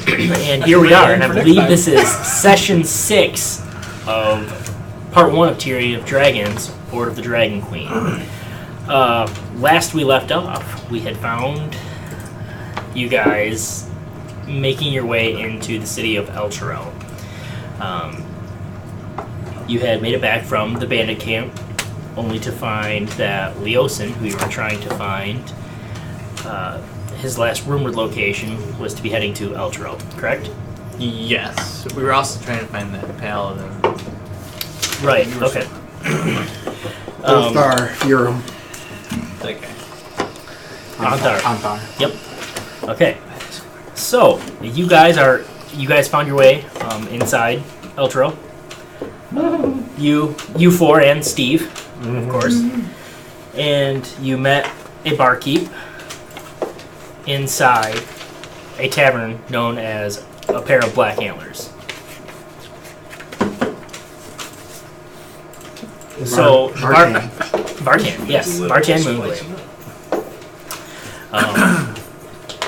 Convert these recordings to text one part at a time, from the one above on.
And here we are, and I believe this is session 6 of part 1 of Tyranny of Dragons, Hoard of the Dragon Queen. Last we left off, we had found you guys making your way into the city of Elturel. You had made it back from the bandit camp, only to find that Leosin, who you were trying to find, his last rumored location was to be heading to Elturel, correct? Yes. We were also trying to find that paladin. Right, okay. Both are Furum. That guy. Antar. Yep. Okay. So, you guys found your way inside Elturel. You four and Steve, of course. And you met a barkeep inside a tavern known as a Pair of Black Antlers. So, Vartan, yes, Vartan Moongleam.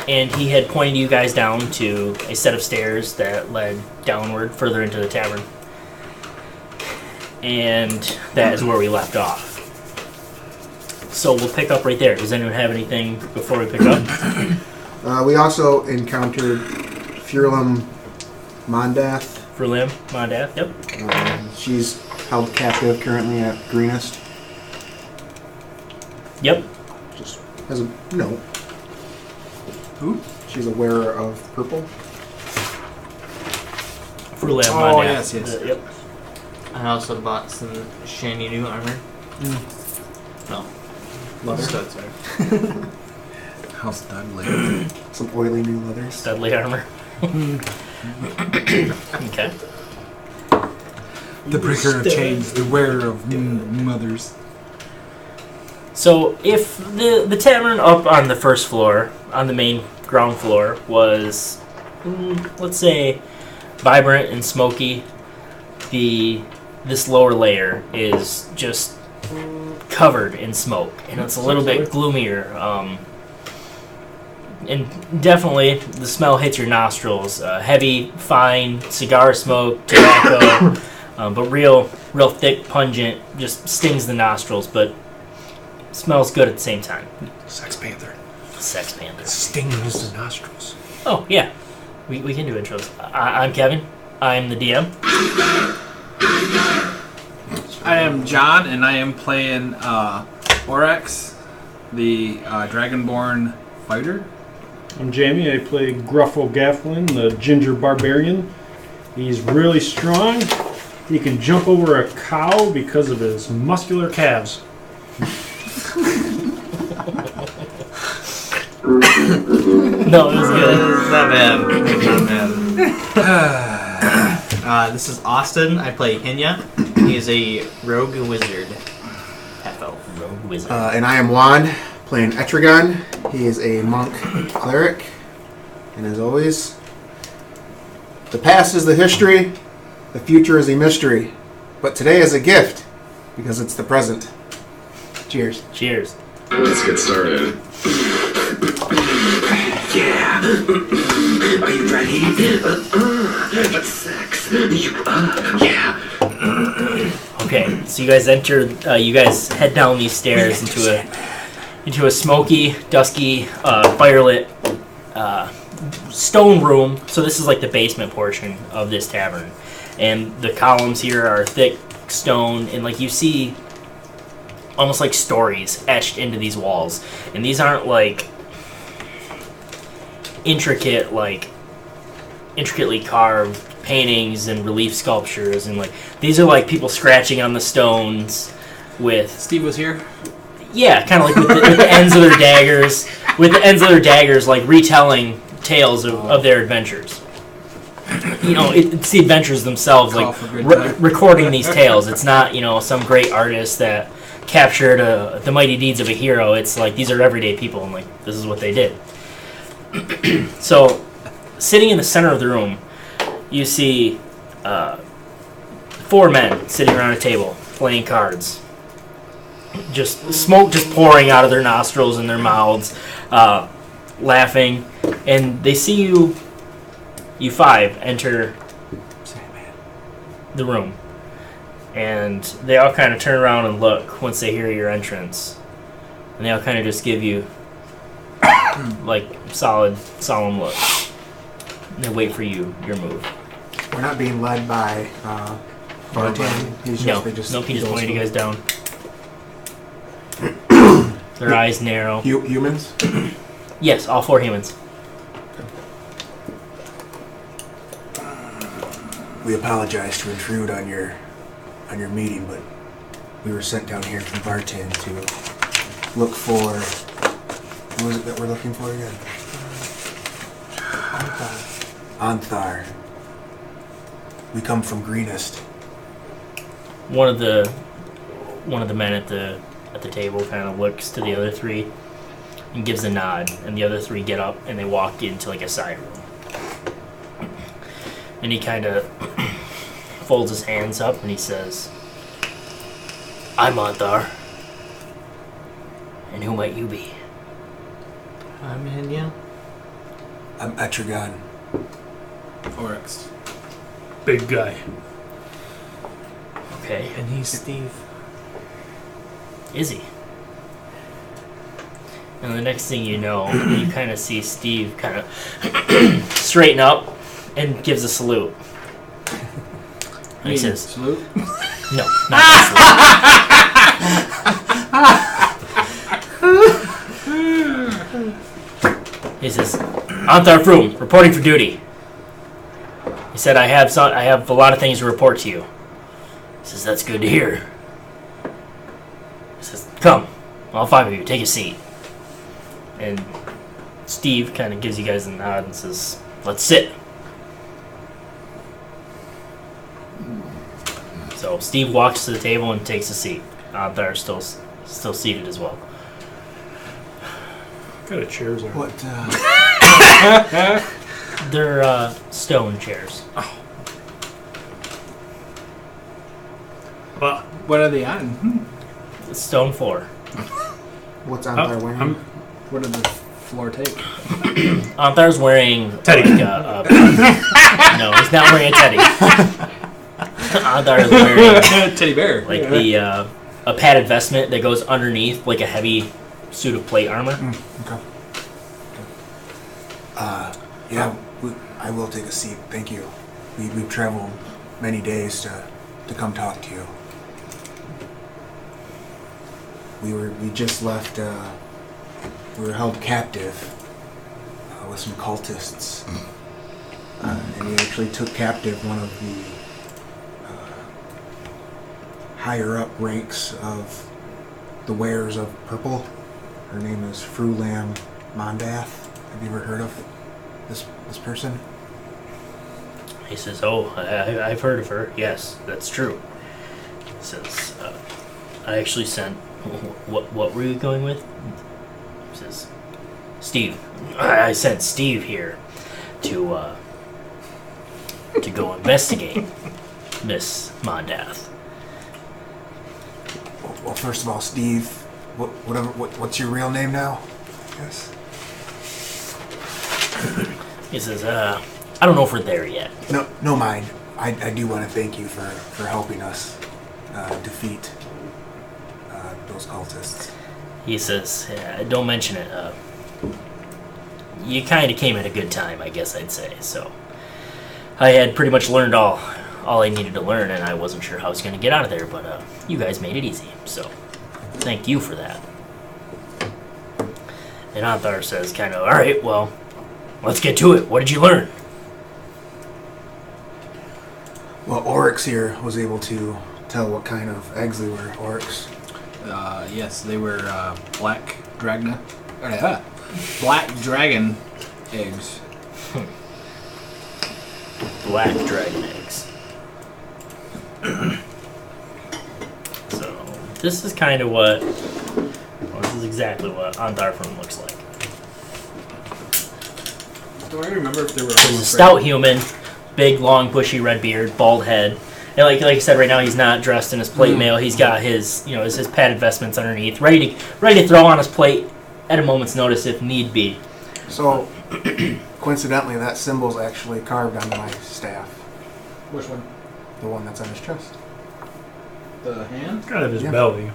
And he had pointed you guys down to a set of stairs that led downward further into the tavern. And that is where we left off. So we'll pick up right there. Does anyone have anything before we pick up? We also encountered Furlim Mondath. Furlim Mondath, yep. She's held captive currently at Greenest. Yep. Just as a note. Who? She's a wearer of purple. Furlim Oh, Mondath. yes. Yep. I also bought some shiny new armor. No. Leather. Studs, right? House Dudley. Some oily new leathers. Studley armor. Okay. The breaker of chains, the wearer of mothers. So if the tavern up on the first floor, on the main ground floor, was, let's say, vibrant and smoky, this lower layer is just covered in smoke, and it's a little bit gloomier. And definitely the smell hits your nostrils. Heavy, fine cigar smoke, tobacco, but real thick, pungent, just stings the nostrils, but smells good at the same time. Sex Panther. Sex Panther. Stings the nostrils. Oh, yeah. We can do intros. I'm Kevin. I'm the DM. I am John, and I am playing Oryx, the Dragonborn fighter. I'm Jamie. I play Gruffo Gafflin, the ginger barbarian. He's really strong. He can jump over a cow because of his muscular calves. No, it was good. Not bad. This is Austin. I play Hinya. He is a rogue wizard. Rogue wizard. And I am Juan, playing Etrigan. He is a monk cleric. And as always, the past is the history, the future is a mystery. But today is a gift, because it's the present. Cheers. Cheers. Let's get started. Yeah. Are you ready? Sex. Yeah. Okay, so you guys enter. You guys head down these stairs into a smoky, dusky, firelit stone room. So this is like the basement portion of this tavern, and the columns here are thick stone, and like you see, almost like stories etched into these walls. And these aren't like intricately carved paintings and relief sculptures, and like these are like people scratching on the stones with Steve was here. yeah, kind of like with the ends of their daggers, like retelling tales of their adventures. You know, it's the adventures themselves, like recording these tales. It's not, you know, some great artist that captured the mighty deeds of a hero. It's like these are everyday people, and like this is what they did. So, sitting in the center of the room, you see 4 men sitting around a table playing cards. Just smoke just pouring out of their nostrils and their mouths, laughing, and they see you You 5 enter the room. And they all kind of turn around and look once they hear your entrance. And they all kind of just give you, like, solid, solemn looks. And they wait for your move. We're not being led by Bartan. He's No, they just, nope, he he's just pointed you old guys down. Their eyes narrow. school. Humans? Yes, all 4 humans. We apologize to intrude on your meeting, but we were sent down here from Bartan to look for. What was it that we're looking for again? Anthar. We come from Greenest. One of the men at the table kind of looks to the other 3 and gives a nod, and the other 3 get up and they walk into like a side room. And he kind of folds his hands up and he says, "I'm Anthar. And who might you be?" I'm Hinya. I'm Etrigan. Oryx. Big guy. Okay. And he's Steve. Is he? And the next thing you know, you kind of see Steve kind of straighten up and gives a salute. And he says, Salute. "No, not that salute." He says, "Anthar Froom, reporting for duty." He said, I have a lot of things to report to you." He says, "That's good to hear." He says, "Come, all 5 of you, take a seat." And Steve kind of gives you guys a nod and says, "Let's sit." So Steve walks to the table and takes a seat. They're still seated as well. What kind of chairs are What? They're stone chairs. Well, What are they on? Stone floor. What's Anthar wearing? What did the floor take? Anthar's wearing Teddy. like no, he's not wearing a teddy. Anthar is wearing Teddy bear. like a padded vestment that goes underneath like a heavy suit of plate armor. Okay. Yeah, I will take a seat. Thank you. We've traveled many days to come talk to you. We just left. We were held captive with some cultists, and we actually took captive one of the higher up ranks of the wearers of purple. Her name is Frulam Mondath. Have you ever heard of this person? He says, "Oh, I've heard of her. Yes, that's true." He says, "I actually sent. What were you going with?" He says, "Steve. I sent Steve here to go investigate Miss Mondath." Well, first of all, Steve, what's your real name now? Yes. He says, "I don't know if we're there yet." No mind. I do want to thank you for helping us defeat those cultists. He says, "Don't mention it. You kind of came at a good time, I guess I'd say. So I had pretty much learned all I needed to learn, and I wasn't sure how I was going to get out of there, but you guys made it easy. So thank you for that." And Anthar says, kind of, "All right, well, let's get to it. What did you learn?" Well, Oryx here was able to tell what kind of eggs they were. Oryx. Yes, they were black dragon. Black dragon eggs. Black dragon eggs. So this is kind of what. Well, this is exactly what Antharfrum looks like. Do I remember if they were? He's a stout human, big, long, bushy red beard, bald head. And like I said, right now he's not dressed in his plate mail. He's got his his padded vestments underneath, ready to throw on his plate at a moment's notice if need be. So Coincidentally, that symbol's actually carved on my staff. Which one? The one that's on his chest. The hand? Kind of his Yeah. belly.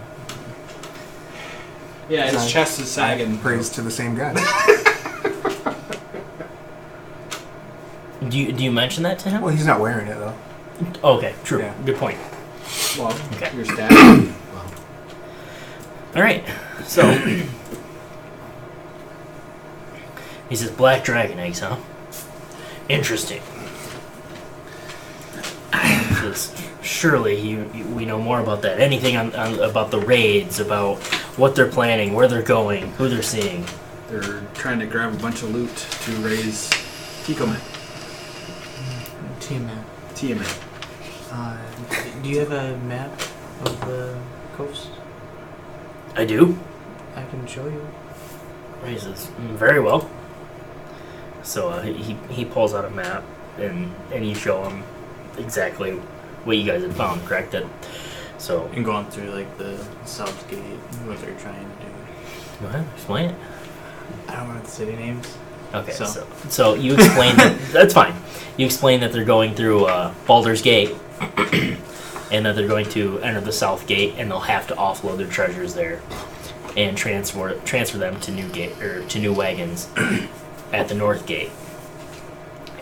Yeah, his Sorry. chest is sagging. Praise to the same God. Do you mention that to him? Well, he's not wearing it, though. Okay, true. Yeah. Good point. Well, Okay. your staff. All right. So he says black dragon eggs, huh? Interesting. He says, surely we know more about that. Anything on about the raids, about what they're planning, where they're going, who they're seeing. They're trying to grab a bunch of loot to raise Ticoman. T-Man. Tiamat. Do you have a map of the coast? I do. I can show you. He says, very well. So he pulls out a map and you show him exactly what you guys had found, correct? So And going through like the south gate, what they're trying to do. go ahead, explain it. I don't know the city names. Okay, So- so you explain that that's fine. You explain that they're going through Baldur's Gate, and that they're going to enter the south gate, and they'll have to offload their treasures there, and transfer them to new wagons at the north gate.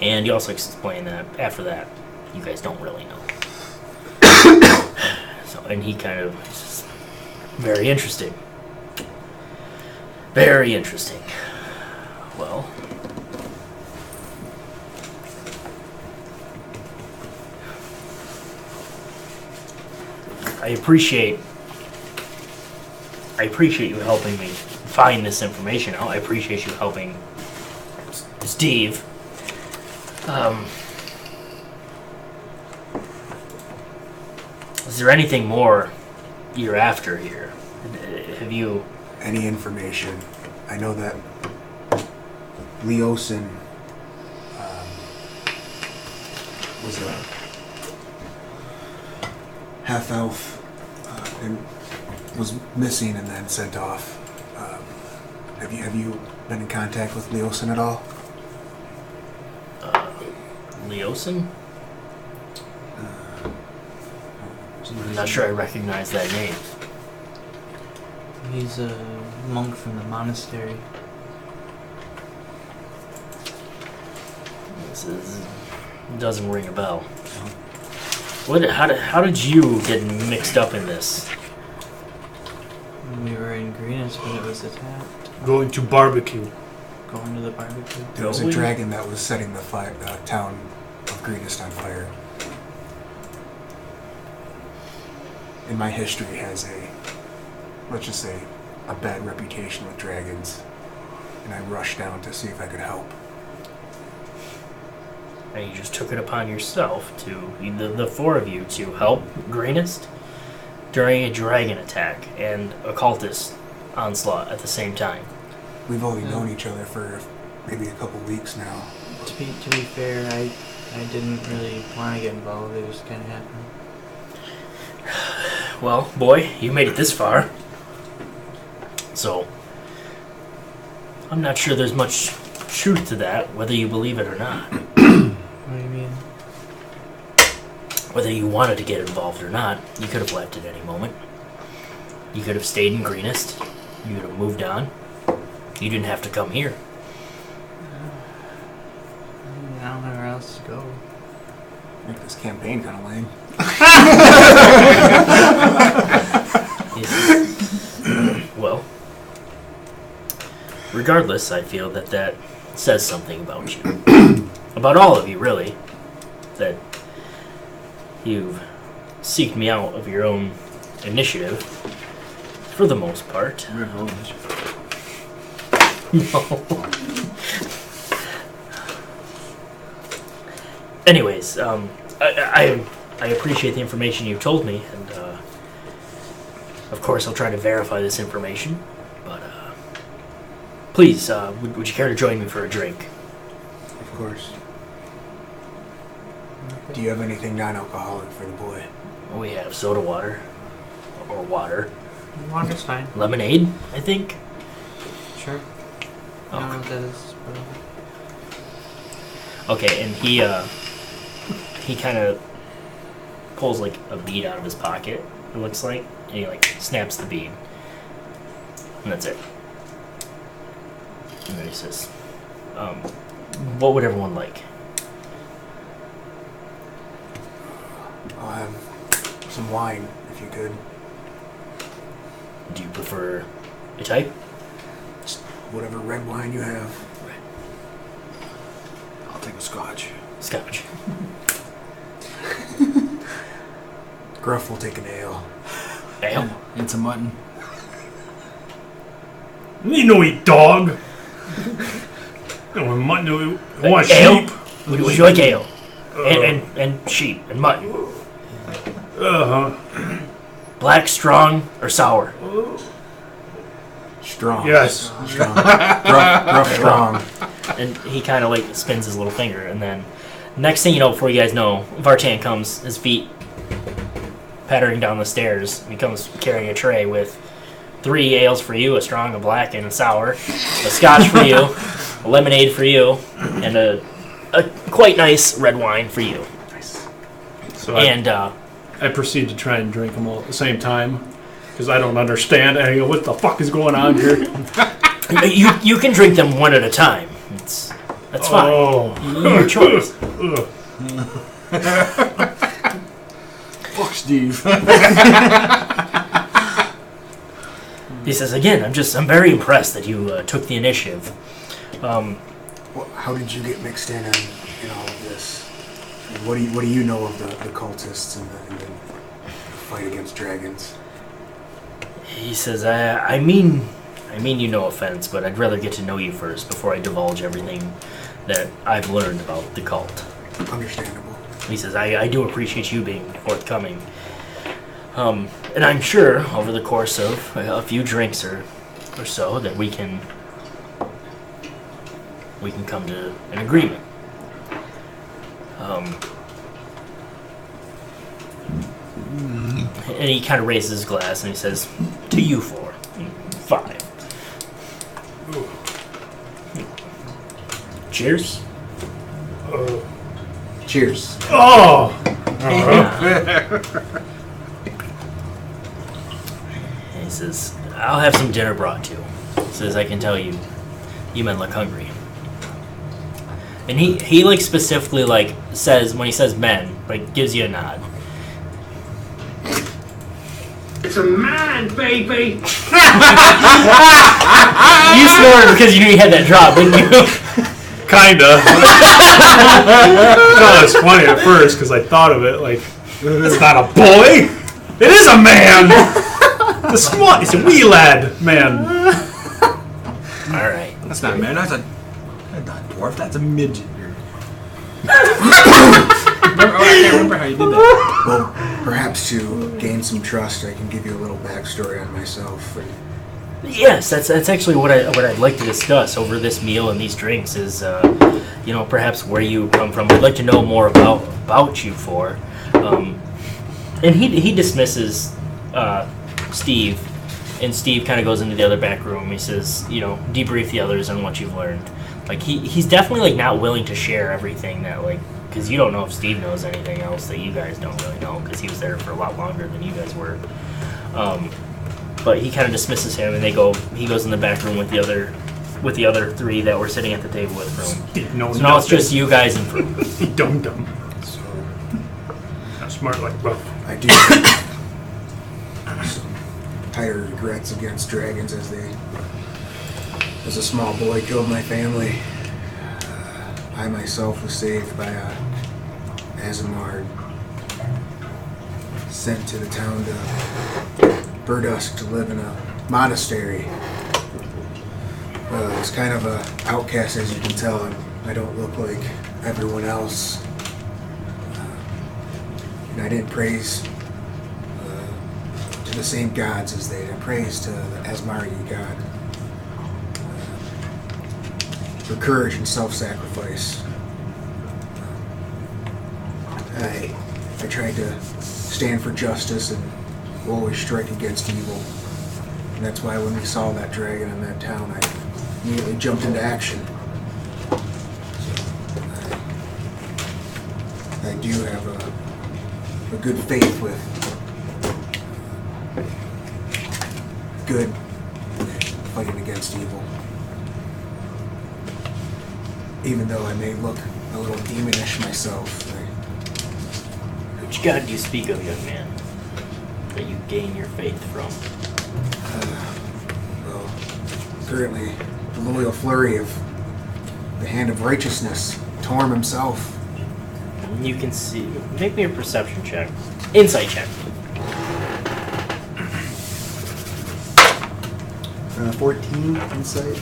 And you also explain that after that, you guys don't really know. So, and he kind of says, very interesting. Very interesting. Well, I appreciate you helping me find this information out. I appreciate you helping Steve. Is there anything more you're after here? Have you... Any information. I know that Leosin was a half-elf and was missing and then sent off. Have you been in contact with Leosin at all? Leosin? I'm not sure I recognize that name. He's a monk from the monastery. This doesn't ring a bell. What? How did you get mixed up in this? We were in Greenwich when it was attacked. Going to barbecue. Going to the barbecue. There was a Going? dragon that was setting the town of Greenest on fire. And my history has let's just say, a bad reputation with dragons. And I rushed down to see if I could help. And you just took it upon yourself to, the four of you, to help Greenest during a dragon attack and a cultist onslaught at the same time. We've only known each other for maybe a couple weeks now. To be fair, I didn't really want to get involved. It just kind of happened. Well, boy, you made it this far. So, I'm not sure there's much truth to that, whether you believe it or not. What do you mean? Whether you wanted to get involved or not, you could have left at any moment. You could have stayed in Greenest. You could have moved on. You didn't have to come here. I don't know where else to go. Make this campaign kind of lame. Well, regardless, I feel that says something about you. About all of you, really. That you've seeked me out of your own initiative, for the most part. No. Anyways, I appreciate the information you've told me, and of course I'll try to verify this information. But please, would you care to join me for a drink? Of course. Do you have anything non-alcoholic for the boy? We have soda water, or water, Water's fine. lemonade, I think. Sure. I don't know what that is. But Okay, and he kind of pulls like a bead out of his pocket. It looks like, and he like snaps the bead, and that's it. And then he says, "What would everyone like?" I'll have some wine, if you could. Do you prefer a type? Just whatever red wine you have. I'll take a scotch. Scotch. Gruff will take an ale. Ale. And some mutton. You know, eat dog. You want mutton? You want Ale? sheep? Would you like ale? And sheep and mutton. Uh-huh. Black, strong, or sour? Strong. Yes. Strong. Gruff strong. And he kind of like spins his little finger, and then next thing you know, before you guys know, Vartan comes, his feet pattering down the stairs. He comes carrying a tray with 3 ales for you, a strong, a black, and a sour, a scotch for you, a lemonade for you, and a quite nice red wine for you. Nice. So And I proceed to try and drink them all at the same time because I don't understand. I go, what the fuck is going on here? you can drink them one at a time. That's fine. Oh. Your choice. Fuck Steve. He says again, I'm very impressed that you took the initiative. How did you get mixed in all of this? I mean, what do you know of the cultists and the fight against dragons? He says, I mean you no offense, but I'd rather get to know you first before I divulge everything that I've learned about the cult. Understandable. He says, I do appreciate you being forthcoming. And I'm sure over the course of a few drinks or so that we can come to an agreement. And he kind of raises his glass and he says, to you 4, 5. Cheers. Cheers. Oh! And he says, I'll have some dinner brought too. He says, I can tell you men look hungry. And he like specifically like says, when he says men, like gives you a nod. It's a man, baby! You snorted because you knew you had that drop, didn't you? Kinda. No, it's funny at first because I thought of it like, it's not a boy! It is a man! It's a wee lad, man. Alright. That's not a man. That's not a dwarf. That's a midget. I can't remember how you did that. Well, perhaps to gain some trust, I can give you a little backstory on myself. Yes, that's actually what I'd like to discuss over this meal and these drinks is, perhaps where you come from. I'd like to know more about you 4. And he dismisses Steve, and Steve kind of goes into the other back room. He says, debrief the others on what you've learned. Like he's definitely like not willing to share everything that like, because you don't know if Steve knows anything else that you guys don't really know because he was there for a lot longer than you guys were. But he kind of dismisses him, and he goes in the back room with the other 3 that were sitting at the table with him. So now it's just you guys and Fruit. Dum. So, not smart like Buff. I do some tire regrets against dragons as a small boy killed my family. I myself was saved by Azamard, sent to the town to Burdusk to live in a monastery. I was kind of a outcast, as you can tell. I don't look like everyone else. And I didn't praise to the same gods as they did. I praised to the Asmari god. For courage and self-sacrifice. I tried to stand for justice and always strike against evil. And that's why when we saw that dragon in that town, I immediately jumped into action. I do have a good faith with good fighting against evil. Even though I may look a little demonish myself. Which god do you speak of, young man? That you gain your faith from? Well, currently, the loyal flurry of the Hand of Righteousness, Torm himself. You can see. Make me a perception check. Insight check. 14 insight.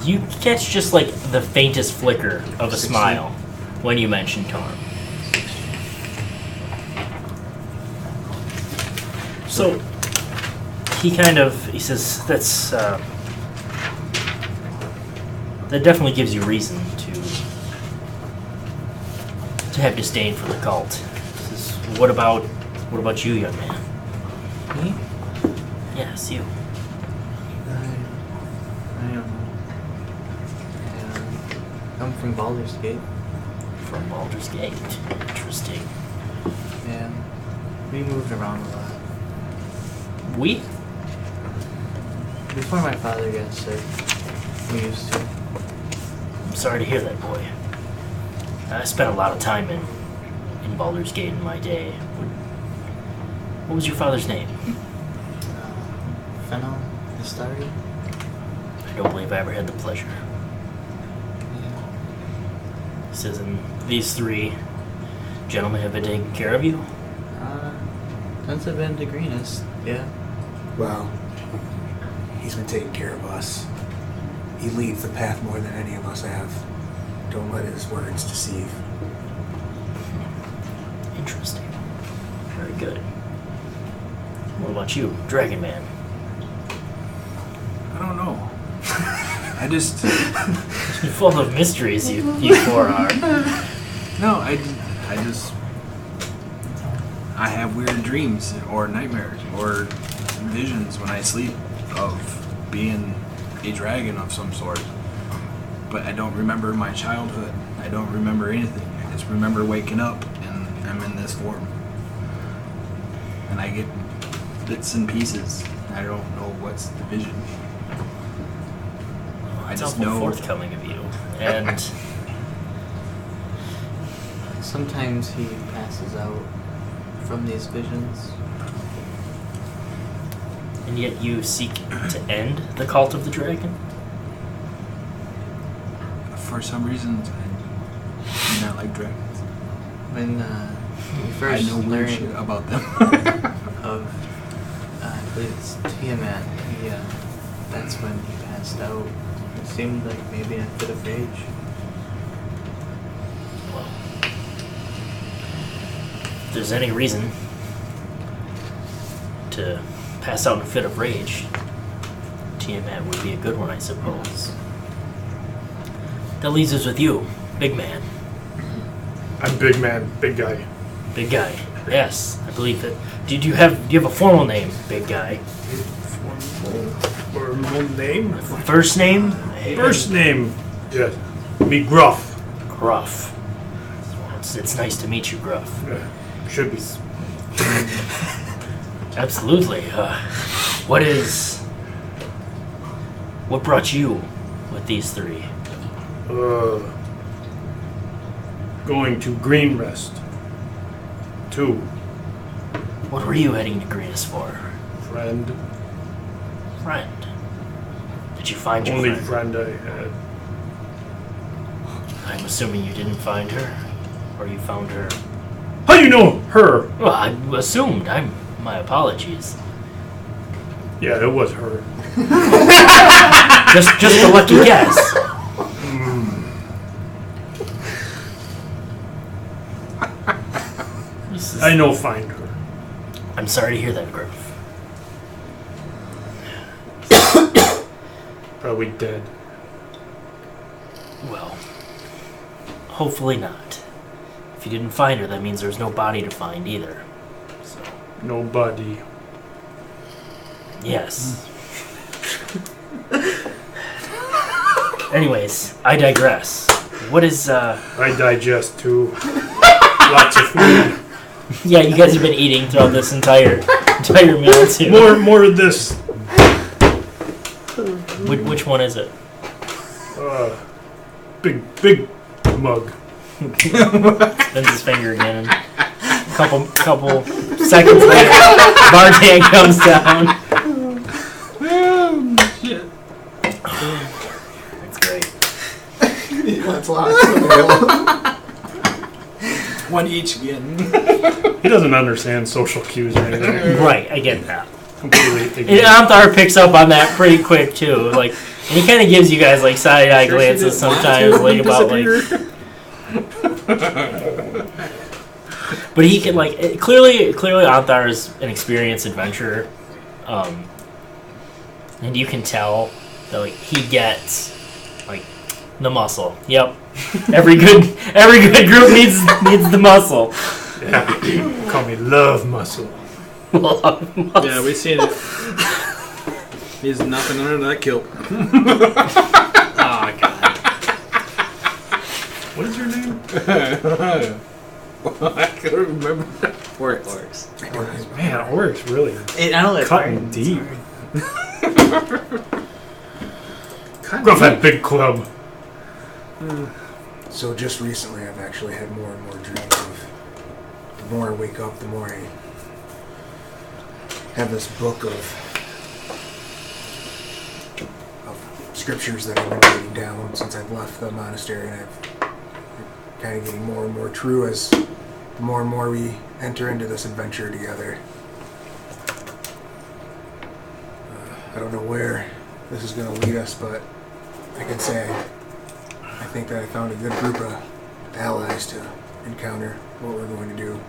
You catch just like the faintest flicker of a 16. smile when you mention Torm. So he says that definitely gives you reason to have disdain for the cult. He says, what about you, young man? Me? Yes, you. I don't know. I'm from Baldur's Gate. From Baldur's Gate. Interesting. Yeah. We moved around a lot. We? Before my father got sick, we used to. I'm sorry to hear that, boy. I spent a lot of time in Baldur's Gate in my day. What was your father's name? Fennel, Astari? I don't believe I ever had the pleasure. Yeah. He says, and these three gentlemen have been taking care of you? Since I've been to Greenest, yeah. Well, he's been taking care of us. He leads the path more than any of us have. Don't let his words deceive. Interesting. Very good. What about you, Dragon Man? I don't know. I just... You're full of mysteries, you four are. No, I just... I have weird dreams or nightmares or visions when I sleep of being a dragon of some sort. But I don't remember my childhood. I don't remember anything. I just remember waking up and I'm in this form. And I get bits and pieces. I don't know what's the vision. I It's just awful know... forthcoming of you. And Sometimes he passes out from these visions. and yet you seek to end the cult of the dragon? For some reasons, I do not like dragons. When we I first know weird learned shit about them. of, I believe it's Tiamat, that's when he passed out. It seemed like maybe a fit of rage. Well, if there's any reason to pass out in a fit of rage, Tiamat would be a good one, I suppose. That leaves us with you, big man. I'm big man, big guy. Big guy. Yes, I believe that. Do you have a formal name, big guy? Formal name? First name? First name. Yes. Me Gruff. Gruff. It's nice to meet you, Gruff. Should be. Absolutely. What brought you with these three? Going to Green Rest. 2. What were you heading to Greenest for? Friend. Friend. Did you find your Only friend? friend I had. I'm assuming you didn't find her, or you found her. How do you know her? Well, I assumed. My apologies. Yeah, it was her. Just a lucky guess. I know find her. I'm sorry to hear that, Gruff. Probably dead. Well, hopefully not. If you didn't find her, that means there's no body to find either. So, Nobody. yes. Anyways, I digress. What is, I digest too. Lots of food. Yeah, you guys have been eating throughout this entire meal, too. More of this. Which one is it? Big mug. Spins his finger again. Couple seconds later, Bartan comes down. Shit. That's great. That's lots. One each again. He doesn't understand social cues or anything. Right, I get that. Completely. And Amthar picks up on that pretty quick too. Like, and he kind of gives you guys like side-eye glances sometimes, like about like. But he can like clearly Amthar is an experienced adventurer, and you can tell that like he gets like the muscle. Yep, every good group needs the muscle. Yeah. Call me Love Muscle. Yeah, we seen it. He's nothing under that kilt. Oh god. What is your name? I can't remember. Orcs. Man, Orc's really I don't like cutting deep. Gruff that big club. So just recently, I've actually had more and more dreams of. The more I wake up, the more I have this book of scriptures that I've been writing down since I've left the monastery, and I've kind of getting more and more true as the more and more we enter into this adventure together. I don't know where this is going to lead us, but I can say I think that I found a good group of allies to encounter what we're going to do.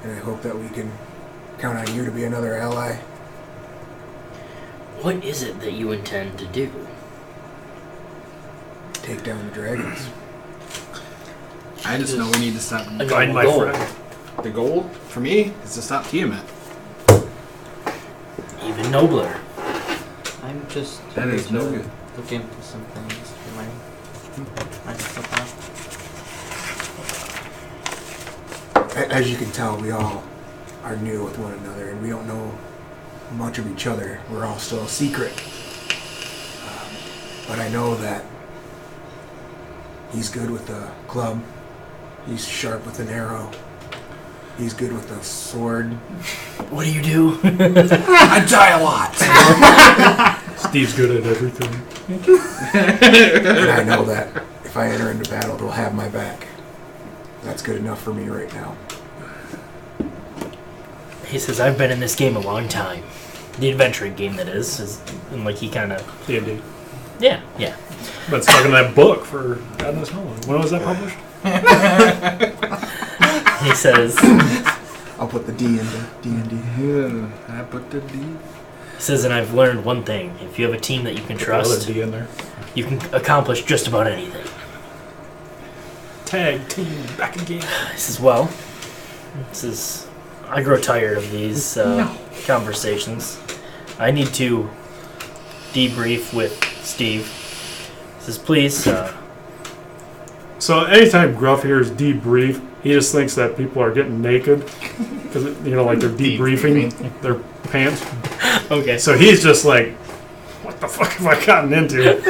And I hope that we can count on you to be another ally. What is it that you intend to do? Take down the dragons. I just know we need to stop. A Find my goal. friend. The goal for me is to stop Tiamat. Even nobler. I'm just That is no good. look into some things for my stuff. As you can tell, we all are new with one another, and we don't know much of each other. We're all still a secret. But I know that he's good with the club. He's sharp with an arrow. He's good with a sword. What do you do? I die a lot. Steve's good at everything. And I know that if I enter into battle, they'll have my back. That's good enough for me right now. He says, I've been in this game a long time. The adventuring game, that is and like he kind of... D&D. Yeah. Been stuck in that book for God knows how long. When was that published? He says... I'll put the D into D&D. Yeah, I put the D. He says, and I've learned one thing. If you have a team that you can Put the other trust, D in there. you can accomplish just about anything. Tag team back again. He says, well, I grow tired of these conversations. I need to debrief with Steve. He says, please. So anytime Gruff hears debrief, he just thinks that people are getting naked. Because, like they're debriefing their pants. Okay. So he's just like, what the fuck have I gotten into?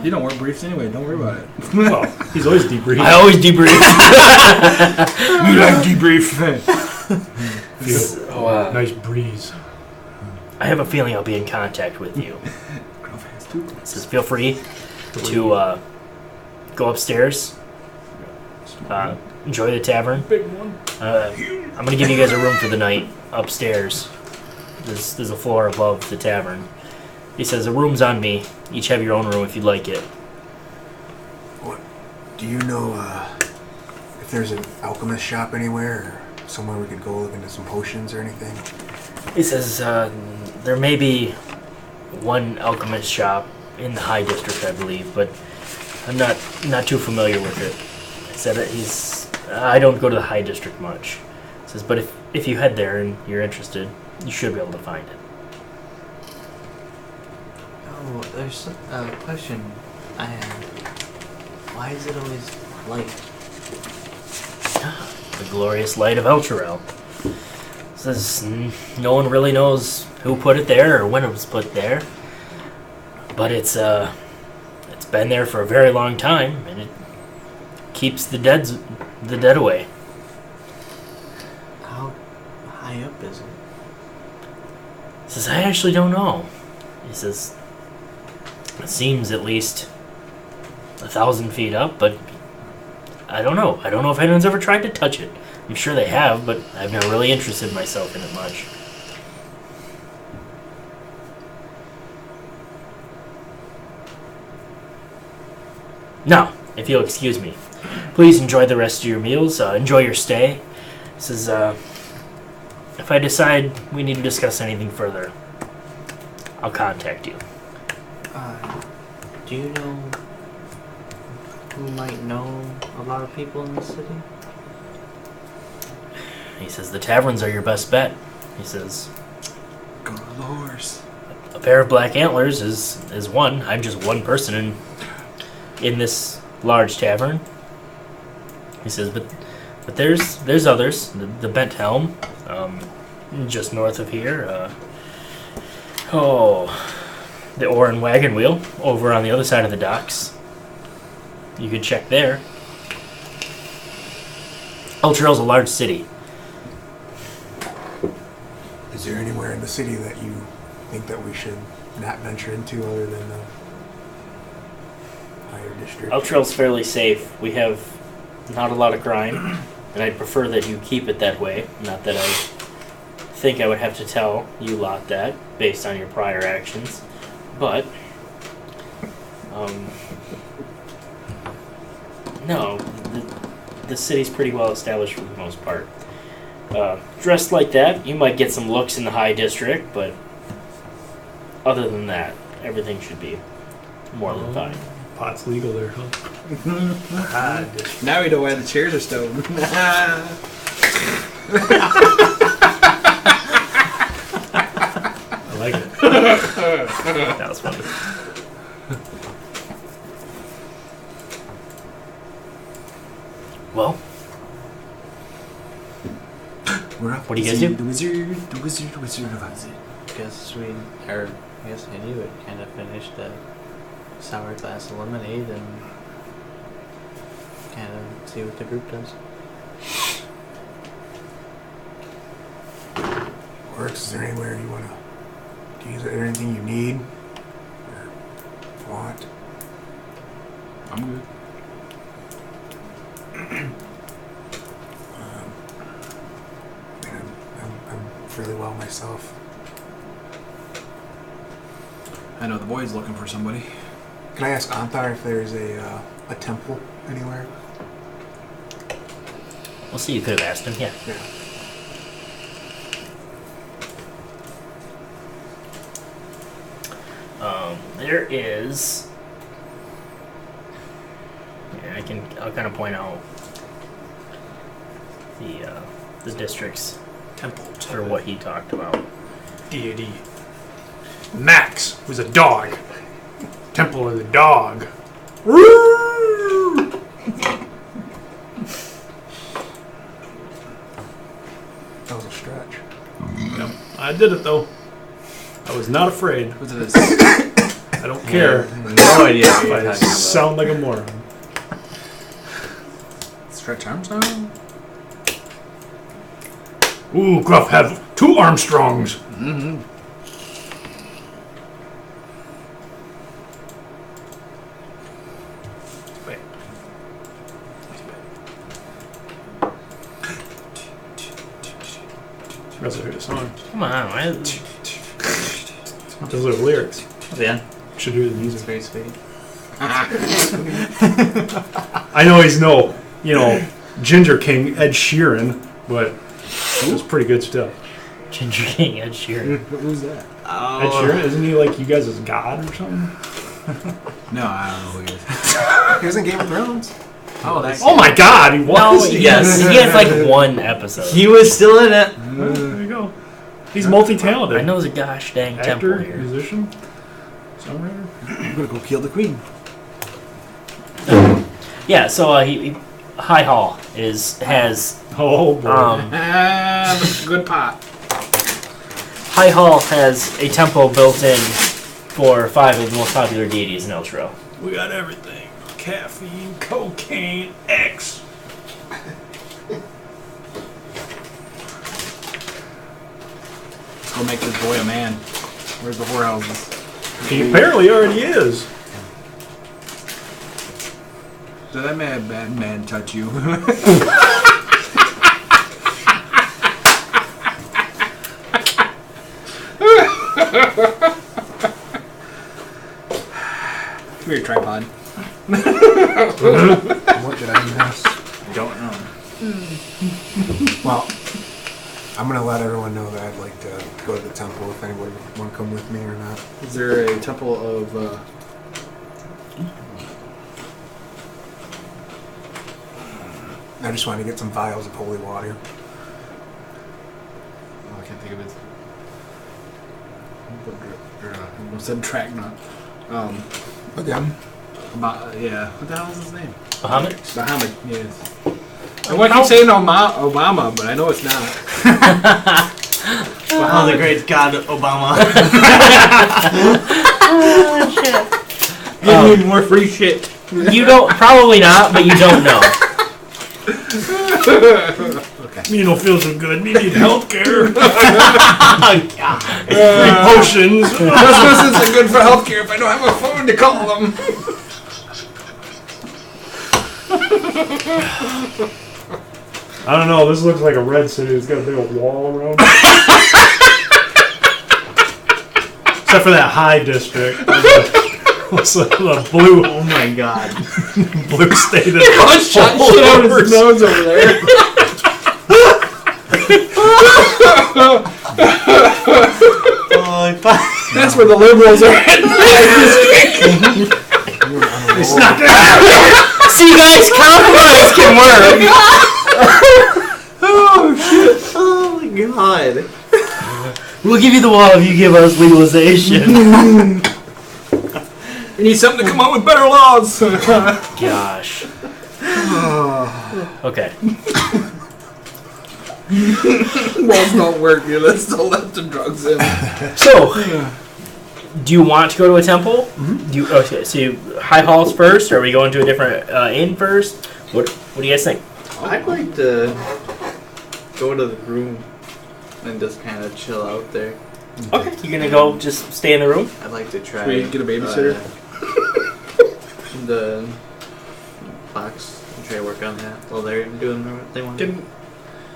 You don't wear briefs anyway. Don't worry about it. Well, he's always debriefing. I always debrief. You like debrief? Feel nice breeze. I have a feeling I'll be in contact with you. He says, feel free to go upstairs. Enjoy the tavern. Big one. I'm going to give you guys a room for the night upstairs. There's a floor above the tavern. He says, the room's on me. Each have your own room if you'd like it. What? Do you know if there's an alchemist shop anywhere, or somewhere we could go look into some potions or anything? He says, there may be one alchemist shop in the High District, I believe, but I'm not too familiar with it. He said that I don't go to the High District much. He says, but if you head there and you're interested, you should be able to find it. Oh, There's a question I had. Why is it always light? The glorious light of Elturel. Says no one really knows who put it there or when it was put there, but it's been there for a very long time, and it keeps the dead away. How high up is it? Says I actually don't know. He says it seems at least 1,000 feet up, but I don't know. I don't know if anyone's ever tried to touch it. I'm sure they have, but I've never really interested myself in it much. Now, if you'll excuse me, please enjoy the rest of your meals. Enjoy your stay. This is, if I decide we need to discuss anything further, I'll contact you. Do you know who might know a lot of people in the city? He says the taverns are your best bet. He says Go to the horse. a pair of black antlers is one. I'm just one person in this large tavern. He says, but there's others. The Bent Helm, just north of here. The Oar and Wagon Wheel over on the other side of the docks. You could check there. Elturel's a large city. Is there anywhere in the city that you think that we should not venture into other than the higher district? Elturel's fairly safe. We have not a lot of crime, and I'd prefer that you keep it that way. Not that I think I would have to tell you lot that based on your prior actions, but no, the city's pretty well established for the most part. Dressed like that, you might get some looks in the high district, but other than that, everything should be more than fine. Pot's legal there, huh? Now we know why the chairs are stoned. I like it. That was funny. Well, We're up. What do you guys do? The wizard of Oz. Guess I knew it. Kind of finished the sour glass of lemonade and kind of see what the group does. Works? Is there anywhere you want to use it? Anything you need or want? I'm good. I'm fairly well myself. I know the boy's looking for somebody. Can I ask Anthar if there's a temple anywhere? we'll see. You could have asked him. Yeah. There is. Yeah, I'll kind of point out the districts Temple for what he talked about. deity. Max was a dog. Temple of the dog. That was a stretch. Yep. I did it though. I was not afraid. Was it I don't care No idea what if you're I talking about. sound like a moron. Stretch Armstrong? Ooh, Gruff had 2 Armstrongs. Mm-hmm. Wait. That's a song. Come on, Those are the lyrics. Yeah, Should do the it's music. very sweet. I know he's Ginger King, Ed Sheeran, but it was pretty good stuff. Ginger King, Ed Sheeran. Who's that? Ed Sheeran, isn't he like you guys as God or something? No, I don't know who he is. He was in Game of Thrones. Oh, that's Oh my God, he No, was. yes, he has like one episode. he was still in it. There you go. He's multi-talented. I know there's a gosh dang temple Actor, here. musician. Songwriter? I'm gonna go kill the queen. Yeah, so High Hall has Oh boy. Good pot. High Hall has a temple built in for 5 of the most popular deities in Eltro. We got everything. Caffeine, cocaine, X. Let's go make this boy a man. Where's the whorehouses? He apparently already is. Did that bad man touch you? Come here, tripod. What did I miss? I don't know. Well, I'm gonna let everyone know that I'd like to go to the temple if anyone want to come with me or not. Is there a temple of... I just want to get some vials of holy water. Oh, I can't think of it. I almost said Tragnut. Again. Yeah. What the hell is his name? Muhammad? Muhammad, yes. I want to keep saying Obama, but I know it's not. Wow, the great God Obama. Oh, shit. Give me more free shit. You don't, probably not, but you don't know. You don't feel so good. You need health care. God. Potions. Christmas isn't good for healthcare if I don't have a phone to call them. I don't know. This looks like a red city. It's got a big old wall around it. Except for that high district. What's the blue? Oh my God. Blue state. Oh, shot shit out of his nose over there. Oh, That's where the liberals are at. It's not that. See, guys, compromise can work. oh shit! Oh my God! We'll give you the wall if you give us legalization. We need something to come up with better laws. Gosh. Okay. Laws don't work. You're still let the drugs in. So, do you want to go to a temple? Do you, okay, so High Halls first, or are we going to a different inn first? What do you guys think? I'd like to go to the room and just kind of chill out there. Okay. You're gonna go just stay in the room? I'd like to try. Should we get a babysitter? The box and try to work on that while they're doing what they want to do.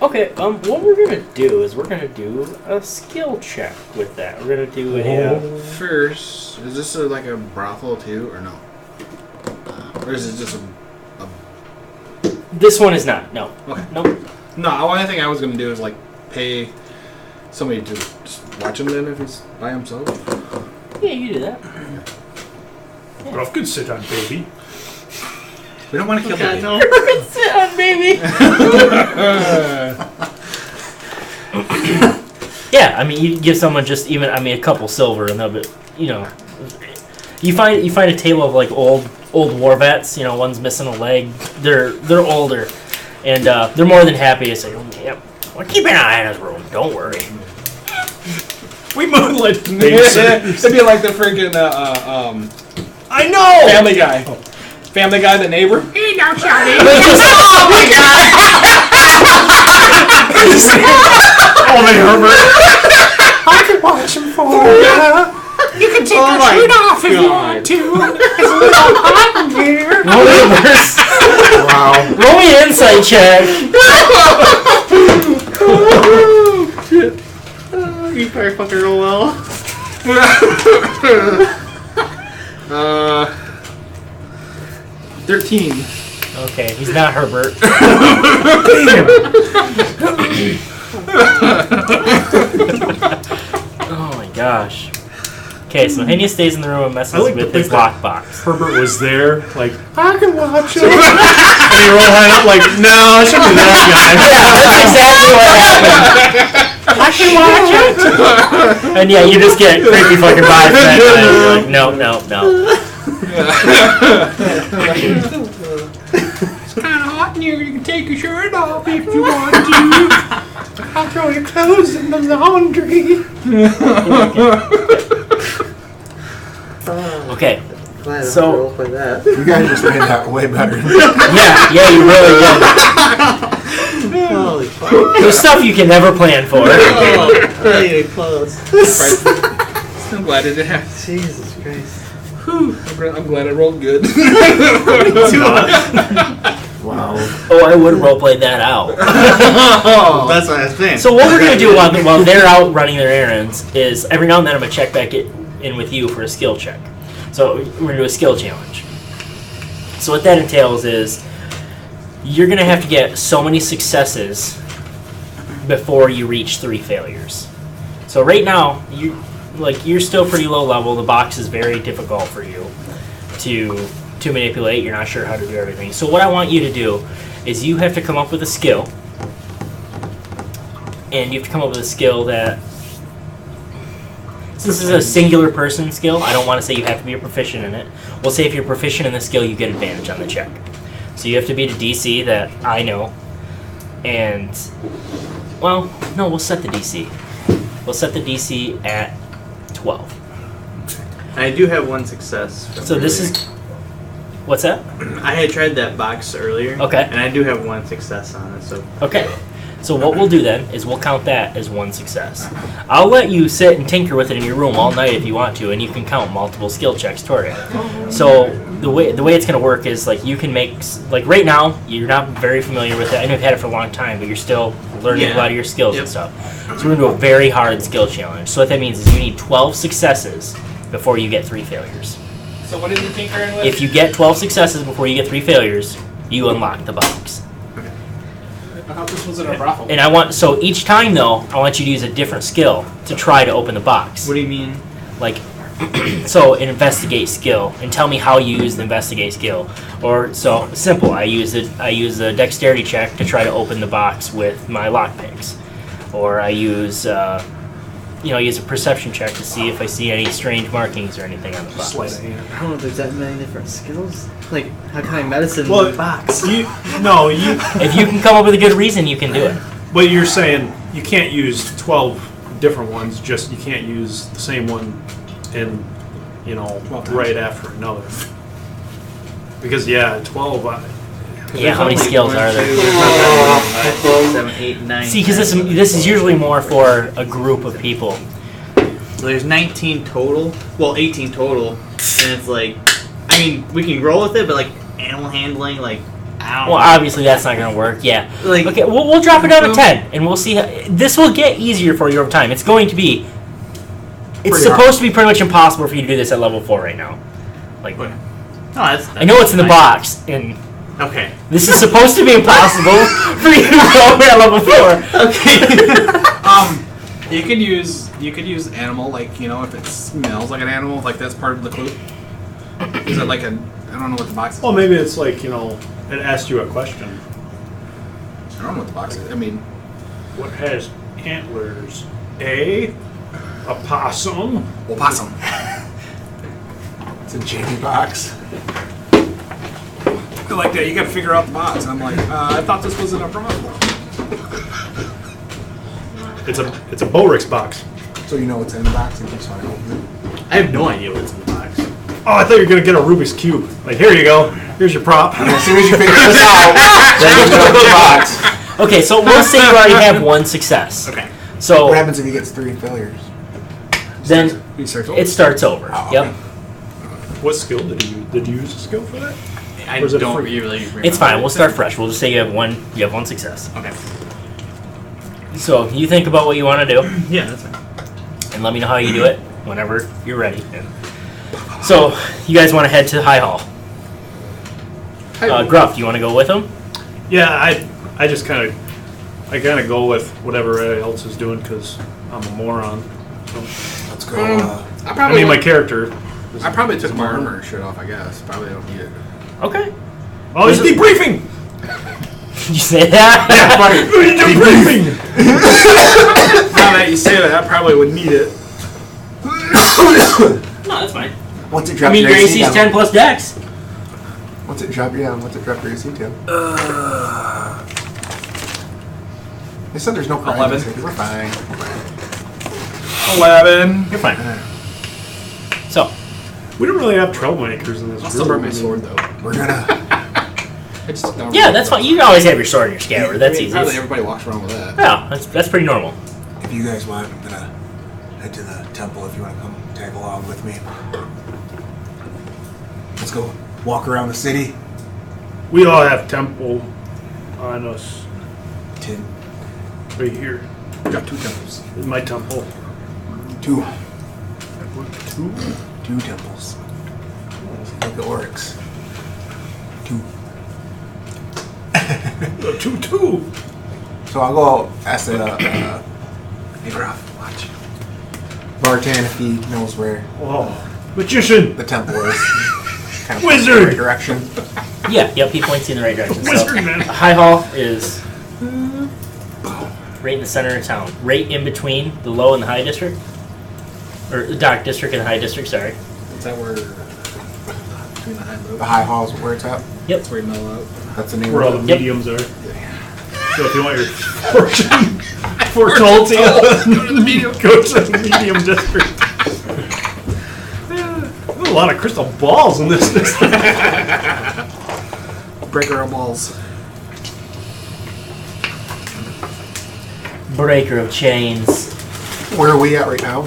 Okay, what we're gonna do is we're gonna do a skill check with that. We're gonna do a First, is this like a brothel too, or no? Or is it just a... This one is not. No. Okay. Nope. No, the only thing I was gonna do is like pay somebody to just watch him then if he's by himself. Yeah, you do that. Ruff could sit on baby. We don't want to kill God, the no. Sit on, baby. Yeah, I mean, you give someone just even, I mean, a couple silver, and they'll be, you know, you find a table of like old war vets. You know, one's missing a leg. They're older, and they're more than happy to say, "Yep, we'll keep an eye on his room. Don't worry." We moonlight. It'd be like the freaking I know. Family Guy. Family Guy, the neighbor. Hey, now, Charlie. Oh my god! Oh, they Herbert. I could watch him for ya. You can take your shirt off if you want to. It's a little hot in here. Wow. Roll me an insight check. You probably fucking roll well. 13. Okay, he's not Herbert. Oh my gosh. Okay, so Henya stays in the room and messes I like to with think his that lockbox. Herbert was there, like, I can watch it. And he rolled high up, like, no, I shouldn't be that guy. That's exactly what happened. I can watch it. And yeah, you just get creepy fucking vibes from that guy. You're like, no. It's kind of hot in here. You can take your shirt off if you want to. I'll throw your clothes in the laundry. Okay. Glad I don't So- roll for that. You guys just made that way better. Yeah, you really did. Holy fuck. There's stuff you can never plan for. Oh, I need clothes. I'm glad it didn't happen. Jesus Christ. I'm glad I rolled good. Wow. Oh, I would have roleplayed that out. That's what I was saying. So what we're going to do while they're out running their errands is every now and then I'm going to check back in with you for a skill check. So we're going to do a skill challenge. So what that entails is you're going to have to get so many successes before you reach 3 failures. So right now, you're still pretty low level. The box is very difficult for you to manipulate. You're not sure how to do everything. So what I want you to do is you have to come up with a skill. And you have to come up with a skill that, since this is a singular person skill, I don't want to say you have to be a proficient in it. We'll say if you're proficient in the skill, you get advantage on the check. So you have to beat a DC that I know. And, well, no, we'll set the DC. We'll set the DC at 12. I do have one success. So this is... What's that? I had tried that box earlier. Okay. And I do have one success on it, so. Okay. So what we'll do then is we'll count that as one success. I'll let you sit and tinker with it in your room all night if you want to, and you can count multiple skill checks toward it. So the way it's going to work is like you can make, like right now you're not very familiar with it. I know you've had it for a long time, but you're still learning a lot of your skills and stuff. So we're going to do a very hard skill challenge. So what that means is you need 12 successes before you get 3 failures. So what did you think, Aaron? If you get 12 successes before you get 3 failures, you unlock the box. I thought this was in a brothel. And so each time though, I want you to use a different skill to try to open the box. What do you mean? Like, so an investigate skill, and tell me how you use the investigate skill. Or, so, simple, I use a dexterity check to try to open the box with my lockpicks. Or I use a perception check to see if I see any strange markings or anything on the box. Sleight of hand. I don't know if there's that many different skills. Like, how can I medicine Well, in the box? If If you can come up with a good reason, you can do it. but you're saying you can't use 12 different ones, just you can't use the same one in, right after another. Because, 12, Yeah, how many skills are there? 7, 8, 9. See, because this is usually more for a group of people. So there's 19 total. Well, 18 total. And it's like, I mean, we can roll with it, but like animal handling, like, I don't Well, know. obviously that's not going to work. Yeah. Like, Okay, we'll drop it down to 10, and we'll see. This will get easier for you over time. It's going to be. It's Pretty supposed to be pretty much impossible for you to do this at level 4 right now. Like, no, that's I know it's in the box, and Okay. this is supposed to be impossible for you to go at level 4. You could use animal, like, if it smells like an animal, like that's part of the clue. Is it like I don't know what the box is. well, maybe it's like, it asked you a question. I don't know what the box is. I mean, What has antlers? A possum. opossum. It's a Jamie box. Like that, you gotta figure out the box. And I'm like, I thought this was in a brothel. It's a Borix box. So you know what's in the box in case you want to open it. I have no idea what's in the box. Oh, I thought you were gonna get a Rubik's Cube. Like, here you go. Here's your prop. And as soon as you figure this out, then you open the box. Okay, so we'll say you already have 1 success. Okay. So What happens if he gets 3 failures? then You start it starts over. Oh, Yep. okay. What skill did you use? Did you use a skill for that? I Or is it don't free? really remember. It's fine. We'll start fresh. We'll just say you have one success. Okay. So you think about what you want to do, Yeah, that's fine. and let me know how you do it whenever you're ready. So you guys want to head to High Hall. Gruff, do you want to go with them? Yeah, I just kind of go with whatever everybody else is doing because I'm a moron. So. Let's go. I mean, my character. I probably took my armor and shit off, I guess. Probably don't need it. Okay. Oh, he's debriefing! Did you say that? Yeah, buddy. Debriefing! Now that you say that, I probably would need it. No, that's fine. What's it drop I mean, your your AC AC's down? 10 plus dex. What's it drop you down? What's it drop your AC to? They said there's no crime. 11. We're fine. 11. You're fine. So, We don't really have troublemakers in this I'll group. still burn my sword, though. We're gonna. I just don't yeah, that's fine. You always have your sword in your scabbard. That's easy. Probably everybody walks around with that. Yeah, that's pretty normal. If you guys want, I'm gonna head to the temple. If you want to come tag along with me, let's go walk around the city. We all have temple on us. Tin. Right here. We got 2 temples. In my temple. Two Two? temples. Like the Oryx. Two. Two. So I'll go ask the hey Gruff, watch. Bartan if he knows where Oh. Magician! the temple is. Kind of Wizard! the right direction. Yeah, yep, he points you in the right direction. Wizard, So, man. High Hall is right in the center of town. Right in between the low and the high district. Or the dark district and the high district, sorry. Is that where... Between the high and low? The high hall's where it's at. That's where you mellow out. That's the name Where all of the it. mediums are. So if you want your fortune foretold to you, go to the medium district. There's a lot of crystal balls in this district. Breaker of balls. Breaker of chains. Where are we at right now?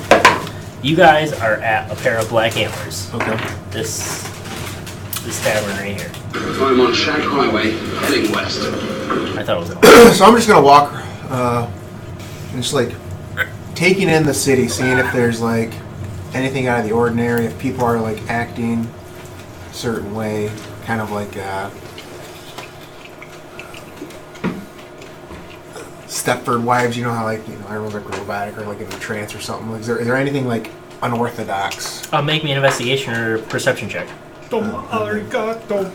You guys are at a pair of black antlers. Okay. This tavern right here. I'm on Shag Highway, heading west. I thought it was an So I'm just gonna walk, and just like taking in the city, seeing if there's like anything out of the ordinary, if people are like acting a certain way, kind of like Stepford Wives. You know how like everyone's like robotic or like in a trance or something. Like, is there anything like unorthodox? Make me an investigation or perception check. Tomarigato.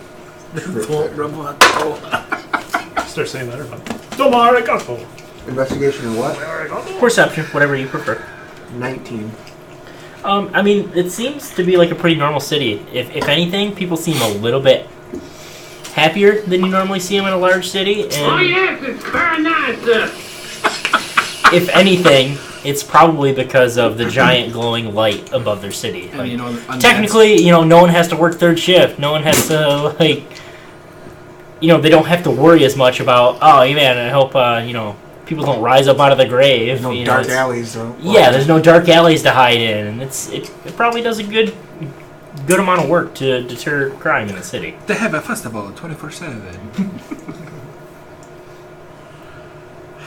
Roboto. Start saying that or not. Tomarigato. Investigation or what? Perception, whatever you prefer. 19. I mean, it seems to be like a pretty normal city. If anything, people seem a little bit happier than you normally see them in a large city. And Oh yes, it's very nice. if anything, it's probably because of the giant glowing light above their city. And Like, you know, technically, no one has to work third shift. No one has to they don't have to worry as much about. Oh man, I hope people don't rise up out of the grave. There's no dark alleys though. Yeah, there's no dark alleys to hide in, and it probably does a good amount of work to deter crime in the city. They have a festival 24/7.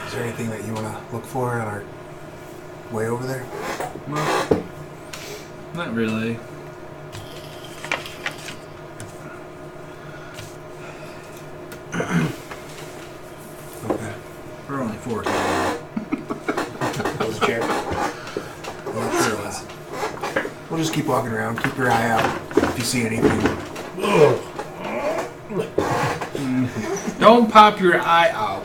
Is there anything that you want to look for on our way over there? Well, not really. Okay. We're only 4. That was a chair. Well, sure it was. We'll just keep walking around. Keep your eye out if you see anything. Don't pop your eye out.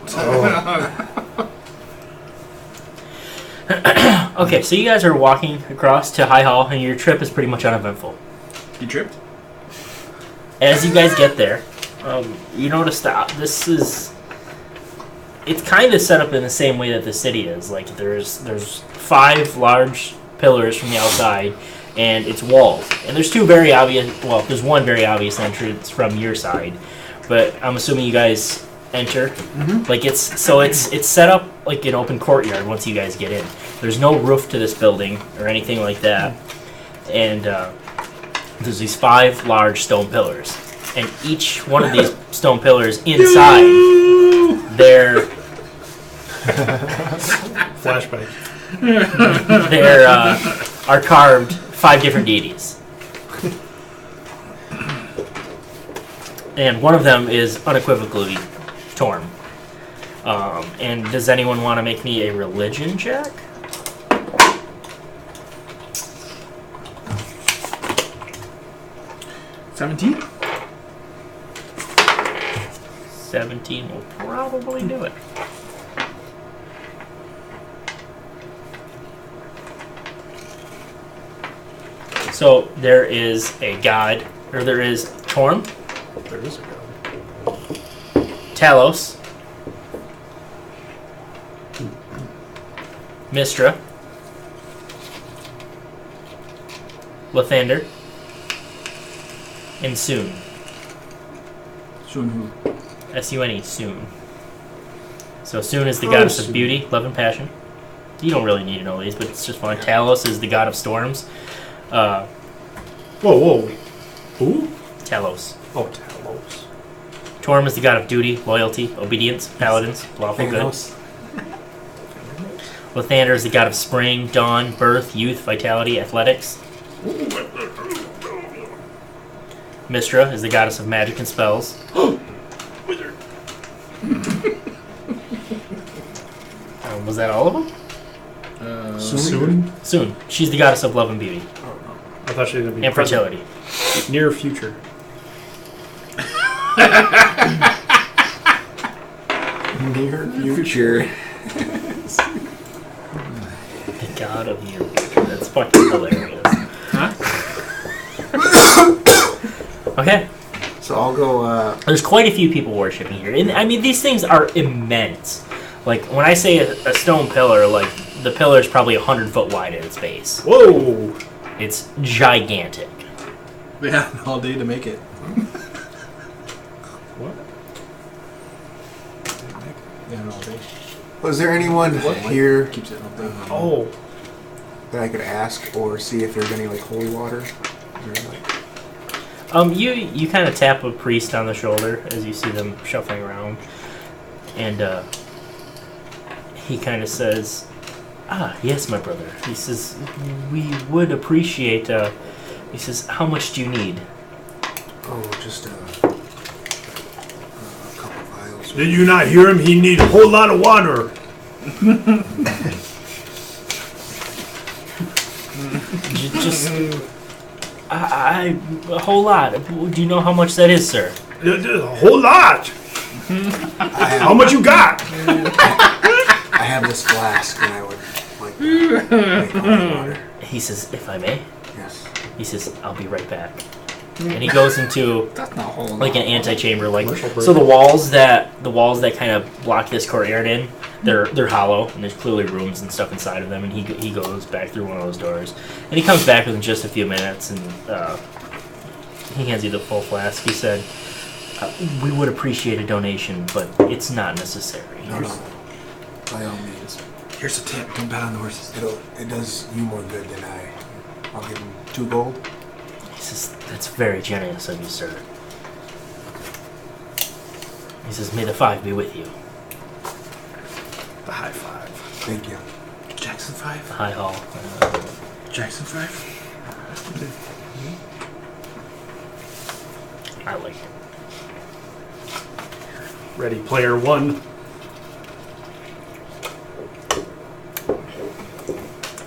Okay, so you guys are walking across to High Hall, and your trip is pretty much uneventful. You tripped? As you guys get there, you notice that it's kind of set up in the same way that the city is. Like there's 5 large pillars from the outside, and it's walls. And there's two very obvious. Well, there's one very obvious entrance from your side, but I'm assuming you guys enter. Mm-hmm. Like it's set up like an open courtyard once you guys get in. There's no roof to this building or anything like that, and there's these 5 large stone pillars, and each one of these stone pillars inside, they're Flashback. are carved 5 different deities. And one of them is unequivocally Torm. And does anyone want to make me a religion check? 17? 17 will probably do it. So there is a god, or there is Torm, There is a god. Talos, Mistra, Lathander, and Soon. Soon who? S-U-N-E, Soon. So Soon is the goddess of Soon. beauty, love, and passion. You don't really need to know these, but it's just fun. Talos is the god of storms. Whoa. Who? Talos. Oh, Talos. Torm is the god of duty, loyalty, obedience, paladins, lawful good. Thanos. Lathander is the god of spring, dawn, birth, youth, vitality, athletics. Mistra is the goddess of magic and spells. Wizard. Was that all of them? Soon? Soon. She's the goddess of love and beauty. I thought she was going to be And fertility. near future. Near future. The god of your future. That's fucking hilarious. Okay. So I'll go. There's quite a few people worshiping here. And I mean, these things are immense. Like, when I say a stone pillar, like, the pillar is probably 100 foot wide at its base. Whoa! It's gigantic. We had all day to make it. What? We had all day. Was there anyone here Keeps it all day. Oh. that I could ask or see if there's any like holy water? Or, like, You kind of tap a priest on the shoulder as you see them shuffling around. And, he kind of says, yes, my brother. He says, we would appreciate, he says, how much do you need? just a couple vials. Did you not hear him? He needs a whole lot of water. Just, a whole lot. Do you know how much that is, sir? A whole lot. How much you got? I have this flask, and I would like to make holy water. He says, if I may. Yes. He says, I'll be right back. And he goes into That's not whole. like an antechamber, like Commercial break. so the walls that kind of block this courtyard in, they're hollow, and there's clearly rooms and stuff inside of them. And he goes back through one of those doors, and he comes back within just a few minutes, and he hands you the full flask. He said, "We would appreciate a donation, but it's not necessary." No. By all means. Here's a tip. Don't bet on the horses. It does you more good than I'll give him 2 gold. He says, "That's very generous of you, sir." He says, "May the 5 be with you." The high 5. Thank you. Jackson 5? The high hall. Jackson 5? I like it. Ready Player One.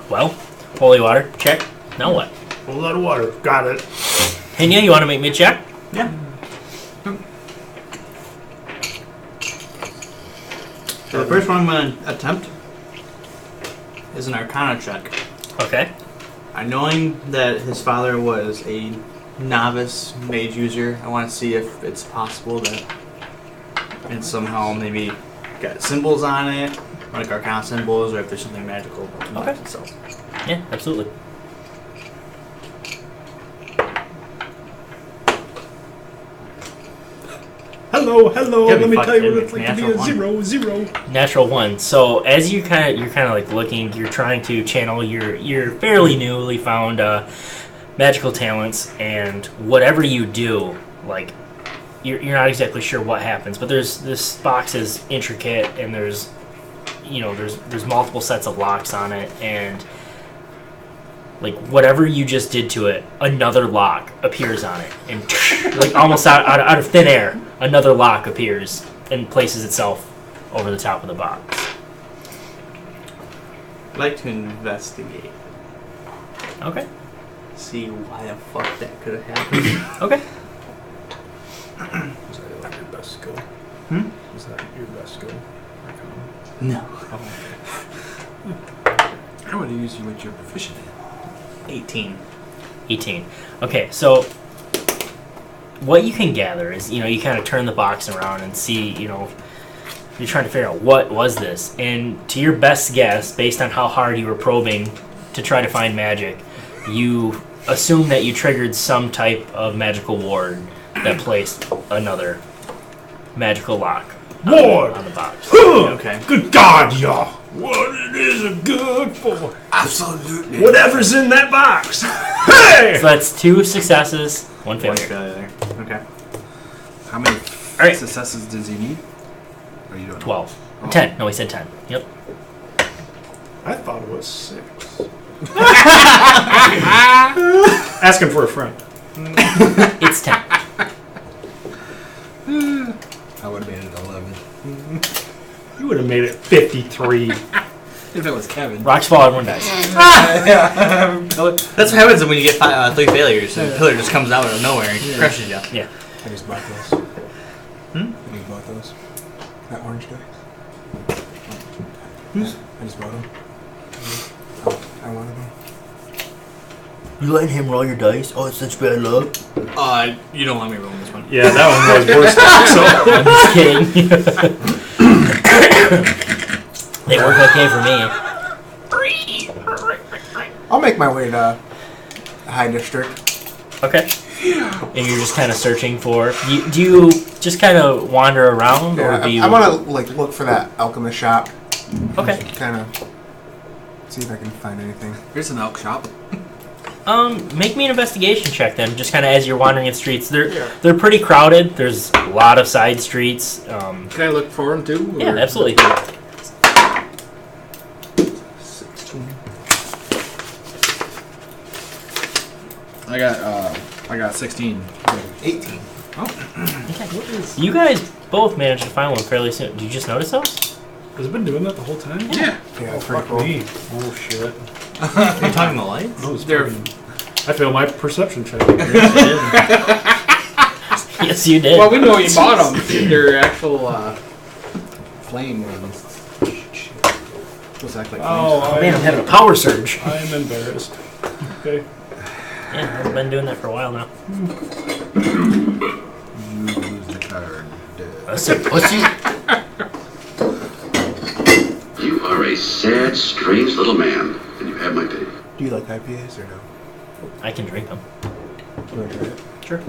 Well, holy water, check. Now what? Whole lot of water. Got it. Henya, you want to make me a check? Yeah. So the first one I'm going to attempt is an Arcana check. Okay. Knowing that his father was a novice mage user, I want to see if it's possible that it's somehow maybe got symbols on it, like Arcana symbols, or if there's something magical about the Okay. box itself. Yeah, absolutely. Hello. Yeah, Let me fuck, tell you what it'd it's be like to be a natural 0-0. Natural 1. So as you're kind of like looking, you're trying to channel your fairly newly found magical talents, and whatever you do, like you're not exactly sure what happens. But this box is intricate, and there's multiple sets of locks on it, and like whatever you just did to it, another lock appears on it, and like almost out of thin air, another lock appears and places itself over the top of the box. I'd like to investigate. Okay. see why the fuck that could have happened. Okay. Is that like your best skill? Is that your best skill? No. I would have used what you're proficient in. 18. 18. Okay, so what you can gather is, you kind of turn the box around and see, you're trying to figure out what was this. And to your best guess, based on how hard you were probing to try to find magic, you assume that you triggered some type of magical ward that placed another magical lock Ward! on the box. Okay. Good God, y'all! What it is good for? Absolutely. Whatever's in that box! Hey! So that's 2 successes, 1 One failure. failure there. Okay. How many right. successes does he need? Or you don't know? 12. Oh. 10. No, he said 10. Yep. I thought it was 6. Asking for a friend. It's 10. I would have made it 11. You would have made it 53. If it was Kevin. Rocks fall, everyone dies. That's what happens when you get 3 failures. And the pillar just comes out of nowhere and crushes you. Yeah. I just bought those. I just bought those. That orange dice. I just bought them. I wanted them. You letting him roll your dice? Oh, it's such bad luck. You don't want me rolling this one. Yeah, that one was worse. So I'm just kidding. They work okay for me. I'll make my way to High District. Okay. And you're just kind of searching for. Do you just kind of wander around, or do you? I want to look for that alchemist shop. Okay. Kind of see if I can find anything. Here's an elk shop. Make me an investigation check then. Just kind of as you're wandering the streets, they're pretty crowded. There's a lot of side streets. Can I look for him too? Yeah, or- absolutely. 16. I got 16. 18. Okay. You guys both managed to find one fairly soon. Did you just notice those? has it been doing that the whole time? Yeah. Yeah, Oh, it's pretty fuck cool. me. Oh shit. Are you talking about lights? I was They're- fucking- I failed my perception check. Yes, you did. Well, we know you bought them. They're actual flame ones. What's that like? Oh, Man, I'm having a power surge. I am embarrassed. Okay. Yeah, I've been doing that for a while now. You lose the card. That's a pussy. You are a sad, strange little man, and you have my pity. Do you like IPAs or no? I can drink them. You want to try it? Sure.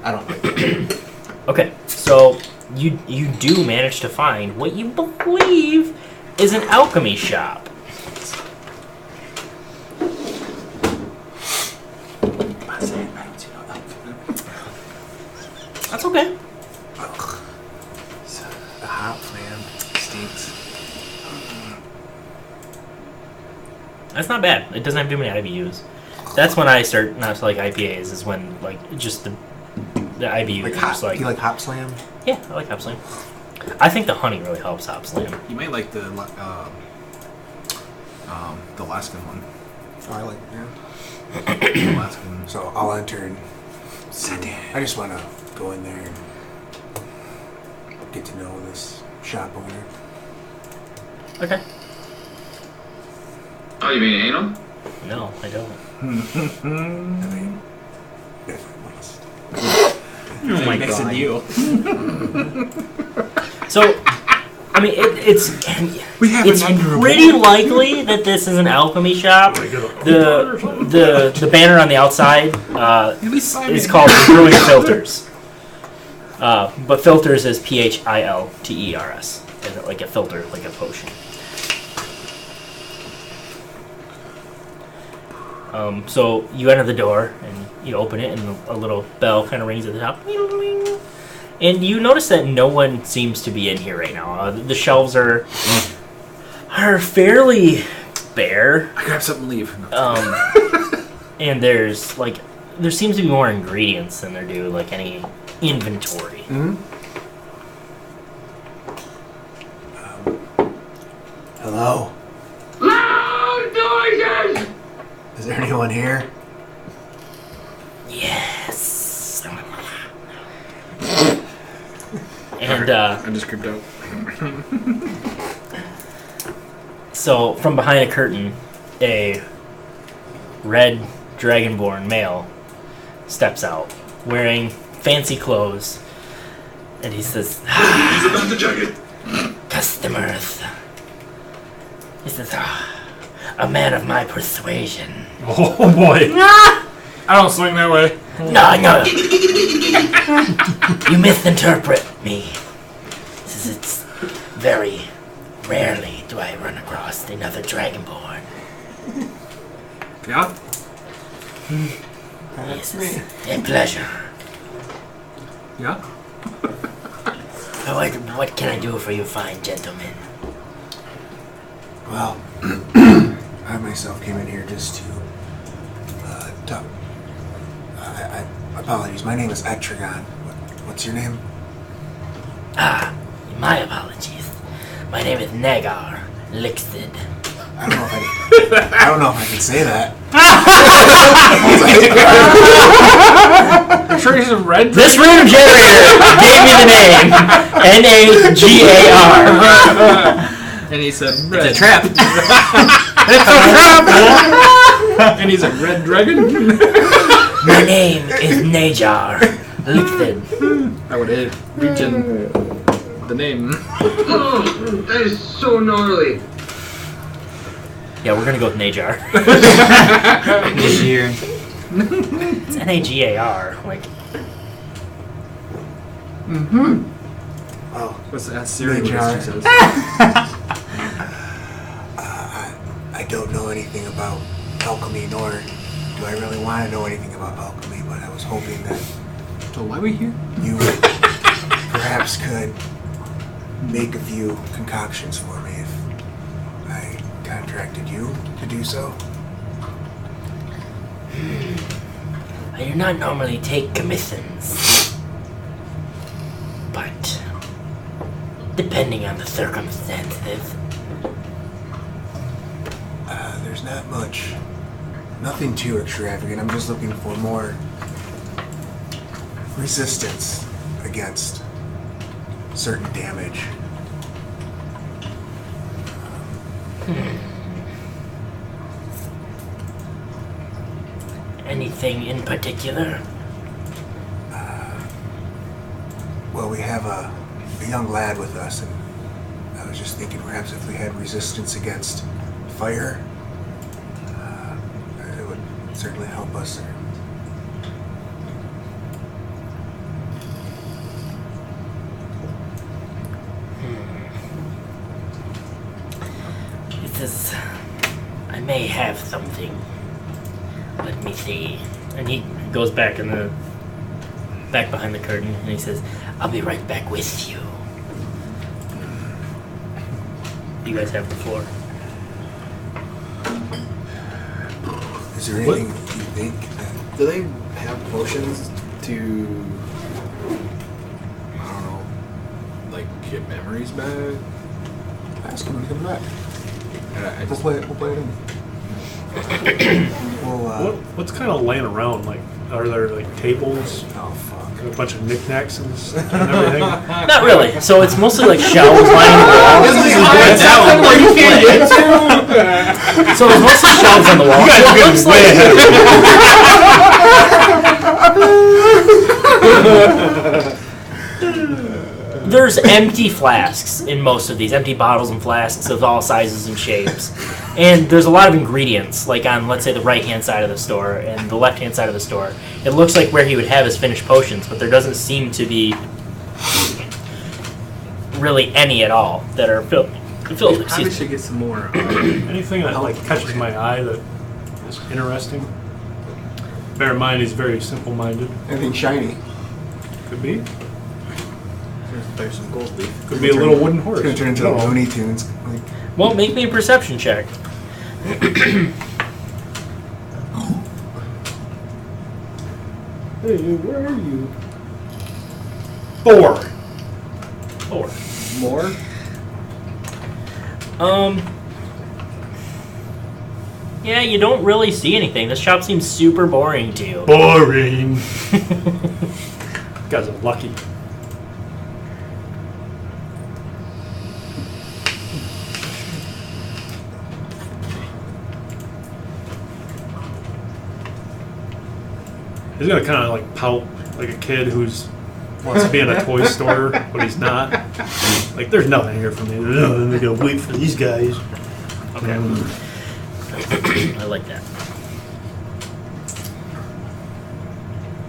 I don't like it. Okay, so you do manage to find what you believe is an alchemy shop. That's okay. The hops, man. Stinks. That's not bad. It doesn't have too many IBUs. That's when I start not to like IPAs. Is when like just the IBU Like is hop. just like Do you like Hop Slam? yeah, I like Hop Slam. I think the honey really helps Hop Slam. You might like the Alaskan one. Oh, I like it, yeah. The Alaskan. So I'll enter and Sit down. I just want to go in there and get to know this shop owner. Okay. Oh, you mean anal? No, I don't. I mean, if I must. Oh my Makes a god. deal. So, I mean, it's We have it's an under pretty likely that this is an alchemy shop. The banner on the outside is called Brewing Filters. But filters is Philters, like a filter, like a potion. So you enter the door and you open it, and a little bell kind of rings at the top. And you notice that no one seems to be in here right now. The shelves are fairly bare. I grab something and leave. And there seems to be more ingredients than there do like any inventory. Hello. Loud noises! Is there anyone here? Yes. And I just creeped out. so from behind a curtain, a red dragonborn male steps out, wearing fancy clothes, and he says, He's about the jacket. "Customers." He says, "A man of my persuasion." Oh boy. I don't swing that way. No. You misinterpret me. It's very rarely do I run across another dragonborn. Yeah? Yes, it's a pleasure. Yeah? What can I do for you fine gentlemen? Well, I myself came in here just to talk. Apologies. My name is Etrigan. What's your name? My apologies. My name is Nagar Lixid. I don't know if I can say that. I'm sure he's a red. This room generator gave me the name Nagar. And he said, It's a red. trap. It's a trap! And he's a red dragon? My name is Nagar Lixid. I would hate reaching the name. Oh, that is so gnarly. Yeah, we're gonna go with Nagar. This year. It's Nagar. Like, Oh, What's that? Siri what Najar. she says. I don't know anything about alchemy, nor do I really want to know anything about alchemy, but I was hoping that So why are we here? you perhaps could make a few concoctions for me if I contracted you to do so. I do not normally take commissions, but depending on the circumstances. There's not much. Nothing too extravagant. I'm just looking for more resistance against certain damage. Anything in particular? Well, we have a young lad with us, and I was just thinking perhaps if we had resistance against fire, it would certainly help us. He says, I may have something. Let me see. And he goes back behind the curtain, and he says, I'll be right back with you. You guys have the floor. Is there anything you think that... Do they have potions to, I don't know, like get memories back? Ask him when he comes back. I We'll just, play it in. We'll, What's kind of laying around? Like, are there like tables, oh, fuck. a bunch of knickknacks and stuff and everything? Not really. So it's mostly like shelves lining the walls. Where you can't get to. So it's mostly shelves on the wall. So it looks like there's empty flasks in most of these, empty bottles and flasks of all sizes and shapes. And there's a lot of ingredients, like on, let's say, the right-hand side of the store and the left-hand side of the store. It looks like where he would have his finished potions, but there doesn't seem to be really any at all that are filled. probably Excuse me. should get some more. Anything that like catches my eye that is interesting? Bear in mind, he's very simple-minded. Anything shiny. Could be. There's some gold leaf. Could be a little wooden horse. It's gonna turn into I don't know. Looney Tunes. Like, Well, make me a perception check. Hey, where are you? 4. 4. More? Yeah, you don't really see anything. This shop seems super boring to you. Boring. You guys are lucky. He's gonna kind of like pout like a kid who's wants to be in a toy store, but he's not. Like, there's nothing here for me. There's nothing. They're gonna wait for these guys. Okay. I like that.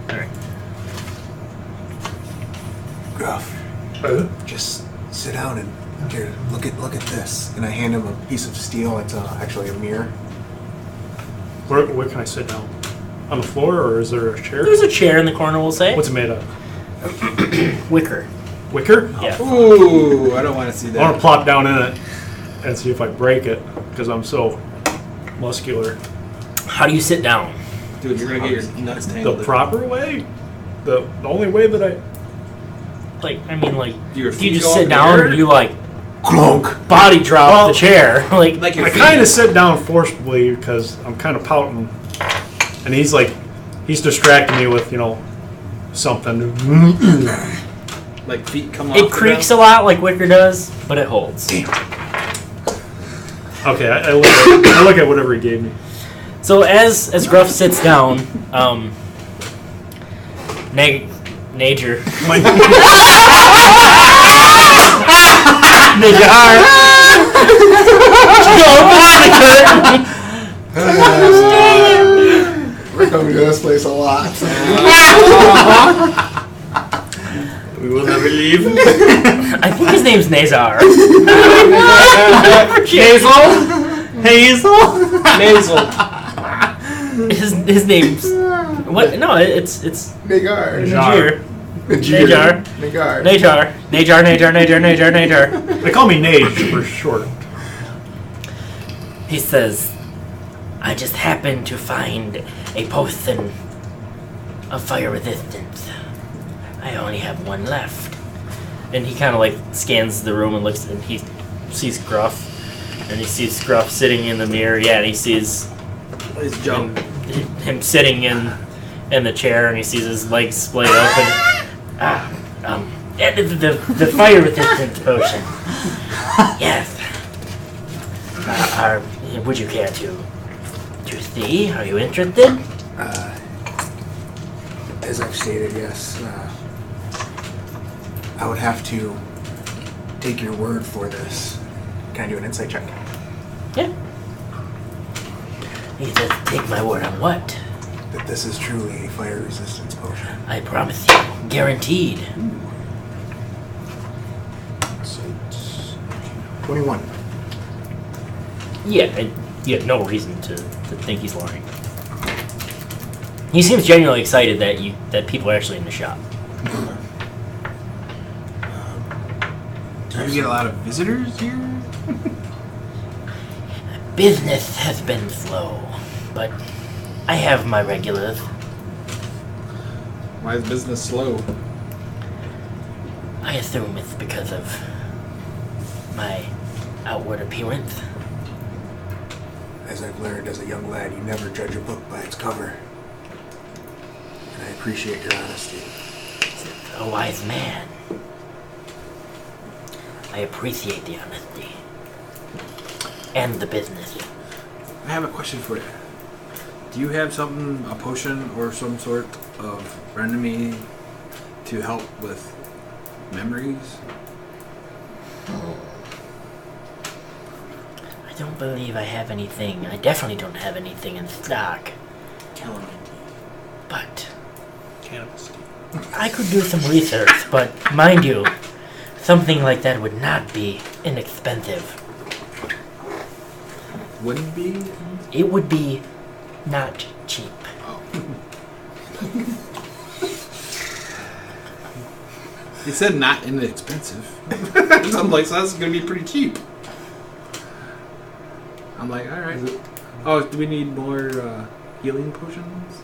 Alright. Gruff, just sit down and here, look at this. And I hand him a piece of steel. It's actually a mirror. Where can I sit down? On the floor, or is there a chair? There's a chair in the corner, we'll say. What's it made of? Wicker. Wicker? Yeah. Ooh, I don't want to see I want that. to plop down in it and see if I break it, because I'm so muscular. How do you sit down? Dude, you're gonna get your nuts tangled. The proper way? The only way that I... Like, I mean, like, Your do you feet just go sit up in the down air? or do you, like, Clunk. body drop Well, the chair? Like, Like your I feet. kind of sit down forcibly because I'm kind of pouting. And he's distracting me with, something. Like feet come off. it creaks a lot like Wicker does, but it holds. Okay, I look at whatever he gave me. So as Gruff sits down, Nature. Najar. Opens the curtain. We're coming to this place a lot. We will never leave. I think his name's Nazar. Hazel? Nasal. His name's what? No, it's Nagar. Najir. Nagar. Najar. They call me Nage for short. He says, I just happened to find a potion of fire resistance. I only have one left. And he kind of like scans the room and looks, and he sees Gruff. And he sees Gruff sitting in the mirror. Yeah, and he sees Let's jump. him sitting in the chair, and he sees his legs split open. The fire resistance potion. Yes. Would you care to see? Are you interested? As I've stated, yes. I would have to take your word for this. Can I do an insight check? Yeah. He says, take my word on what? That this is truly a fire resistance potion. I promise you. Guaranteed. 21. Yeah, you have no reason to think he's lying. He seems genuinely excited that people are actually in the shop. Do you get a lot of visitors here? Business has been slow, but I have my regulars. Why is business slow? I assume it's because of my outward appearance. As I've learned as a young lad, you never judge a book by its cover. And I appreciate your honesty. A wise man. I appreciate the honesty. And the business. I have a question for you. Do you have something, a potion or some sort of remedy to help with memories? I don't believe I have anything. I definitely don't have anything in stock. But Cannabis. I could do some research, but mind you, something like that would not be inexpensive. Wouldn't be? It would be not cheap. He said not inexpensive. I'm like, so that's gonna be pretty cheap. I'm like, alright. Oh, do we need more healing potions?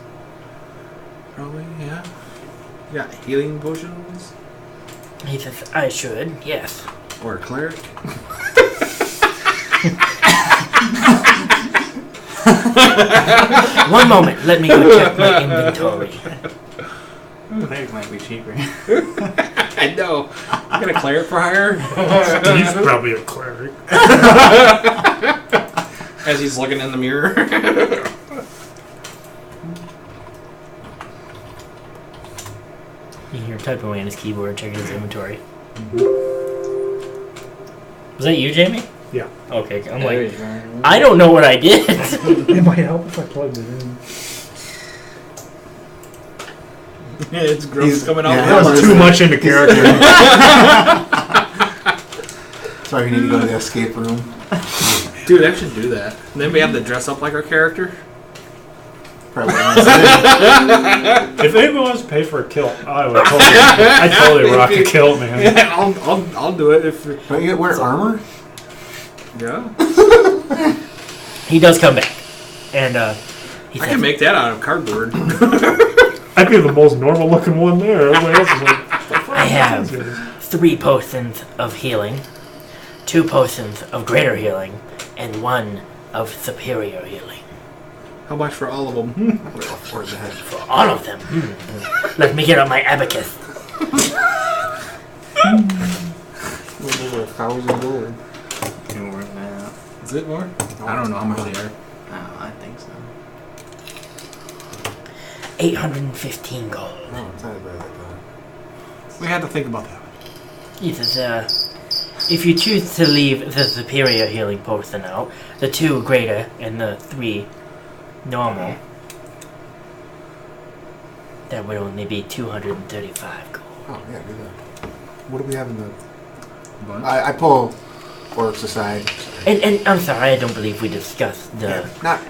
Probably, yeah. Yeah, healing potions? He says, I should, yes. Or a cleric? One moment, let me go check my inventory. Cleric might be cheaper. I know. I got a cleric for hire. He's probably a cleric. As he's looking in the mirror. You hear him typing away on his keyboard, checking his inventory. Was that you, Jamie? Yeah. Okay, I'm like, I don't know what I did. It might help if I plugged it in. Yeah, it's gross coming out. Yeah, That was too much into character. Sorry, you need to go to the escape room. Dude, I should do that. And then we have to dress up like our character. Probably. If anyone wants to pay for a kilt, I'd totally rock a kilt, man. Yeah, I'll do it if. Don't you wear armor? Yeah. He does come back, and he I says, can make that out of cardboard. I'd be the most normal looking one there. Everybody else is like, I have 3 potions of healing, 2 potions of greater healing, and 1 of superior healing. How much for all of them? Or the head. For all of them. Let me get out my abacus. Over 1,000 gold. Can work that out. Is it more? I don't know how much they are. I think so. 815 gold. No, it's not as bad like that. We had to think about that. He says, if you choose to leave the superior healing potion out, the 2 greater and the 3 normal, that would only be 235 gold. Oh, yeah, do that. What do we have in the... Bunch? I pull orcs aside. And I'm sorry, I don't believe we discussed the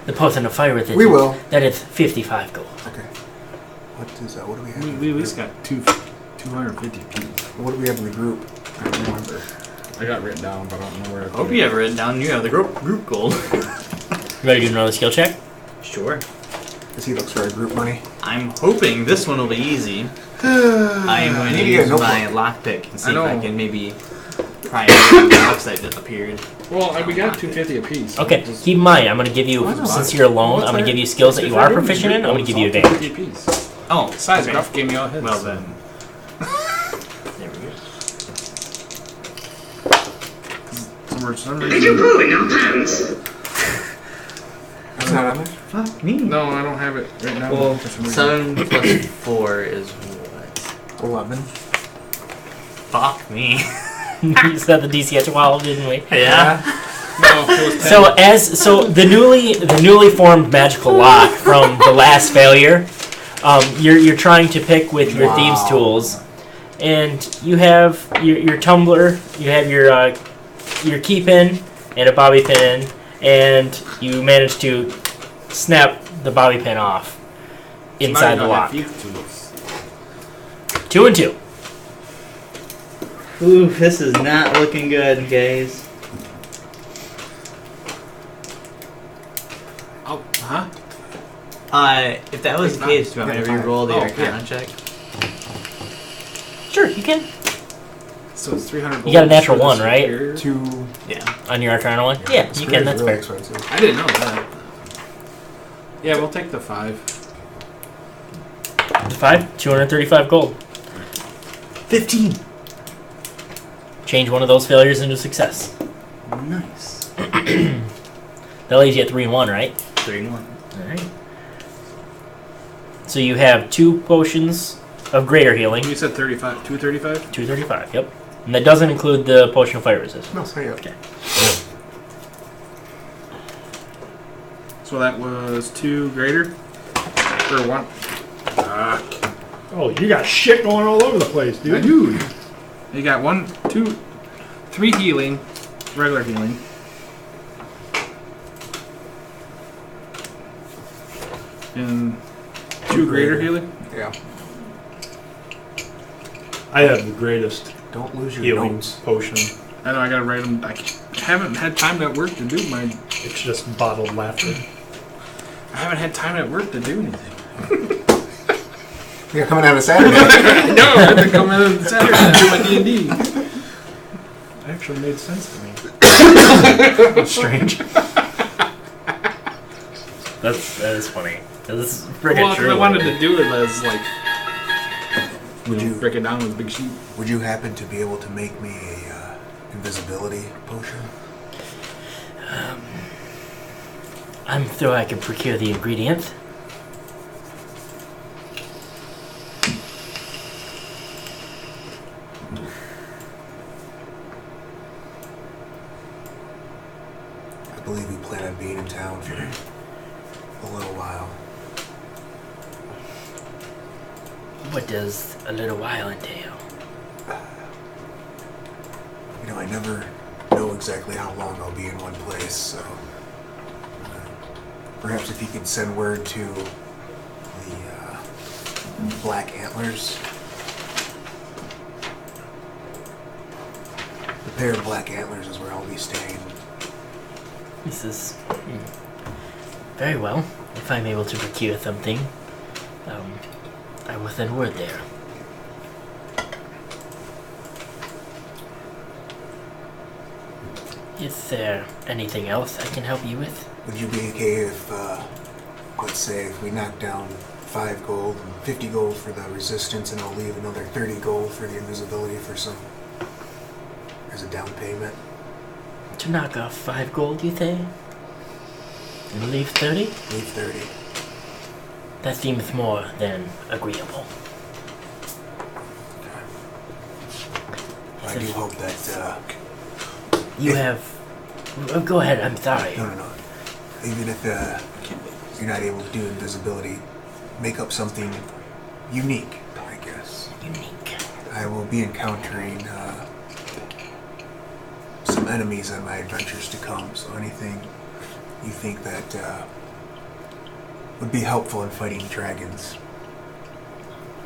the potion of fire with it. We will. That is 55 gold. Okay. What is that? What do we have? We at least got 250 apiece. What do we have in the group? I don't remember. I got written down, but I don't know where. I hope you have written down you have the group gold. Ready to do another skill check? Sure. Because he looks for our group money. I'm hoping this one will be easy. I am going to use my lockpick and see if I can maybe pry out the box that appeared. Well, we got 250 apiece. Okay, keep in mind, I'm going to give you, since you're alone, I'm going to give you skills that you are proficient in, I'm going to give you advantage. 250 apiece. Oh, Besides, okay. Gruff gave me all hits. Well then. There we go. For some Did you reason. prove your patents? It's not on there? Fuck me. No, I don't have it right now. Well, for some reason. 7 plus 4 is what? 11. Fuck me. You said the DC at 12, didn't we? Yeah. No, it was 10. So the newly formed magical lock from the last failure, you're trying to pick with your thieves' tools, and you have your tumbler, you have your key pin and a bobby pin, and you manage to snap the bobby pin off inside the lock. 2 and 2. Ooh, this is not looking good, guys. Oh, huh? If that was the case, do you want me to re-roll the Oh, Arcana check? Sure, you can. So it's 300 gold. You got a natural for the 1, right? superior. 2. Yeah. On your Arcana 1? Yeah, you can, that's really fair. expensive. I didn't know that. Yeah, we'll take the 5. 5, 235 gold. 15. Change one of those failures into success. Nice. That leaves you at 3 and 1, right? 3 and 1. Alright. So you have 2 potions of greater healing. You said 35. 235? 235, yep. And that doesn't include the potion of fire resistance. No, sorry. Okay. So that was 2 greater? Or 1? Oh, you got shit going all over the place, I dude. do. You got 1, 2, 3 healing. Regular healing. And 2 greater healing? Yeah. I have the greatest Don't lose your healing notes. potion. I know, I gotta write them. I haven't had time at work to do my. It's just bottled laughter. I haven't had time at work to do anything. You're coming out of Saturday. No, I have to come in on Saturday and do my D&D. Actually made sense to me. Strange. That is funny. This is freaking Well, true. I wanted to do it as like, Would you break it down with a big sheet. would you happen to be able to make me a invisibility potion? I'm sure I can procure the ingredients. I believe we plan on being in town for a little while. What does a little while entail? You know, I never know exactly how long I'll be in one place, so perhaps if you could send word to the Black Antlers. The pair of Black Antlers is where I'll be staying. This is very well. If I'm able to procure something, I will send word there. Is there anything else I can help you with? Would you be okay if, let's say, if we knock down 5 gold and 50 gold for the resistance, and I'll leave another 30 gold for the invisibility for some, as a down payment? To knock off 5 gold, you say? And leave 30? Leave 30. That seems more than agreeable. I do hope that, You have... Go ahead, I'm sorry. no. Even if you're not able to do invisibility, make up something unique, I guess. Unique. I will be encountering some enemies on my adventures to come, so anything you think that would be helpful in fighting dragons.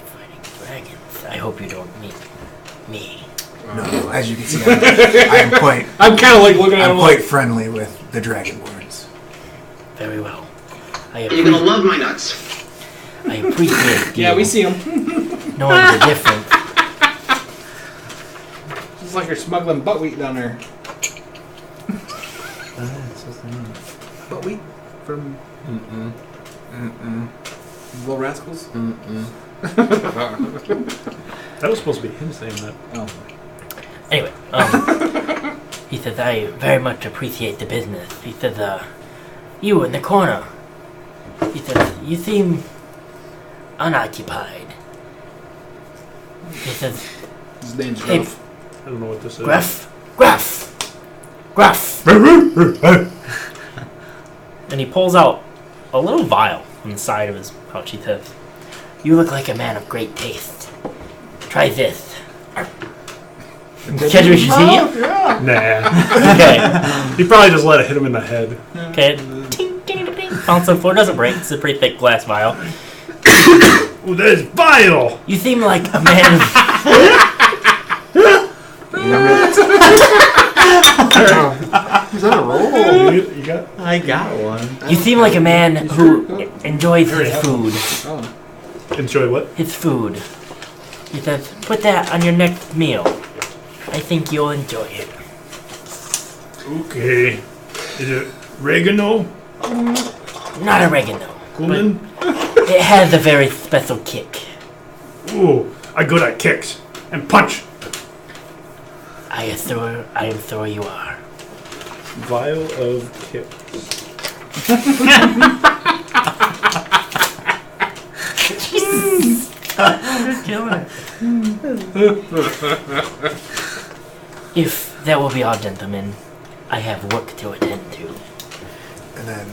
Fighting dragons. I hope you don't mean me. No, as you can see, I am quite... I'm kind of like looking at I'm him quite like, friendly with the Dragonborns. Very well. You're gonna love my nuts. I appreciate you yeah, we see him. knowing the difference. It's like you're smuggling buckwheat down there. Buckwheat from Little Rascals. That was supposed to be him saying that. Oh. Anyway, he says, I very much appreciate the business. He says, you in the corner. He says, you seem unoccupied. He says, His name's hey, Gruff. I don't know what this is. Gruff. And he pulls out a little vial from the side of his pouch. He says, you look like a man of great taste. Try this. Catch what you see? Nah. Okay. He probably just let it hit him in the head. Okay. Ting, ting, ting, ting. Bounce on the floor. Doesn't break. It's a pretty thick glass vial. Oh, that is vile! You seem like a man of... Is that a roll? You got... I got one. You seem like a man who enjoys his food. Oh. Enjoy what? His food. He says, put that on your next meal. I think you'll enjoy it. Okay. Is it oregano? Not oregano. Cumin? It has a very special kick. Ooh, I good at kicks. And punch. I am sure you are. Vial of kicks. If that will be all, gentlemen, I have work to attend to. And then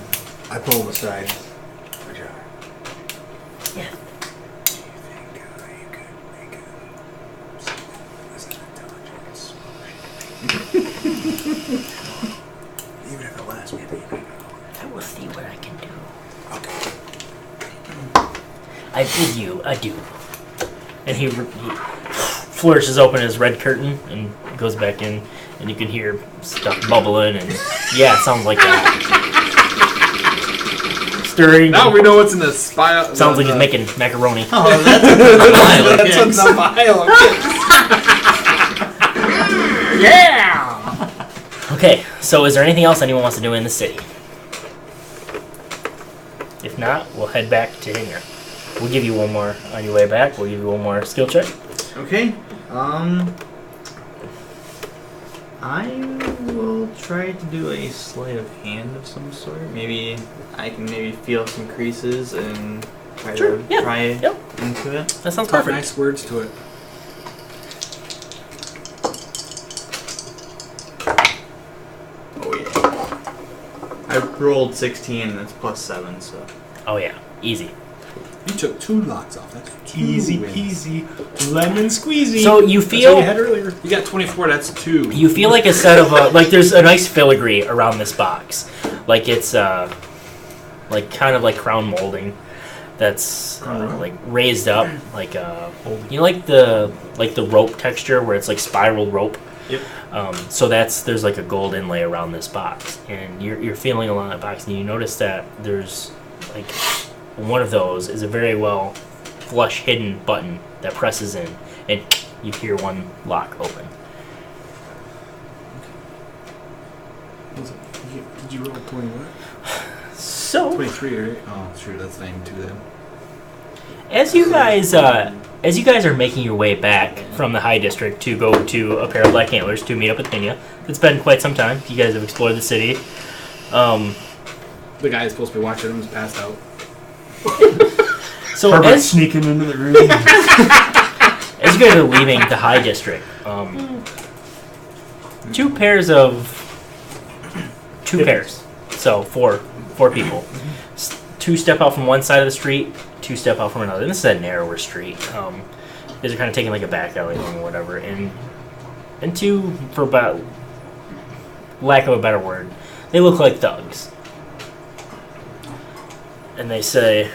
I pull him aside. Yeah. Do you think you could make something as an intelligence? Even if it lasts maybe a week. I will see what I can do. Okay. I bid you adieu. And he flourishes open his red curtain and goes back in, and you can hear stuff bubbling, and yeah, it sounds like that. Stirring. Now we know what's in the spile. Sounds like he's making macaroni. Oh, that's a That's a vial of kicks. Yeah! Okay, so is there anything else anyone wants to do in the city? If not, we'll head back to Hinger. We'll give you one more on your way back. We'll give you one more skill check. Okay. I will try to do a sleight of hand of some sort. Maybe I can feel some creases and try to pry into it. That sounds perfect. Nice words to it. Oh yeah. I rolled 16 and it's +7, so. Oh yeah, easy. You took 2 locks off. That's 2 Easy wins. peasy, lemon squeezy. So you That's what feel you had earlier. You got 24. That's 2. you feel like a set of like there's a nice filigree around this box, like it's like kind of like crown molding that's like raised up, like you know, like the rope texture where it's like spiral rope. Yep. So there's like a gold inlay around this box, and you're feeling along that box, and you notice that there's like one of those is a very well flush hidden button that presses in, and you hear one lock open. Did you roll 20 what? So 23, right? Oh, sure, that's 92 then. as you guys are making your way back from the High District to go to a pair of Black Antlers to meet up with Pinya, it's been quite some time. You guys have explored the city. The guy that's supposed to be watching him is passed out. So Herbert as sneaking into the room. you guys are leaving the High District, two pairs. So four people. 2 step out from one side of the street, 2 step out from another. And this is a narrower street. These are kind of taking like a back alley or whatever. And 2, for about lack of a better word, they look like thugs. And they say,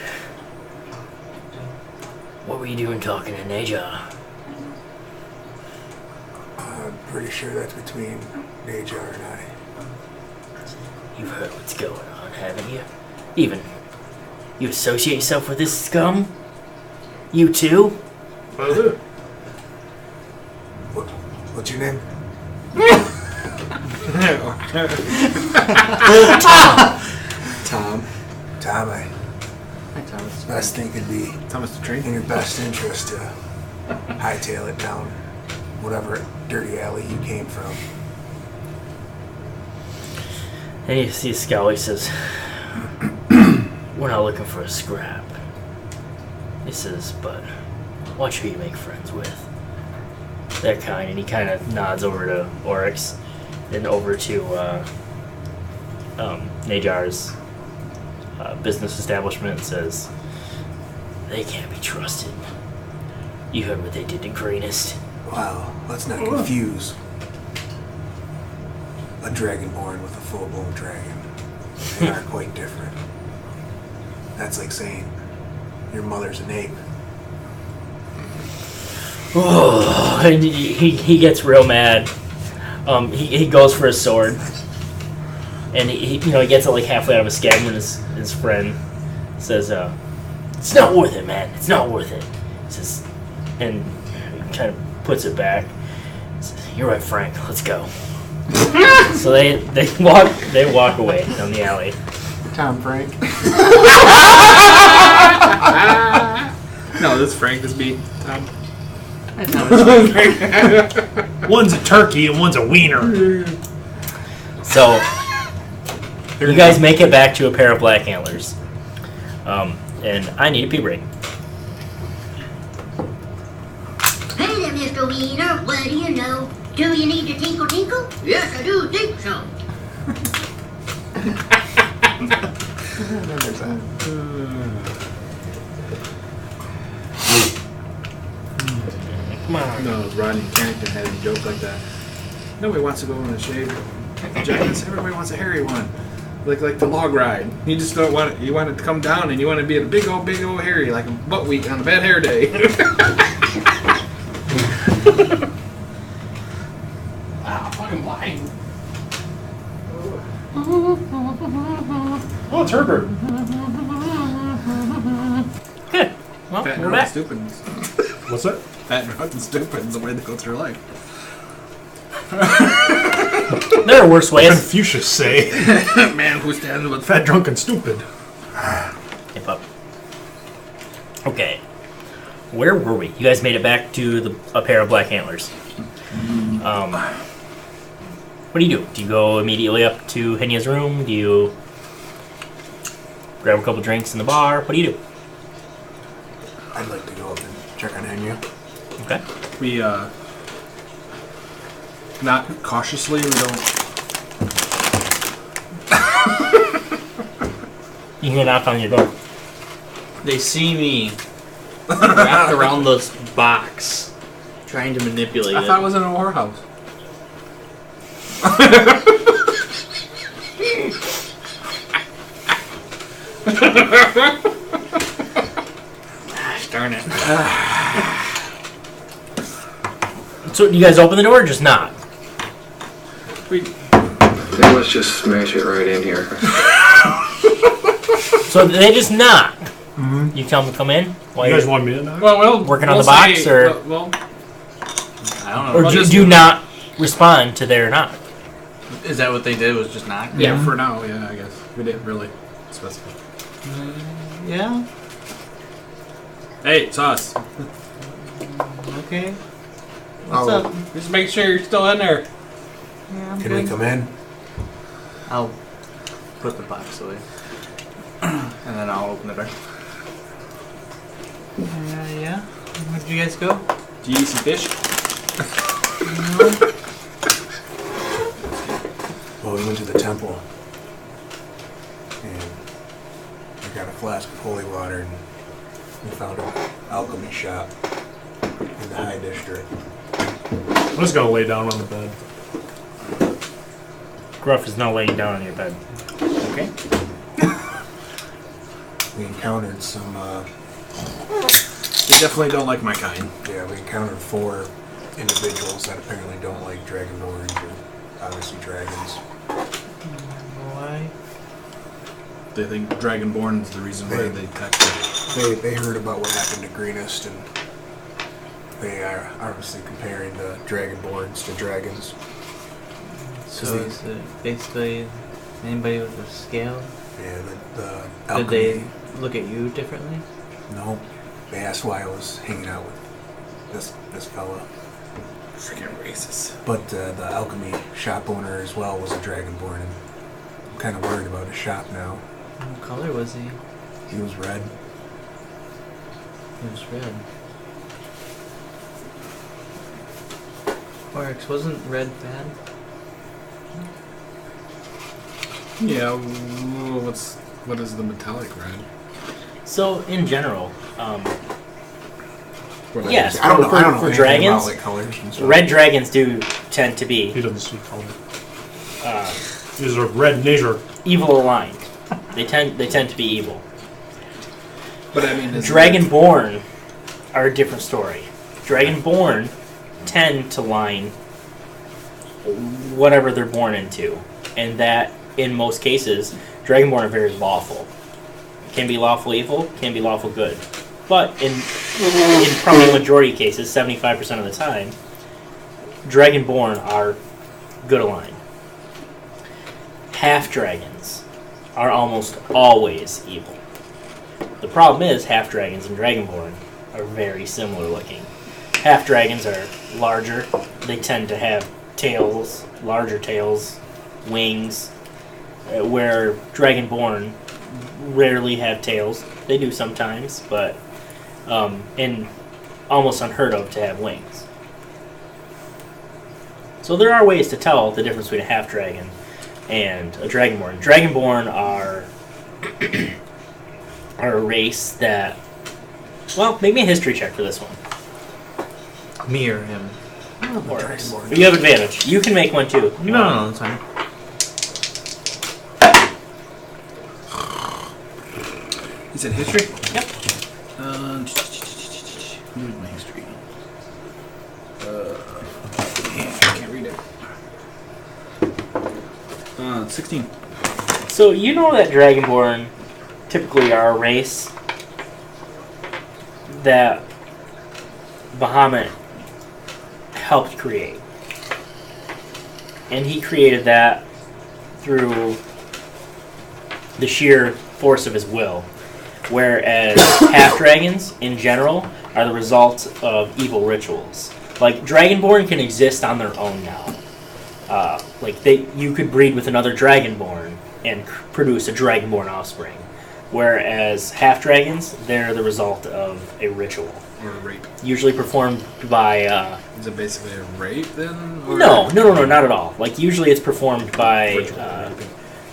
"What were you doing talking to Neja?" I'm pretty sure that's between Najar and I. You've heard what's going on, haven't you? You associate yourself with this scum? You too? What's your name? Tom. Tom, Hi, Thomas. best thing could be Thomas the Train. in your best interest to hightail it down whatever dirty alley you came from. And you see Scowl, he says, "We're not looking for a scrap." He says, "But watch who you make friends with. They're kind." And he kind of nods over to Oryx and over to Najar's business establishment and says, "They can't be trusted. You heard what they did to Greenest." Wow, let's not confuse a dragonborn with a full-blown dragon. They are quite different. That's like saying your mother's an ape. Oh, and he gets real mad. He goes for his sword, and he gets it like halfway out of his scab when his friend says, "It's not worth it, man. It's not worth it." He says, and he kind of puts it back. He says, "You're right, Frank. Let's go." So they walk away down the alley. Tom Frank. No, this is Frank. This is me. Tom. One's a turkey and one's a wiener. So you guys make it back to a pair of Black Antlers, and I need a pee break. Hey there, Mr. Wiener. What do you know? Do you need to tinkle tinkle? Yes, I do think so. Come on. No, Rodney Carrington had a joke like that. Nobody wants to go on a shaved giants. Everybody wants a hairy one. Like the log ride. You just don't want it. You want it to come down, and you want to be a big old hairy, like a butt week on a bad hair day. Wow, fucking blind. Oh, it's Herbert. Good. Well, Fat and we're rough back. stupid. What's that? Fat and rough and stupid is the way they go through life. There are worse ways. Confucius say, Man who stands with fat, drunk, and stupid. Okay. Where were we? You guys made it back to a pair of black antlers. What do you do? Do you go immediately up to Henya's room? Do you grab a couple drinks in the bar? What do you do? I'd like to go up and check on Henya. Okay. We, not cautiously, we don't... You hear a knock on your door. They see me wrapped around this box, trying to manipulate I it. thought it was in a whorehouse. Darn it. So, do you guys open the door or just knock? Then let's just smash it right in here. So, they just knock. You tell them to come in? While You guys you're want me to knock? Well, working on we'll the box, say- or Well, I don't know. or well, do just- you not respond to their knock? Is that what they did? Was just knock? yeah, for now, yeah, I guess. We didn't really specify. Yeah. Hey, it's us. Okay. What's Oh. up? Just make sure you're still in there. Yeah, I'm Can good. we come in? I'll put the box away, and then I'll open the door. Yeah. Where'd you guys go? Do you eat some fish? Well, we went to the temple. And we got a flask of holy water and we found an alchemy shop in the High District. I'm just gonna lay down on the bed. Gruff is now laying down on your bed. Okay. We encountered some, You definitely don't like my kind. yeah, we encountered 4 individuals that apparently don't like dragonborns or obviously dragons. Why? They think Dragonborn is the reason why they attacked them. They heard about what happened to Greenest and they are obviously comparing the dragonborns to dragons. So is it basically anybody with a scale? Yeah, the Did alchemy. they look at you differently? No. They asked why I was hanging out with this fella. Freaking racist. But the alchemy shop owner as well was a dragonborn, and I'm kind of worried about his shop now. What color was he? He was red. He was red. Oryx, wasn't red bad? Yeah, what is the metallic red? So, in general, What yes, I don't know. for, I don't know for anything dragons, about like colors and stuff. red dragons do tend to be He doesn't speak color. uh, These are red nature. evil aligned. They tend to be evil. But I mean, Dragonborn are a different story. Dragonborn tend to line whatever they're born into, and that in most cases, Dragonborn are very lawful. Can be lawful evil, can be lawful good. But in probably majority of cases, 75% of the time, Dragonborn are good aligned. Half dragons are almost always evil. The problem is half dragons and Dragonborn are very similar looking. Half dragons are larger. They tend to have tails, larger tails, wings, where Dragonborn rarely have tails. They do sometimes, but and almost unheard of to have wings. So there are ways to tell the difference between a half dragon and a Dragonborn. Dragonborn are are a race that, well, make me a history check for this one. Me or him? Works. But you have advantage. You can make one too. if you want. No, that's fine. He said history? Yep. Where's my history? Yeah, I can't read it. 16. So you know that Dragonborn typically are a race that Bahamut helped create. And he created that through the sheer force of his will. whereas half dragons in general are the result of evil rituals. Like Dragonborn can exist on their own now. You could breed with another Dragonborn and produce a Dragonborn offspring, whereas half dragons, they're the result of a ritual. Or a rape. Usually performed by. Is it basically a rape then? Or No, not at all. Like usually it's performed by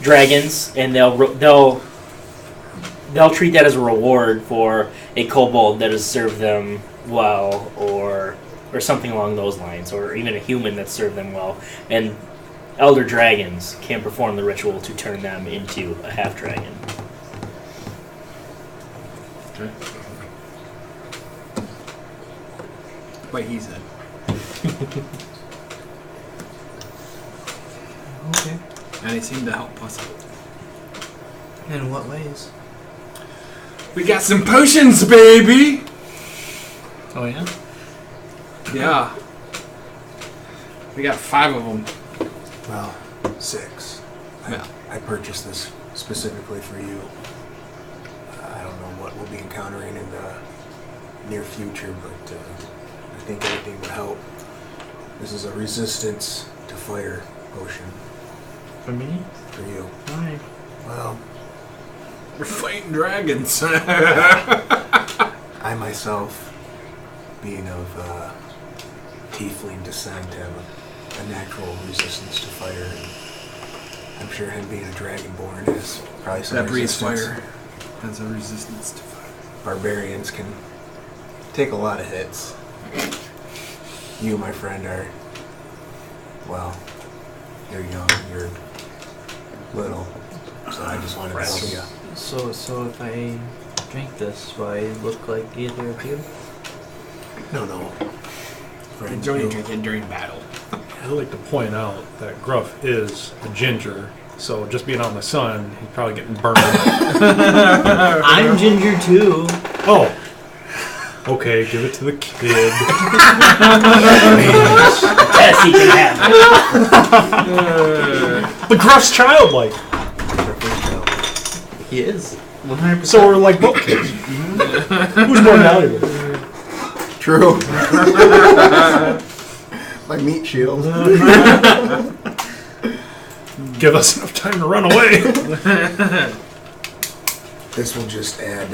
dragons, and they'll treat that as a reward for a kobold that has served them well, or something along those lines, or even a human that served them well. And elder dragons can perform the ritual to turn them into a half dragon. Okay. What he said. Okay. And it seemed to help us. In what ways? We got some potions, baby! Oh yeah? Yeah. We got 5 of them. Well, 6. Yeah. I purchased this specifically for you. I don't know what we'll be encountering in the near future, but I think everything would help. This is a resistance to fire potion. For me? For you. Why? Well, We're fighting dragons. I myself, being of tiefling descent, have a natural resistance to fire. And I'm sure him being a dragonborn is probably some That breathes resistance. fire. Has a resistance to fire. Barbarians can take a lot of hits. You, my friend, are, well, you're young, you're little, so I just wanted to help you. So if I drink this, do I look like either of you? No. Friend, Johnny you- drink it during battle. I'd like to point out that Gruff is a ginger, so just being out in the sun, he's probably getting burned. I'm ginger too. Oh. Okay, give it to the kid. Yes, he can have. The Gruff's childlike. He is. 100%. So we're like both kids. Who's more valuable? True. My meat shield. Give us enough time to run away. This will just add,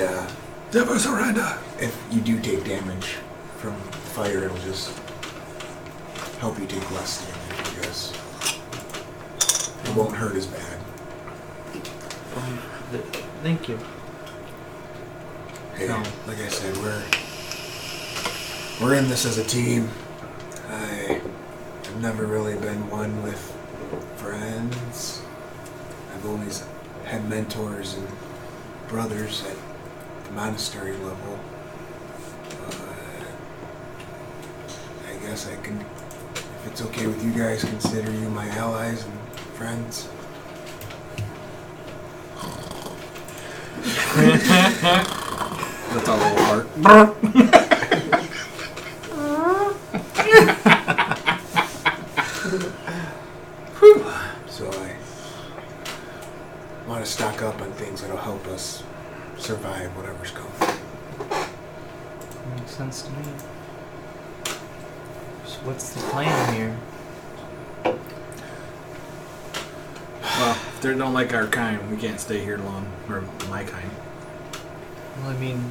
Never surrender. if you do take damage from fire, it'll just help you take less damage, I guess. It won't hurt as bad. Thank you. Hey, No. like I said, we're in this as a team. I've never really been one with friends. I've always had mentors and brothers at the monastery level. I guess I can, if it's okay with you guys, consider you my allies and friends. That's a little heart. So I want to stock up on things that'll help us survive whatever's coming. Makes sense to me. So what's the plan here? Well, if they don't like our kind, we can't stay here long. Or my kind. Well, I mean,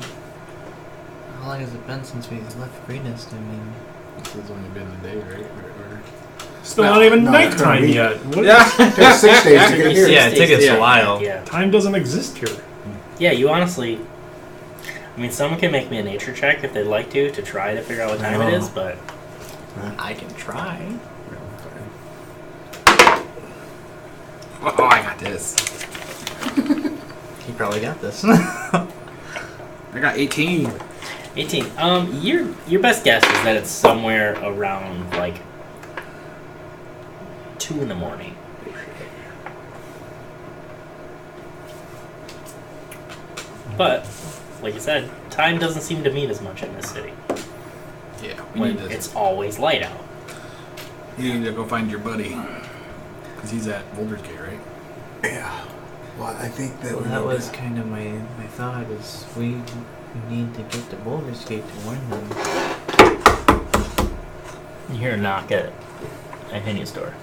how long has it been since we left Greenest? I mean, This has only been a day, right? Or Still not even No, nighttime we- yet. What? It takes 6 days to get here. Yeah, it took us a while. Yeah. Time doesn't exist here. Yeah, you honestly. I mean, someone can make me a nature check if they'd like to try to figure out what time it is, but. I can try. oh, I got this. He probably got this. I got 18. 18. Your best guess is that it's somewhere around, like, 2 in the morning. But, like you said, time doesn't seem to mean as much in this city. Yeah, we When need to. it's always light out. You need to go find your buddy. Because he's at Boulder's Gate, right? Yeah. Well, I think that Well, we that need was to- kind of my thought is we need to get the Baldur's Gate to warn them. You hear a knock at Henya's door.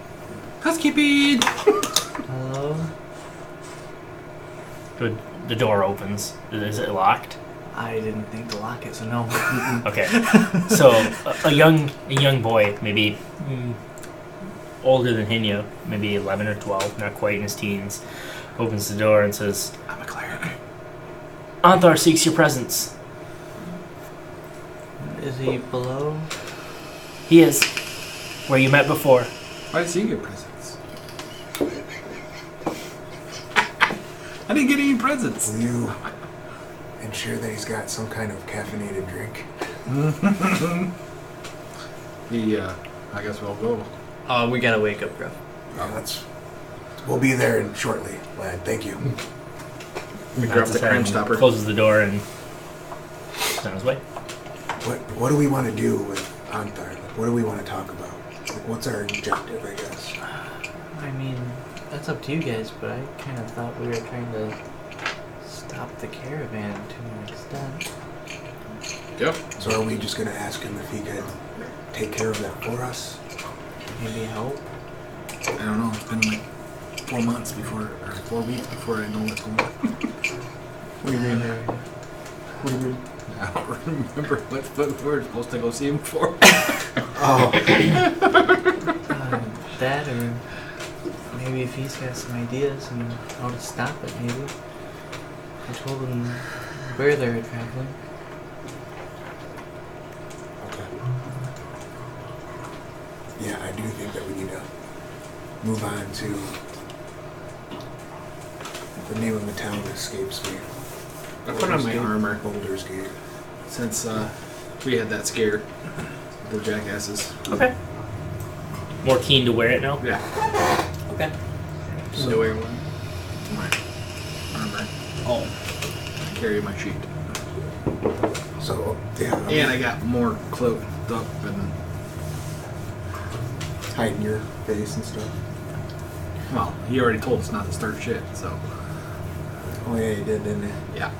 Housekeeping! Hello? The door opens. Is it locked? I didn't think to lock it, so no. Okay. So a young boy, maybe older than Henya, maybe 11 or 12, not quite in his teens, opens the door and says, I'm a cleric. Anthar seeks your presence. Is he below? He is. Where you met before. Why does he get presents? I didn't get any presents. Will you ensure that he's got some kind of caffeinated drink? I guess we'll go. Oh, we gotta wake up, Gruff. We'll be there shortly, lad. Thank you. We grab the crime stopper. Closes the door and is on his way. What do we want to do with Anthar? Like, what do we want to talk about? Like, what's our objective, I guess? I mean, that's up to you guys, but I kind of thought we were trying to stop the caravan to an extent. Yep. So are we just going to ask him if he could take care of that for us? Maybe help? I don't know. It's been like 4 months before, or 4 weeks before I know what's going on. What do you mean? What do you mean? I don't remember what we're supposed to go see him for. Oh. That, or maybe if he's got some ideas and how to stop it, maybe. I told him where they were traveling. Okay. Yeah, I do think that we need to move on to... The name of the town escapes me. I put on my armor Baldur's Gate. since we had that scare. The jackasses. Okay. More keen to wear it now? Yeah. Okay. So to wear one. My armor. Oh. I carry my sheet. So, yeah. And I got more cloaked up and... hiding your face and stuff. Well, he already told us not to start shit, so... Oh yeah, you did, didn't you? Yeah.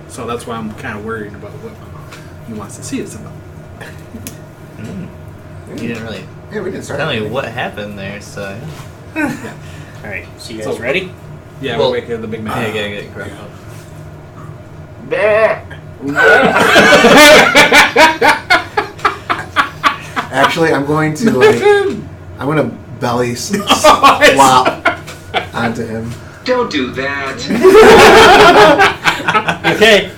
So that's why I'm kind of worried about what he wants to see us about. You didn't really Yeah, we didn't start. tell me anything. what happened there, so... Yeah. Alright, so you guys ready? Yeah, Well, we're waking the big man. Yeah, gotta get Gruff up. Actually, I'm going to I'm gonna belly slop onto him. Don't do that. Okay.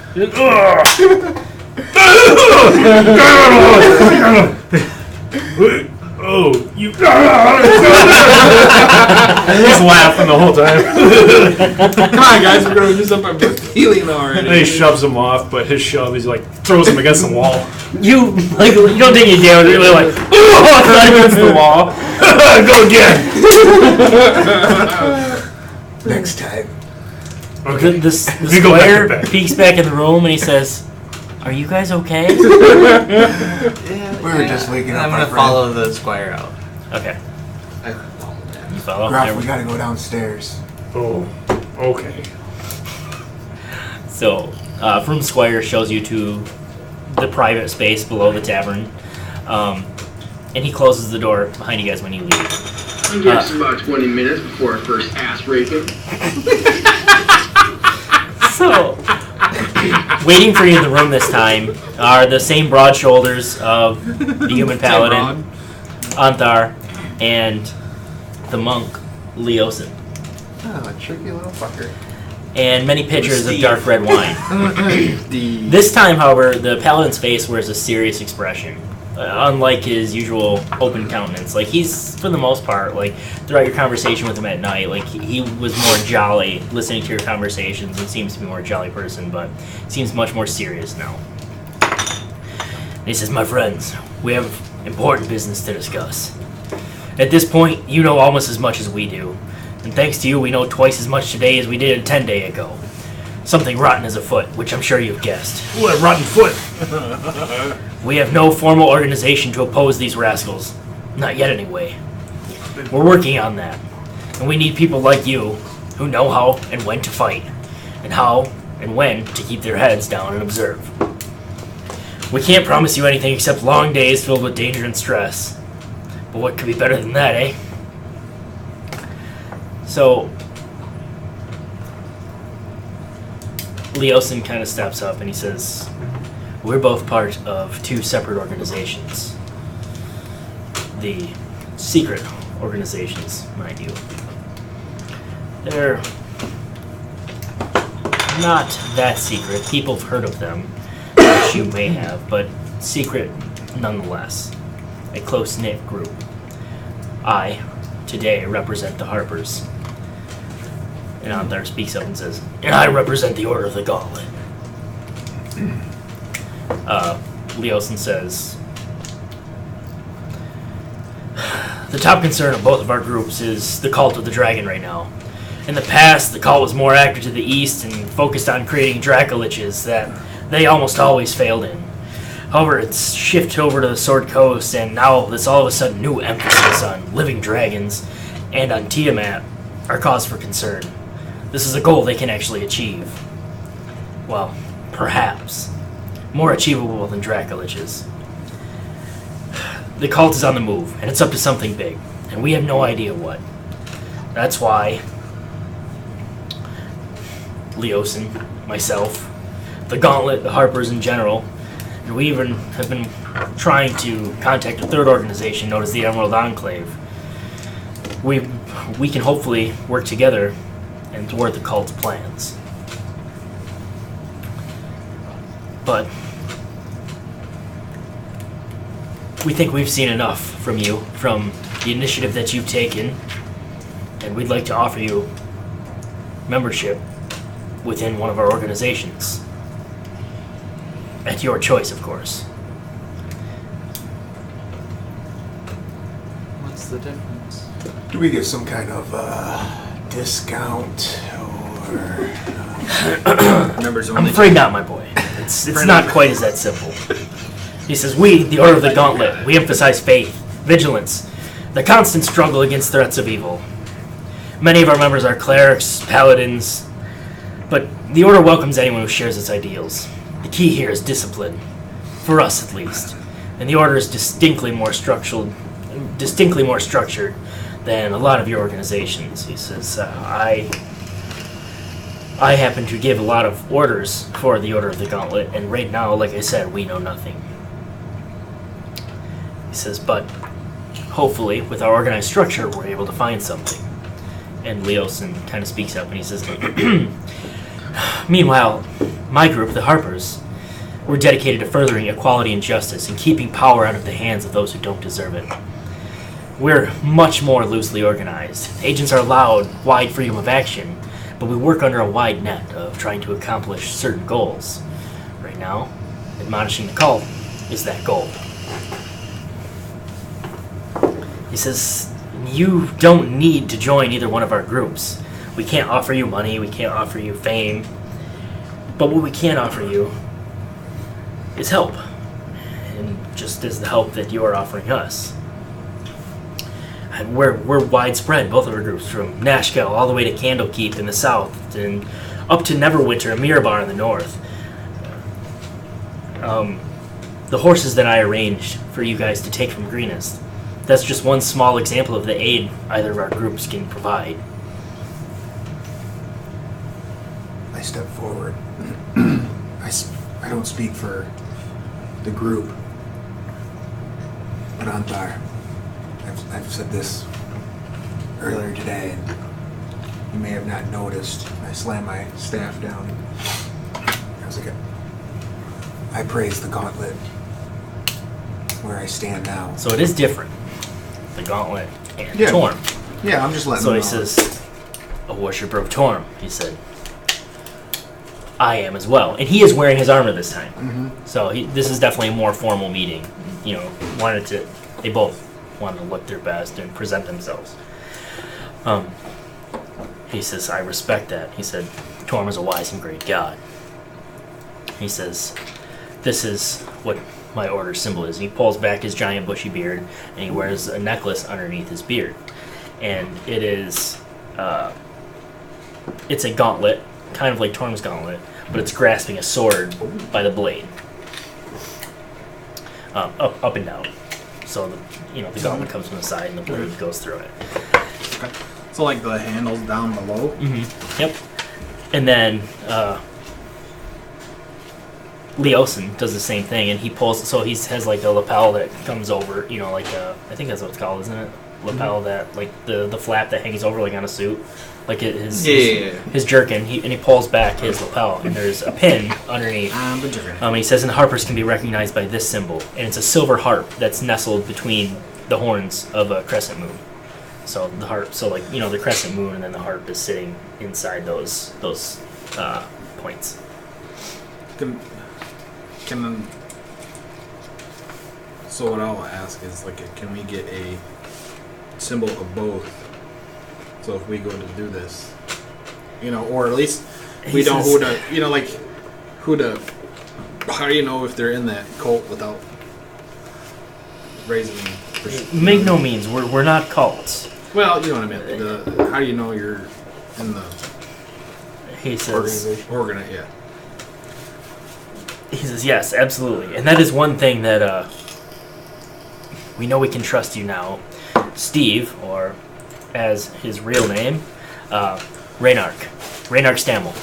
Oh, you. He's laughing the whole time. Come on, guys, we're gonna do something. I'm feeling already. And he shoves him off, but his shove, he's like, throws him against the wall. You don't take any damage. You're like, oh, against the wall. Go again. Next time. Okay. The You go back squire to bed. peeks back in the room and he says, "Are you guys okay?" Yeah, We were just waking up I'm our gonna friend. follow the squire out. Okay. I follow that. You follow? Gruff, we gotta go downstairs. Oh, okay. So, from Squire shows you to the private space below the tavern, and he closes the door behind you guys when you leave. It gives about 20 minutes before our first ass raping. So, waiting for you in the room this time are the same broad shoulders of the human paladin, Anthar, and the monk, Leosin. Oh, a tricky little fucker. And many pitchers of dark red wine. The This time, however, the paladin's face wears a serious expression, unlike his usual open countenance. Like, he's, for the most part, like, throughout your conversation with him at night, like, he was more jolly listening to your conversations and seems to be a more jolly person, but seems much more serious now. And he says, "My friends, we have important business to discuss. At this point, you know almost as much as we do. And thanks to you, we know twice as much today as we did 10 days ago. Something rotten is afoot, which I'm sure you've guessed. What a rotten foot. We have no formal organization to oppose these rascals. Not yet, anyway. We're working on that. And we need people like you who know how and when to fight, and how and when to keep their heads down and observe. We can't promise you anything except long days filled with danger and stress. But what could be better than that, eh? So, Leosin kind of steps up and he says, we're both part of two separate organizations. The secret organizations, mind you. They're not that secret. People have heard of them, which you may have, but secret nonetheless. A close-knit group. I, today, represent the Harpers. And Anthar speaks up and says, and I represent the Order of the Gauntlet. Leosin says, the top concern of both of our groups is the cult of the dragon right now. In the past, the cult was more active to the east and focused on creating Dracoliches that they almost always failed in. However, it's shifted over to the Sword Coast, and now this all of a sudden new emphasis on living dragons and on Tiamat are cause for concern. This is a goal they can actually achieve. Well, perhaps. More achievable than Dracoliches. The cult is on the move, and it's up to something big, and we have no idea what. That's why Leosin, myself, the Gauntlet, the Harpers in general, and we even have been trying to contact a third organization known as the Emerald Enclave. We can hopefully work together and thwart the cult's plans. But we think we've seen enough from you, from the initiative that you've taken, and we'd like to offer you membership within one of our organizations. At your choice, of course. What's the difference? Do we get some kind of discount or Members I'm only. afraid not, my boy. It's not quite as that simple. He says, we, the Order of the Gauntlet, we emphasize faith, vigilance, the constant struggle against threats of evil. Many of our members are clerics, paladins, but the Order welcomes anyone who shares its ideals. The key here is discipline, for us at least, and the Order is distinctly more structured than a lot of your organizations. He says, I happen to give a lot of orders for the Order of the Gauntlet, and right now, like I said, we know nothing. He says, but hopefully, with our organized structure, we're able to find something. And Leosin kind of speaks up and he says, meanwhile, my group, the Harpers, we're dedicated to furthering equality and justice and keeping power out of the hands of those who don't deserve it. We're much more loosely organized. Agents are allowed wide freedom of action, but we work under a wide net of trying to accomplish certain goals. Right now, admonishing the cult is that goal. He says, you don't need to join either one of our groups. We can't offer you money, we can't offer you fame, but what we can offer you is help. And just as the help that you are offering us. And we're widespread, both of our groups, from Nashkel all the way to Candlekeep in the south, and up to Neverwinter and Mirabar in the north. The horses that I arranged for you guys to take from Greenest, that's just one small example of the aid either of our groups can provide. I step forward. I don't speak for the group, but Anthar, I've said this earlier today, and you may have not noticed. I slammed my staff down. I was like, I praise the Gauntlet where I stand now. So it is different. The Gauntlet and Yeah. Torm. Yeah, I'm just letting So them he know. says, a worshiper of Torm, he said. I am as well. And he is wearing his armor this time. Mm-hmm. So this is definitely a more formal meeting. You know, they both wanted to look their best and present themselves. He says, I respect that. He said, Torm is a wise and great god. He says, this is what my order symbol is. He pulls back his giant bushy beard, and he wears a necklace underneath his beard. and it is it's a gauntlet, kind of like Torm's gauntlet, but it's grasping a sword by the blade, up and down. So the gauntlet comes from the side and the blade goes through it. Okay. So like the handle's down below. Mm-hmm. Yep. And then Leosin does the same thing, and he pulls. So he has like a lapel that comes over. Like I think that's what it's called, isn't it? Lapel that like the flap that hangs over like on a suit, like his jerkin. He pulls back his lapel, and there's a pin underneath. The jerkin. And he says, and the harpers can be recognized by this symbol, and it's a silver harp that's nestled between the horns of a crescent moon. So the harp, the crescent moon, and then the harp is sitting inside those points. So what I'll ask is can we get a symbol of both? So if we go to do this, or at least we know who to, how do you know if they're in that cult without raising? Make no means, we're not cults. Well, you know what I meant. How do you know you're in the? He says, yeah. He says, yes, absolutely. And that is one thing that we know we can trust you now. Steve, or as his real name, Raynark Stammel.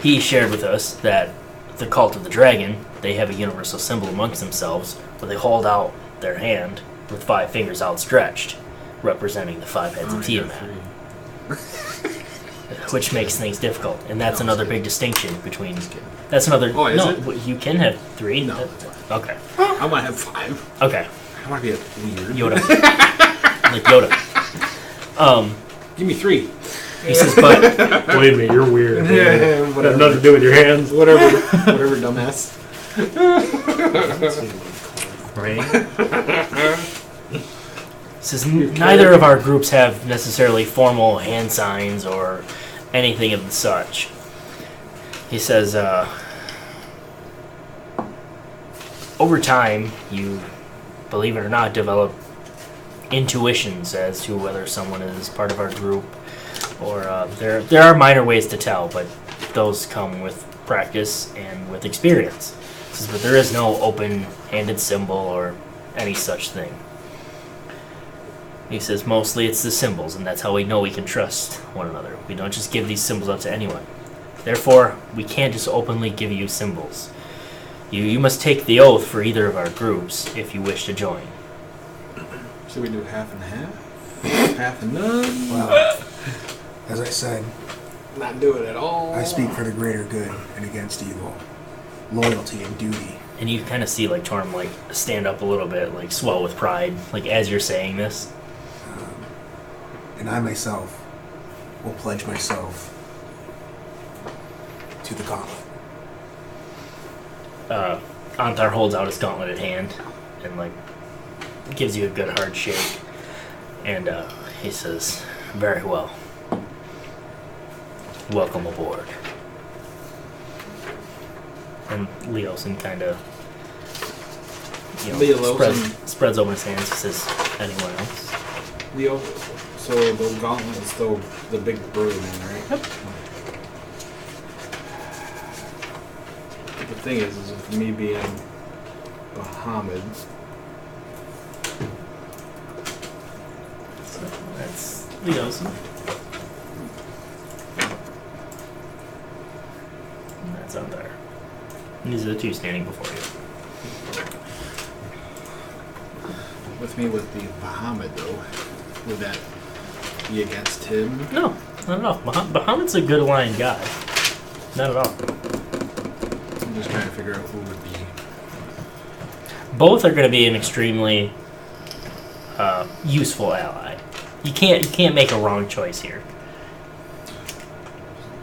He shared with us that the Cult of the Dragon, they have a universal symbol amongst themselves where they hold out their hand with 5 fingers outstretched, representing the 5 heads of Tiamat. Which makes things difficult, and that's another big distinction between. That's another. Oh, is it? You can have 3. No. Okay. I want to have 5. Okay. I want to be a weird Yoda. Like Yoda. Give me 3. He says, but Wait a minute, you're weird. Yeah, Whatever. Nothing to do with your hands. Whatever, dumbass. Right? He says, neither of our groups have necessarily formal hand signs or anything of the such. He says, over time, you, believe it or not, develop intuitions as to whether someone is part of our group, or there are minor ways to tell, but those come with practice and with experience. He says, but there is no open-handed symbol or any such thing. He says, mostly it's the symbols, and that's how we know we can trust one another. We don't just give these symbols up to anyone. Therefore, we can't just openly give you symbols. You must take the oath for either of our groups if you wish to join. Should we do half and half? Half and none? Well, as I said, Not do it at all. I speak for the greater good and against evil. Loyalty and duty. And you kind of see like Torm like stand up a little bit, like swell with pride, like as you're saying this. And I myself will pledge myself to the gauntlet. Antar holds out his gauntleted hand and like gives you a good hard shake, and he says, "Very well. Welcome aboard." And Leosin kind of, spreads open his hands. He says, "Anyone else?" Leo, so the gauntlet is still the big burly man, right? Yep. The thing is with me being Bahamut, So that's Leosin. And that's Antar. And these are the two standing before you. with me with the Bahamut though, would that be against him? No, not at all. Bahamut's a good aligned guy. Not at all. I'm just trying to figure out who would be. Both are going to be an extremely useful ally. You can't make a wrong choice here.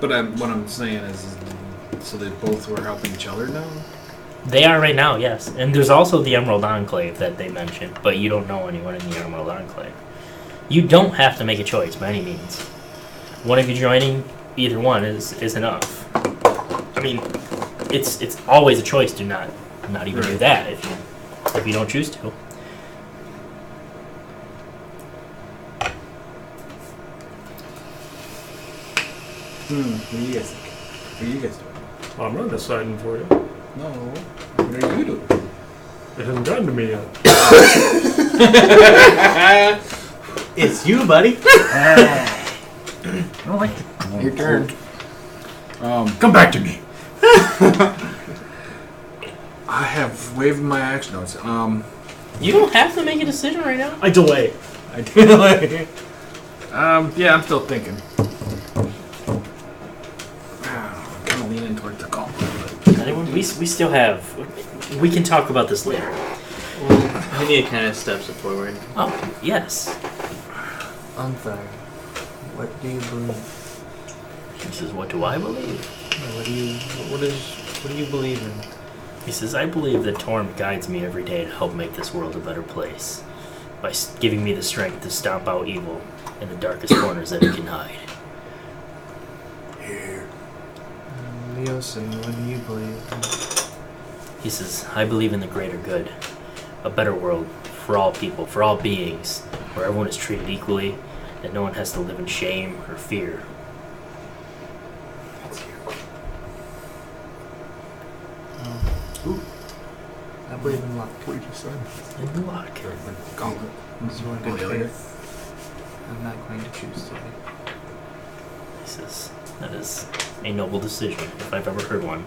But what I'm saying is, so they both were helping each other now? They are right now, yes. And there's also the Emerald Enclave that they mentioned, but you don't know anyone in the Emerald Enclave. You don't have to make a choice by any means. One of you joining either one is enough. I mean, it's always a choice to not even do that if you don't choose to. What do you guys think? What are you guys doing? I'm not deciding for you. No. What are you doing? It hasn't gotten to me yet. It's you, buddy. I don't like it. Your turn. Come back to me. I have waved my action notes. You don't have to make a decision right now. I delay. Yeah, I'm still thinking. I'm kind of leaning towards the call. We still have. We can talk about this later. I need kind of steps it forward. Oh, yes. I'm sorry. What do you believe? He says, what do I believe? What do you believe in? He says, I believe that Torm guides me every day to help make this world a better place by giving me the strength to stomp out evil in the darkest corners that it can hide. Here. Leosin, what do you believe in? He says, I believe in the greater good, a better world for all people, for all beings, where everyone is treated equally, that no one has to live in shame or fear. I believe in luck. What did you say? In luck. This is one good faith. I'm not going to choose today. He says, that is a noble decision, if I've ever heard one,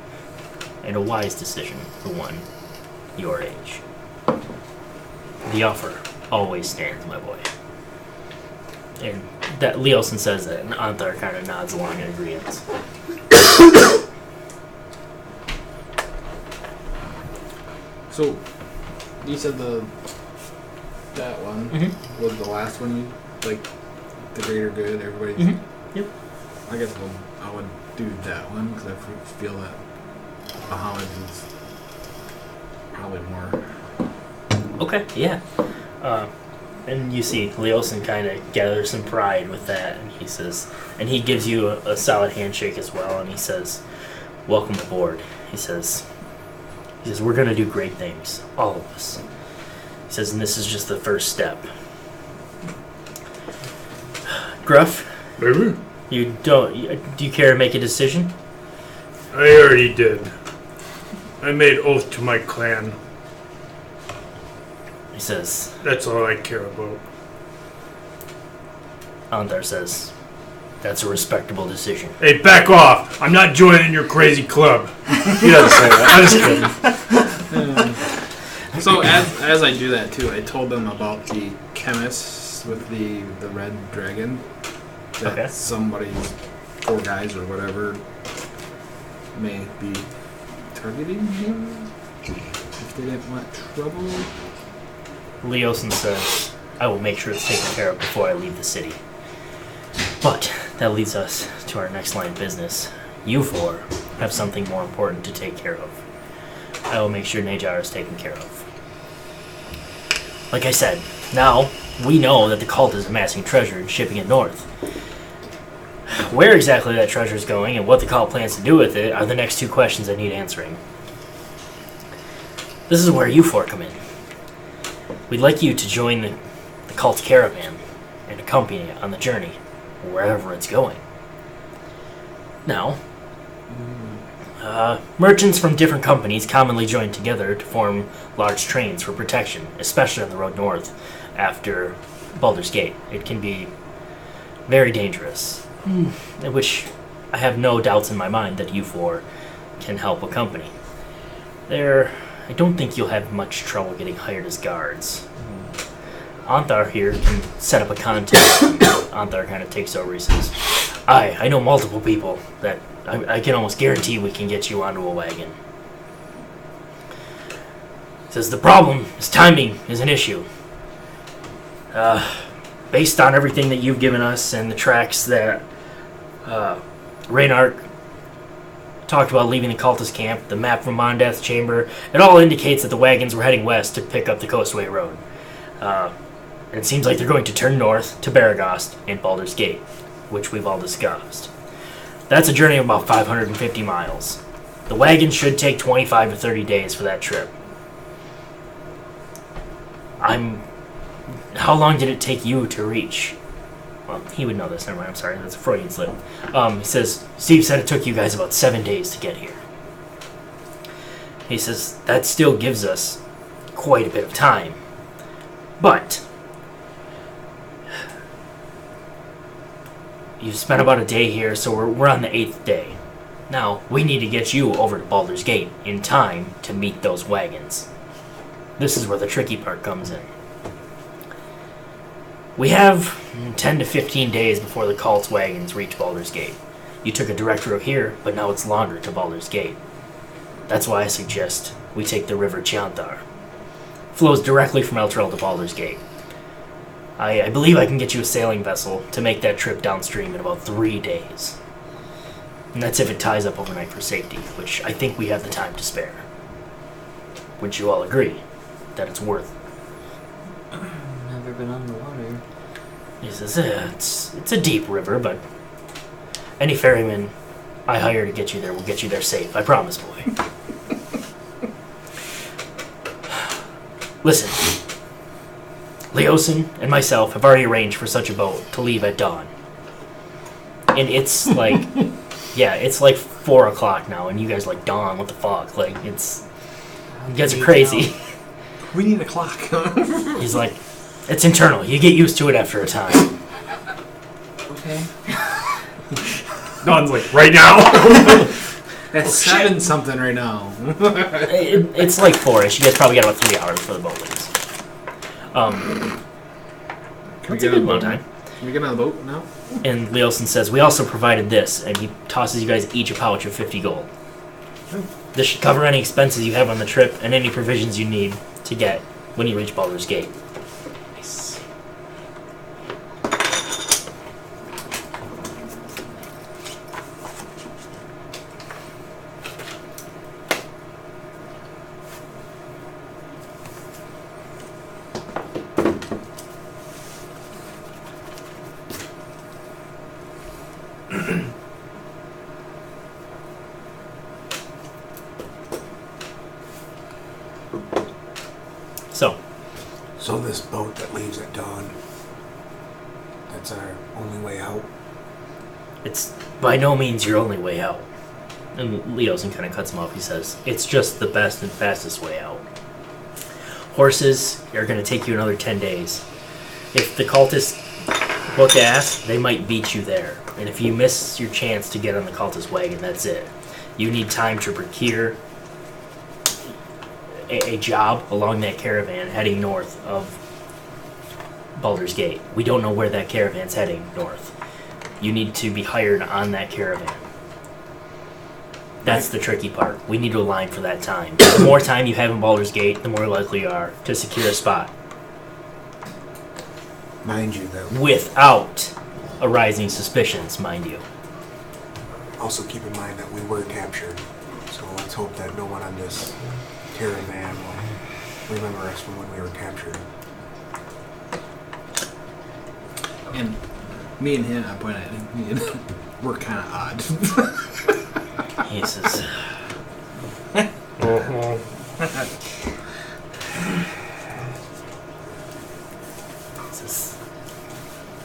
and a wise decision for one your age. The offer always stands, my boy. And that Leosin says that, and Anthar kind of nods along in agreement. So, you said that one was the last one you, like, the greater good, everybody. Yep. I guess I would do that one, because I feel that Bahamut is probably more. Okay, yeah. And you see Leosin kind of gathers some pride with that, and he says, and he gives you a solid handshake as well, and he says, welcome aboard. He says, we're going to do great things, all of us. He says, and this is just the first step. Gruff, Baby? do you care to make a decision? I already did. I made oath to my clan. He says, That's all I care about. Andar says, that's a respectable decision. Hey, back off! I'm not joining your crazy club. He doesn't say that. I'm just kidding. So as I do that too, I told them about the chemists with the red dragon. That somebody's 4 guys or whatever may be targeting him if they didn't want trouble. Leosin says, I will make sure it's taken care of before I leave the city. But that leads us to our next line of business. You 4 have something more important to take care of. I will make sure Najar is taken care of. Like I said, now we know that the cult is amassing treasure and shipping it north. Where exactly that treasure is going and what the cult plans to do with it are the next 2 questions I need answering. This is where you 4 come in. We'd like you to join the cult's caravan and accompany it on the journey, wherever it's going. Now, merchants from different companies commonly join together to form large trains for protection, especially on the road north after Baldur's Gate. It can be very dangerous, which I have no doubts in my mind that you 4 can help accompany. I don't think you'll have much trouble getting hired as guards. Anthar here can set up a contact. Anthar kind of takes over. He says, I know multiple people that I can almost guarantee we can get you onto a wagon. He says, the problem is timing is an issue. Based on everything that you've given us and the tracks that Reynark talked about leaving the cultist camp, the map from Mondath's chamber, it all indicates that the wagons were heading west to pick up the Coastway Road. And it seems like they're going to turn north to Baragost and Baldur's Gate, which we've all discussed. That's a journey of about 550 miles. The wagon should take 25 to 30 days for that trip. How long did it take you to reach Well, he would know this. Never mind. I'm sorry. That's a Freudian slip. He says, Steve said it took you guys about 7 days to get here. He says, that still gives us quite a bit of time. But you've spent about a day here, so we're on the 8th day. Now, we need to get you over to Baldur's Gate in time to meet those wagons. This is where the tricky part comes in. We have 10 to 15 days before the cult's wagons reach Baldur's Gate. You took a direct route here, but now it's longer to Baldur's Gate. That's why I suggest we take the river Chiantar. Flows directly from Eltrell to Baldur's Gate. I believe I can get you a sailing vessel to make that trip downstream in about 3 days. And that's if it ties up overnight for safety, which I think we have the time to spare. Would you all agree that it's worth? Never been on the water. He says, it's a deep river, but any ferryman I hire to get you there will get you there safe. I promise, boy. Listen, Leosin and myself have already arranged for such a boat to leave at dawn. And it's like, yeah, it's like 4 o'clock now, and you guys are like, dawn, what the fuck? Like, it's, you guys are crazy. We need a clock. He's like, it's internal. You get used to it after a time. Okay. Dawn's like, right now? It's 7 something right now. It's like 4-ish. You guys probably got about 3 hours for the boat leaves. That's a good amount of time. Can we get on the boat now? And Leosin says, we also provided this, and he tosses you guys each a pouch of 50 gold. This should cover any expenses you have on the trip and any provisions you need to get when you reach Baldur's Gate. Nice. So this boat that leaves at dawn, that's our only way out? It's by no means your only way out. And Leosin kind of cuts him off. He says, it's just the best and fastest way out. Horses are going to take you another 10 days. If the cultists book ass, they might beat you there. And if you miss your chance to get on the cultist wagon, that's it. You need time to procure a job along that caravan heading north of Baldur's Gate. We don't know where that caravan's heading north. You need to be hired on that caravan. That's the tricky part. We need to align for that time. The more time you have in Baldur's Gate, the more likely you are to secure a spot. Mind you, though. Without arising suspicions, mind you. Also keep in mind that we were captured. So let's hope that no one on this caravan will remember us from when we were captured. And me and him, I point at him, me and we're kind of odd. He says,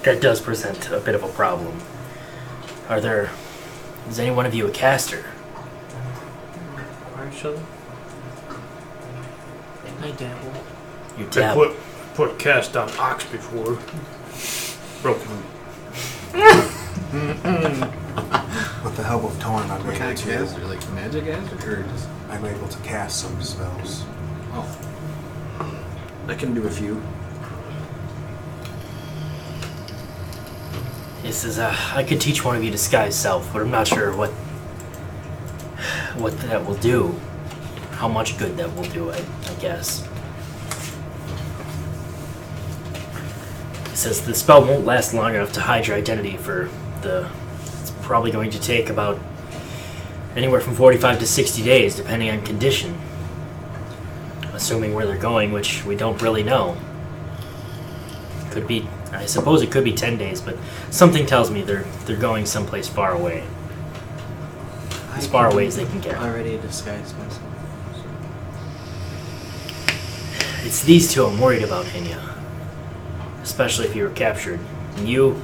that does present a bit of a problem. Is any one of you a caster? Partially. I dabble. You I dabble. put cast on ox before. Broken. With the help of Torn, I'm What kind able of to. caster? Like magic caster? Or just... I'm able to cast some spells. Oh. I can do a few. He says, I could teach one of you disguise self, but I'm not sure what that will do. How much good that will do, I guess. He says the spell won't last long enough to hide your identity it's probably going to take about anywhere from 45 to 60 days, depending on condition. Assuming where they're going, which we don't really know. Could be, I suppose it could be 10 days, but something tells me they're going someplace far away. As far away as they can get. Already disguised myself. It's these two I'm worried about, Hinya. Especially if you were captured. And you,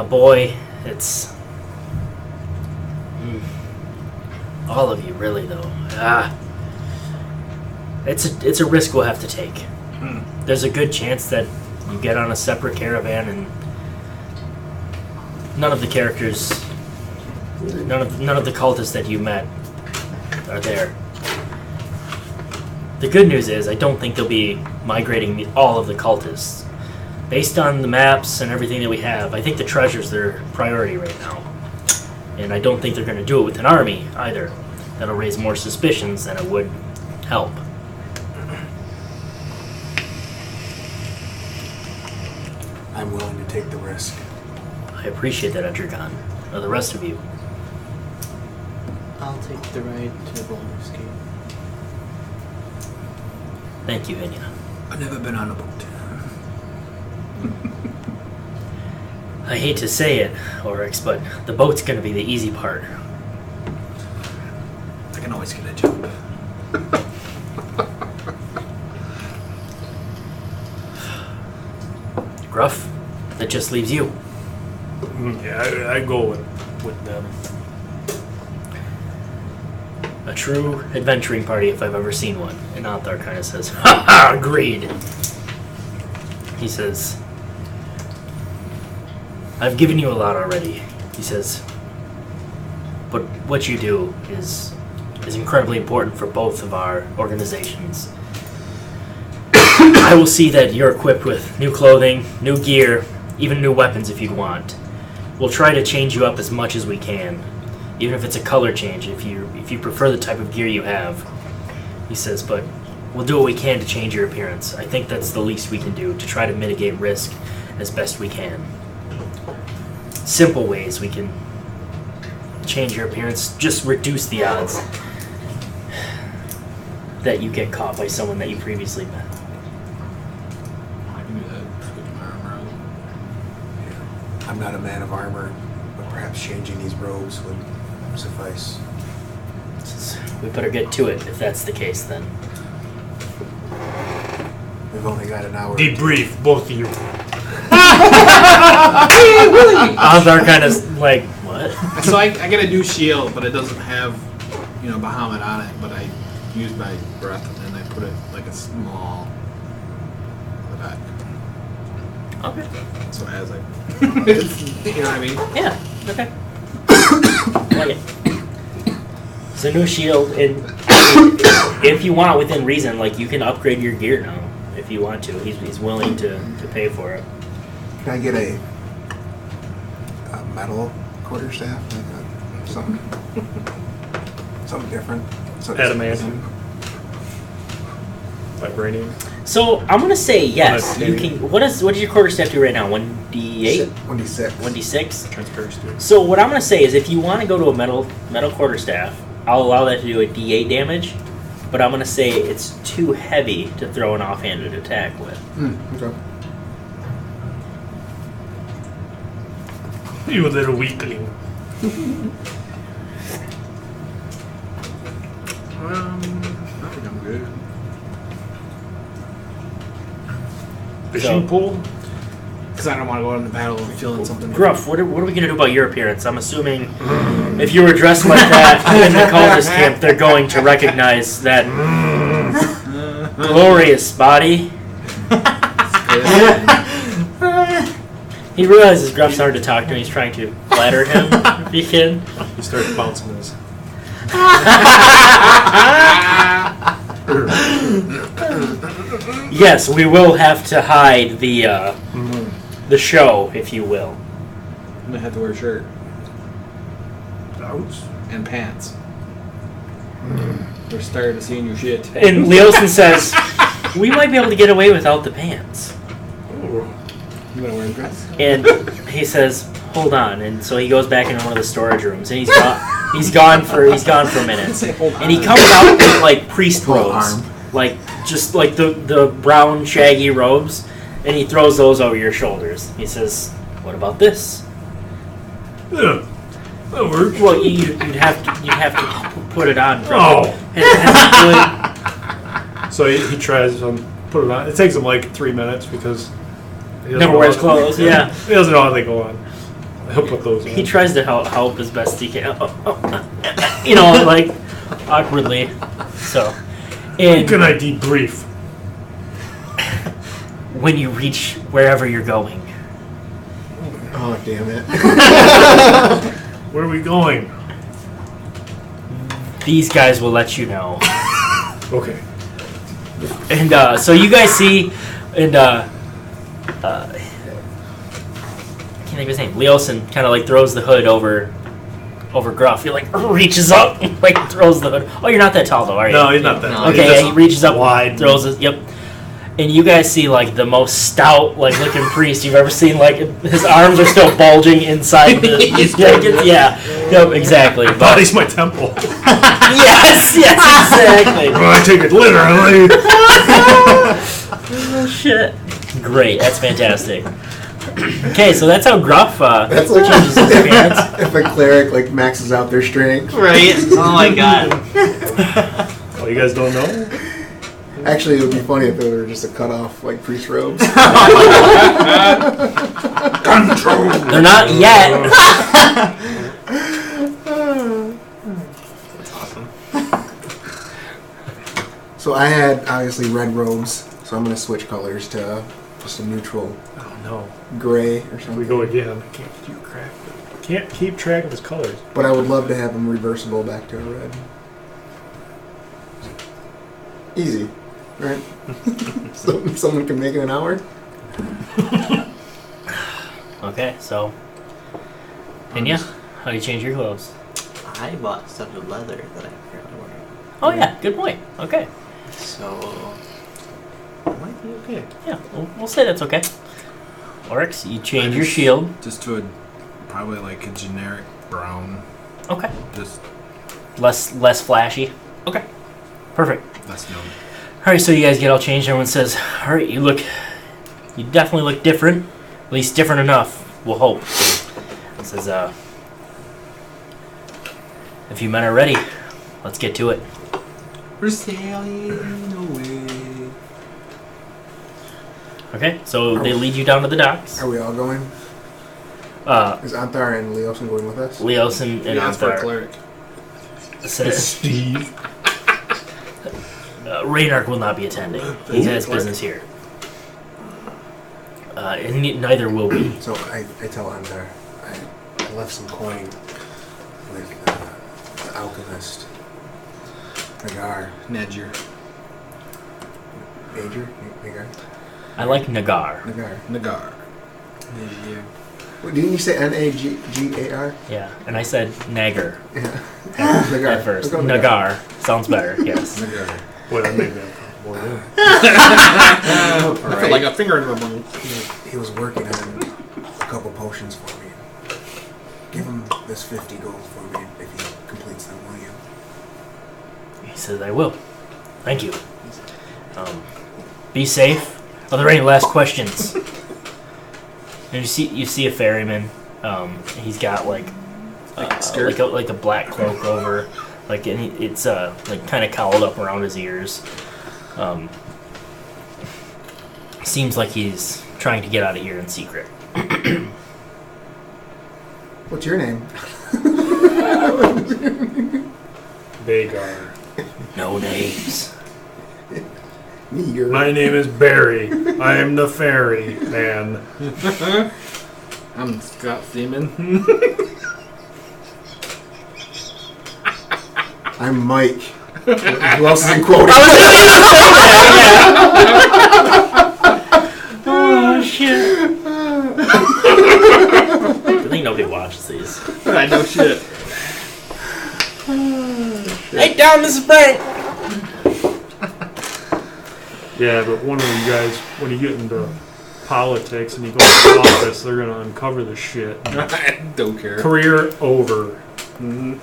a boy. It's all of you, really, though. It's a risk we'll have to take. There's a good chance that you get on a separate caravan and none of the characters, none of the cultists that you met are there. The good news is I don't think they'll be migrating all of the cultists. Based on the maps and everything that we have, I think the treasure's their priority right now. And I don't think they're going to do it with an army either. That'll raise more suspicions than it would help. I'm willing to take the risk. I appreciate that, Etrigan. Or the rest of you. I'll take the ride to Baldur's Gate. Thank you, Hinya. I've never been on a boat. I hate to say it, Oryx, but the boat's going to be the easy part. I can always get a jump. Gruff, that just leaves you. Yeah, I go with them. A true adventuring party if I've ever seen one. And Althar kind of says, "Ha ha, agreed." He says, "I've given you a lot already." He says, "But what you do is incredibly important for both of our organizations. I will see that you're equipped with new clothing, new gear, even new weapons if you want. We'll try to change you up as much as we can, even if it's a color change, if you prefer the type of gear you have." He says, "But we'll do what we can to change your appearance. I think that's the least we can do to try to mitigate risk as best we can. Simple ways we can change your appearance, just reduce the odds that you get caught by someone that you previously met." I can do that. Switch my armor out. I'm not a man of armor, but perhaps changing these robes would suffice. We better get to it if that's the case then. We've only got an hour. Debrief, both of you. Althar kind of like, what? So I get a new shield, but it doesn't have, Bahamut on it. But I use my breath and I put it like a small. Okay. So as I, you know what I mean? Yeah, okay. I like it. It's a new shield, and if you want, within reason, like, you can upgrade your gear now, if you want to. He's willing to pay for it. Can I get a metal quarterstaff? Like something different? Adamantium. Vibranium. So, I'm going to say yes. You Okay. can. What does your quarterstaff do right now? 1d8? 1d6. 1d6? Transparency. So what I'm going to say is if you want to go to a metal quarterstaff, I'll allow that to do a d8 damage, but I'm going to say it's too heavy to throw an offhanded attack with. Okay. You little weakling. I think I'm good. Fishing pool? Because I don't want to go into battle and feeling something. Gruff, what are we going to do about your appearance? I'm assuming if you were dressed like that in the cultist camp, they're going to recognize that glorious body. He realizes Gruff's hard to talk to and he's trying to flatter him if he can. He starts bouncing his. Yes, we will have to hide the show, if you will. I'm gonna have to wear a shirt Ouch. and pants. We're starting to seeing your shit. And Leosin says, we might be able to get away without the pants. You gonna wear a dress? And he says, hold on. And so he goes back into one of the storage rooms, and he's gone for a minute. And he comes out with like priest robes, like just like the brown shaggy robes, and he throws those over your shoulders. He says, "What about this?" Yeah. That works. Well, you'd have to put it on. Oh. So he tries to put it on. It takes him like 3 minutes because he never wears clothes. Yeah. He doesn't know how they go on. He'll put those on. He tries to help as best he can. You know, like awkwardly. So, and Can I debrief? when you reach wherever you're going, Oh, damn it. Where are we going? these guys will let you know. Okay. And so you guys see, and I can't think of his name. Leosin kind of like throws the hood over Gruff. He like reaches up, and, like throws the hood. Oh, you're not that tall though, are you? No, he's not that. No. He's Okay, just yeah, he reaches up, wide. throws it. Yep. And you guys see like the most stout, like looking priest you've ever seen. Like his arms are still bulging inside the. Yep, exactly. But, Body's my temple. yes, exactly. Well, I take it literally. Oh shit! Great, that's fantastic. Okay, so that's how Gruff That's like changes his appearance. if a cleric like maxes out their strength. Right? Oh my god. Oh, you guys don't know? Actually, it would be funny if it were just a cut off like priest robes. They're not yet. That's awesome. So I had obviously red robes, so I'm gonna switch colors to just a neutral Oh no. gray or Here we something. go again. Can't keep track of his colors. But I would love to have them reversible back to a red. Easy, right? So someone can make it in an hour. Okay, so. And yeah, how do you change your clothes? I bought stuff with leather that I'm currently wearing. Oh yeah, good point. Okay. So, it might be okay. Yeah, we'll say that's okay. Oryx, you change your shield. Just to probably like a generic brown. Okay. Just Less flashy. Okay. Perfect. less known. Alright, so you guys get all changed. Everyone says, alright, you definitely look different. At least different enough, we'll hope. It says, if you men are ready, let's get to it. We're sailing away. Okay, so they lead you down to the docks. Are we all going? Is Anthar and Leosin going with us? Leos and Yeah, for a Anthar cleric. says, Steve. Raynark will not be attending. He has business here. And neither will we. So I tell Anthar, I left some coin with the alchemist. Nagar. Nadir. Nagar? I like Nagar. Nagar. Wait, didn't you say Nagar? Yeah, and I said Nagar Yeah. at first. Let's go Nagar. Sounds better, yes. Nagar. Boy, that made that more in. I feel like a finger in my bone. He was working on a couple potions for me. Give him this 50 gold for me if he completes them, will you? He says, I will. Thank you. Be safe. Are there any last questions? And you see a ferryman. He's got like a black cloak over, like, and it's like kind of cowled up around his ears. Seems like he's trying to get out of here in secret. What's your name? Vagar. No names. Meager. My name is Barry. I am the ferry man. I'm Scott Seaman. I'm Mike. Who else is in quote? Oh shit! I think nobody watches these. I know shit. Hey, down, Mrs. Frank. Yeah, but one of you guys, when you get into politics and you go to the office, they're gonna uncover the shit. I don't care. Career over. I don't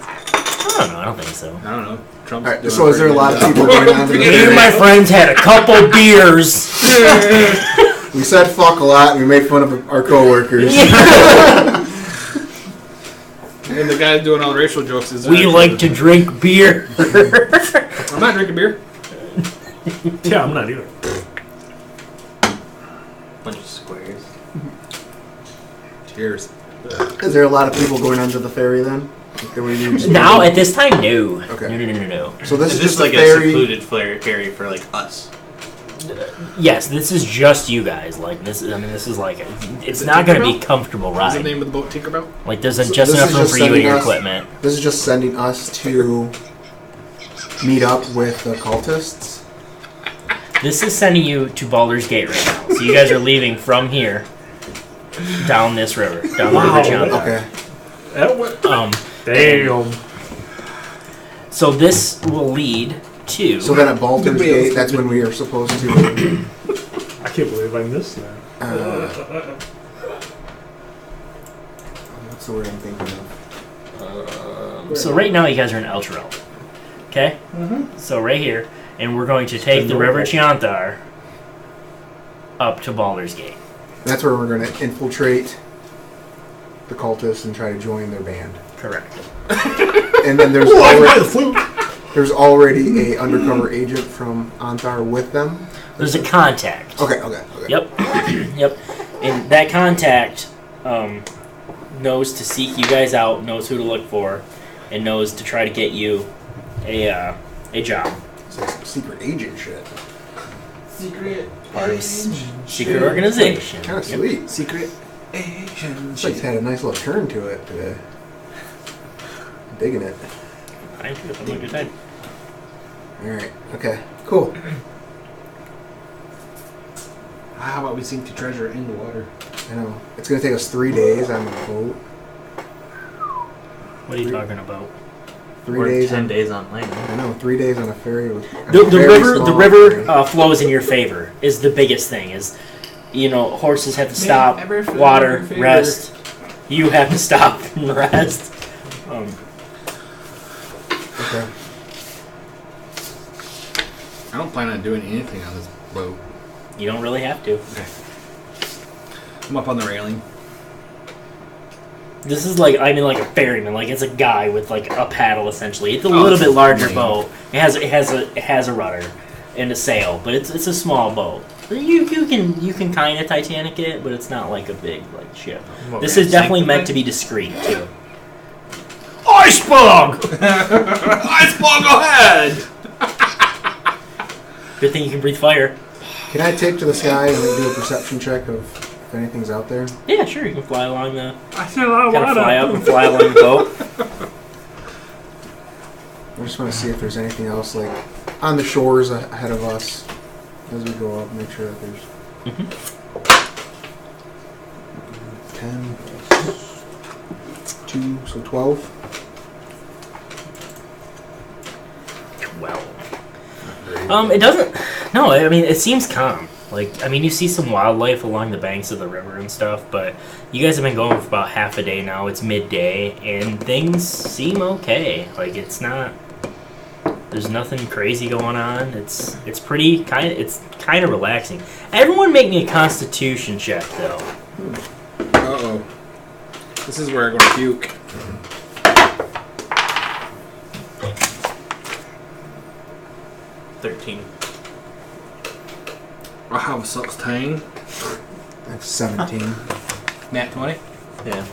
know. I don't think so. I don't know. Trump's Alright, doing so is there a lot of pretty people going on? Me and my friends had a couple beers. We said fuck a lot and we made fun of our coworkers. good. And the guy doing all the racial jokes is. We like to drink beer. I'm not drinking beer. Yeah, I'm not either. Bunch of squares. Cheers. Is there a lot of people going onto the ferry then? Like, that we use- Now, at this time, no. Okay. No. So this is just like a ferry. secluded ferry for like us. Yes, this is just you guys. Like this. I mean, this is like it's it not going to be Tinkerbell? comfortable What's the ride. name of the boat, Tinkerbell? Like there's just this enough is room just for you and sending your us- equipment. This is just sending us to meet up with the cultists. This is sending you to Baldur's Gate right now. So you guys are leaving from here down this river, down the river Chandler. Okay. That went, Um, damn. so this will lead to. So then at Baldur's Gate, that's when we are supposed to. I can't believe I missed that. What's the word I'm thinking of? So right now you guys are in Elturel. Okay? So right here. And we're going to take the River Chiantar up to Baldur's Gate. That's where we're going to infiltrate the cultists and try to join their band. Correct. And then there's already a undercover agent from Antar with them. There's a contact. Okay. Yep. Yep. And that contact knows to seek you guys out, knows who to look for, and knows to try to get you a job. It's like some secret agent shit. Part of secret organization. Kind of sweet. Secret Asian It's like it's had a nice little turn to it today. I'm digging it. I'm having a good time. Alright. Okay. Cool. How about we sink the treasure in the water? I know. It's going to take us 3 days on the boat. What are you talking about? 3 Or days 10 on. days on land. I know. 3 days on a ferry. With The river flows in your favor is the biggest thing. Is horses have to stop, ever flow in water, your favor. rest. You have to stop and rest. Okay. I don't plan on doing anything on this boat. You don't really have to. I'm up on the railing. This is like a ferryman. Like it's a guy with like a paddle essentially. It's a little bit larger boat. It has a rudder and a sail, but it's a small boat. You can kind of Titanic it, but it's not like a big like ship. This is definitely meant to be discreet too. Icebug! Icebug ahead! Good thing you can breathe fire. Can I take to the sky and do a perception check of if anything's out there? Yeah, sure. You can fly along the. I see a lot of Kind of water. fly up and fly along the boat. I just want to see if there's anything else like on the shores ahead of us as we go up. Make sure that there's 10 plus 2, so 12. 12. It doesn't. No, I mean it seems calm. Like you see some wildlife along the banks of the river and stuff, but you guys have been going for about half a day now. It's midday, and things seem okay. Like it's not. There's nothing crazy going on. It's pretty it's kind of relaxing. Everyone, make me a Constitution check though. Uh-oh. This is where I go to puke. I have a 16. That's 17. Nat 20? Yeah.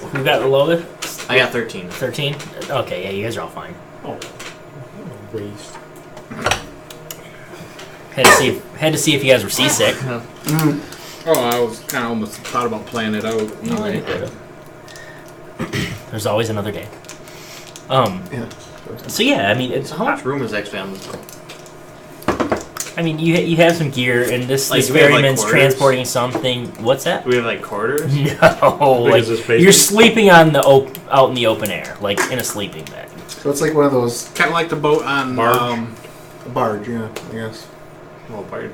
Who got the lowest? I got 13. 13? Okay, yeah, you guys are all fine. Oh, waste. Had to see if you guys were seasick. Oh, I was kind of almost thought about playing it out. Anyway. There's always another day. Yeah. So yeah, I mean, it's So how much room is actually on this boat? I mean, you have some gear, and this Like, this do we have, like, ferryman's quarters? transporting something. What's that? Do we have like quarters? No, Big like as this basement? you're sleeping on the out in the open air, like in a sleeping bag. So it's like one of those Kind of like the boat on Barge. barge, yeah, I guess. Well, part.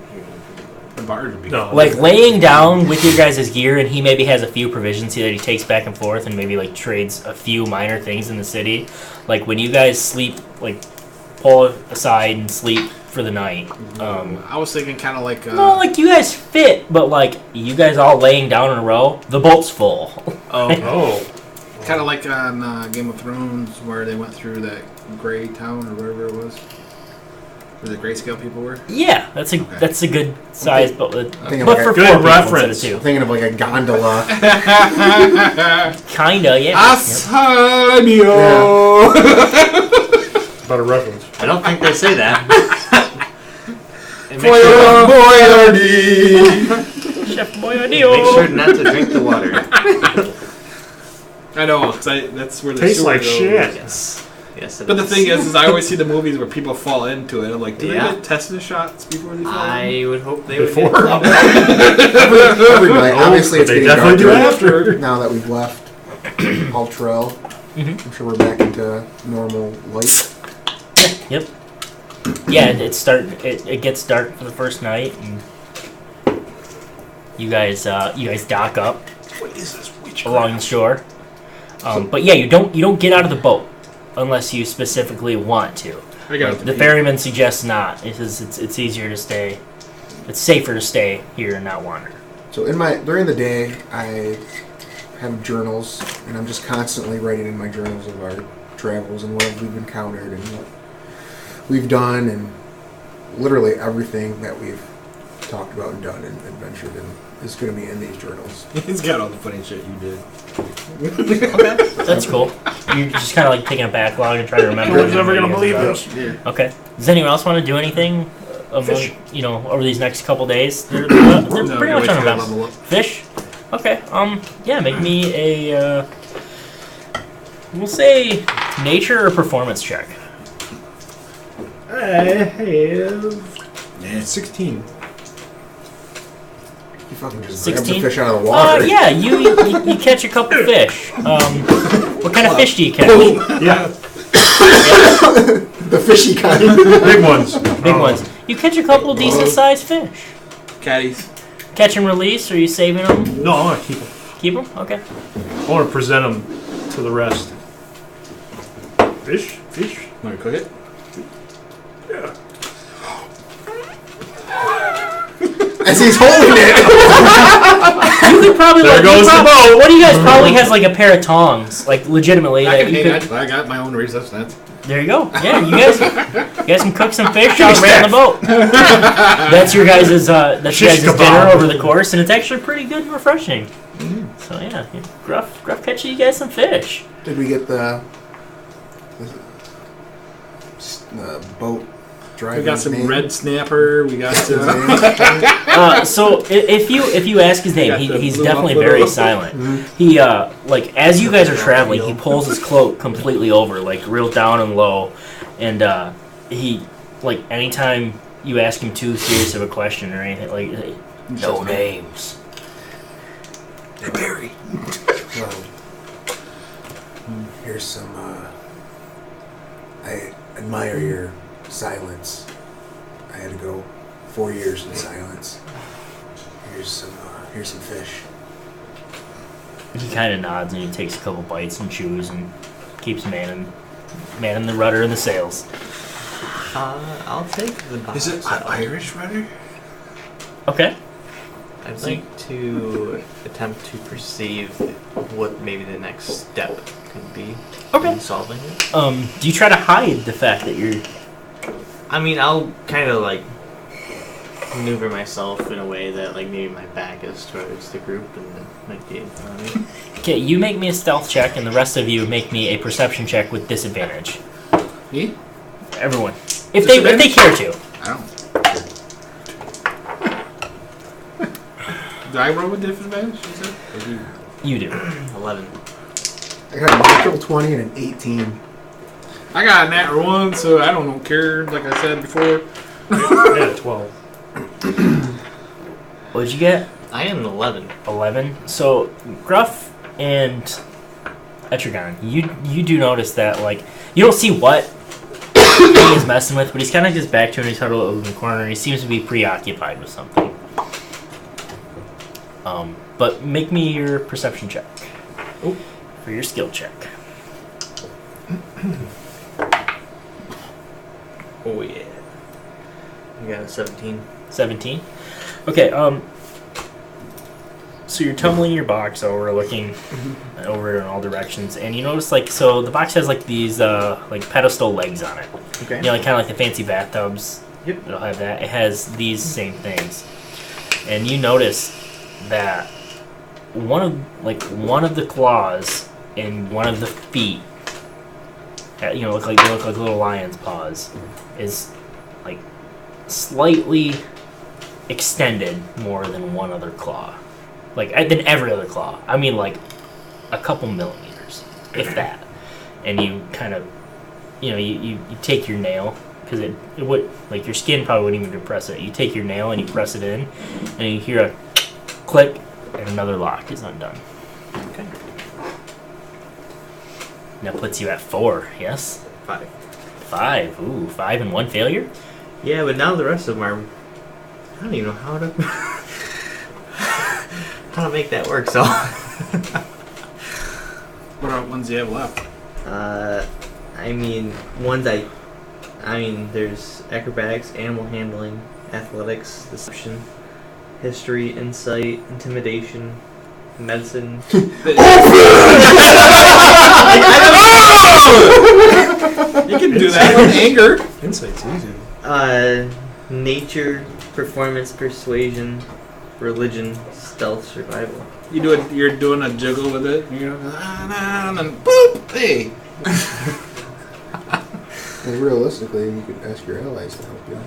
the barge would be. No. Like laying down with your guys' gear, and he maybe has a few provisions that he takes back and forth, and maybe like trades a few minor things in the city. Like when you guys sleep, like pull it aside and sleep for the night. I was thinking kind of like. No, like you guys fit, but like you guys all laying down in a row, the boat's full. Oh. Kind of like on Game of Thrones, where they went through that gray town or wherever it was. Where the grayscale people were? Yeah, that's a good size, but thinking for like four a people good reference. instead of I'm thinking of like a gondola. two. Kinda, yeah. Asanio! About a reference. I don't think they say that. And Chef make sure not to drink the water. I know, 'cause that's where the Tastes sewer like goes. shit. Yes. Yes, it But the is. thing is I always see the movies where people fall into it. I'm like, do Yeah. they get tetanus shots before they fall in? I would hope they Before. would get Every night. Obviously, But it's they getting definitely do darker after. now that we've left Ultrell. Mhm. I'm sure we're back into normal light. Yep. Yeah, it gets dark for the first night, and you guys dock up What is this witchcraft? along the shore. But yeah, you don't get out of the boat unless you specifically want to. I got Like, the ferryman suggests not. It says it's easier to stay. It's safer to stay here and not wander. So during the day, I have journals, and I'm just constantly writing in my journals of our travels and what we've encountered and what we've done, and literally everything that we've talked about and done and adventured in is going to be in these journals. He's got all the funny shit you did. Okay, that's cool. You're just kind of like taking a backlog and trying to remember. Nobody's ever everything gonna you believe guys this. did. Okay. Does anyone else want to do anything? Fish. Over these next couple days, they're pretty No, much wait on till the I map. level up. Fish. Okay. Yeah. Make me a. We'll say nature or performance check. I have 16. You fucking just grab the 16? fish out of the water. Yeah. You catch a couple fish. What kind of fish do you catch? Yeah, The fishy kind. big ones. Big ones. You catch a couple decent sized fish. Caddies. Catch and release, or are you saving them? No, I'm gonna keep them. Keep them? Okay. I want to present them to the rest. Fish. Want to cook it? Yeah. As he's holding it. You could probably There goes the boat. One of you guys probably has like a pair of tongs, like legitimately. I That you could, got my own resistance. there you go. Yeah, you guys can cook some fish out right on the boat. That's your guys' Shish dinner kebab. over the course, and it's actually pretty good and refreshing. So yeah, Gruff catching you guys some fish. Did we get the boat driver? We got some red snapper. We got some. So if you ask his name, Got the he's blue definitely buffalo. very silent. He like as you guys are traveling, he pulls his cloak completely over, like real down and low, and he like anytime you ask him too serious of a question or anything, like no names. Hey, Barry. Well, here's some, I admire your silence. I had to go 4 years in silence. Here's some fish. He kind of nods and he takes a couple bites and chews and keeps manning the rudder and the sails. I'll take the box. Is it Irish rudder? Okay. I'd like to attempt to perceive what maybe the next step could be in solving it. Do you try to hide the fact that you're... I mean, I'll kind of like maneuver myself in a way that like maybe my back is towards the group and then might be in front of me. Okay, you make me a stealth check and the rest of you make me a perception check with disadvantage. Me? Everyone. If they care to. I don't. Do I roll with disadvantage? You do. 11. I got a natural 20 and an 18. I got a nat 1, so I don't care. Like I said before. Yeah, 12. What'd you get? I am an 11. 11. So, Gruff and Etrigan, you do notice that, like, you don't see what he is messing with, but he's kind of just back to him. He's huddled over in the corner, and he seems to be preoccupied with something. But make me your perception check. Oh. For your skill check. Oh yeah. I got a 17. 17. Okay, so you're tumbling your box over, looking over in all directions, and you notice, like, so the box has, like, these, like, pedestal legs on it. Okay. You know, like, kind of like the fancy bathtubs Yep. It'll have that. It has these same things, and you notice that one of the claws and one of the feet, look like little lion's paws, is like slightly extended more than one other claw, than every other claw. I mean, like a couple millimeters, if that. And you kind of, you take your nail, because it would, like, your skin probably wouldn't even depress it. You take your nail and you press it in, and you hear a click, and another lock is undone. Okay. That puts you at 4, yes? 5. 5. Ooh, 5 and 1 failure? Yeah, but now the rest of them are... I don't even know how to... how to make that work, so... What are ones you have left? There's acrobatics, animal handling, athletics, deception, history, insight, intimidation, medicine. You can do that with anger. Insight's easy. Nature, performance, persuasion, religion, stealth, survival. You're doing a jiggle with it. And you're and then boop. Hey. Well, realistically, you could ask your allies to help you.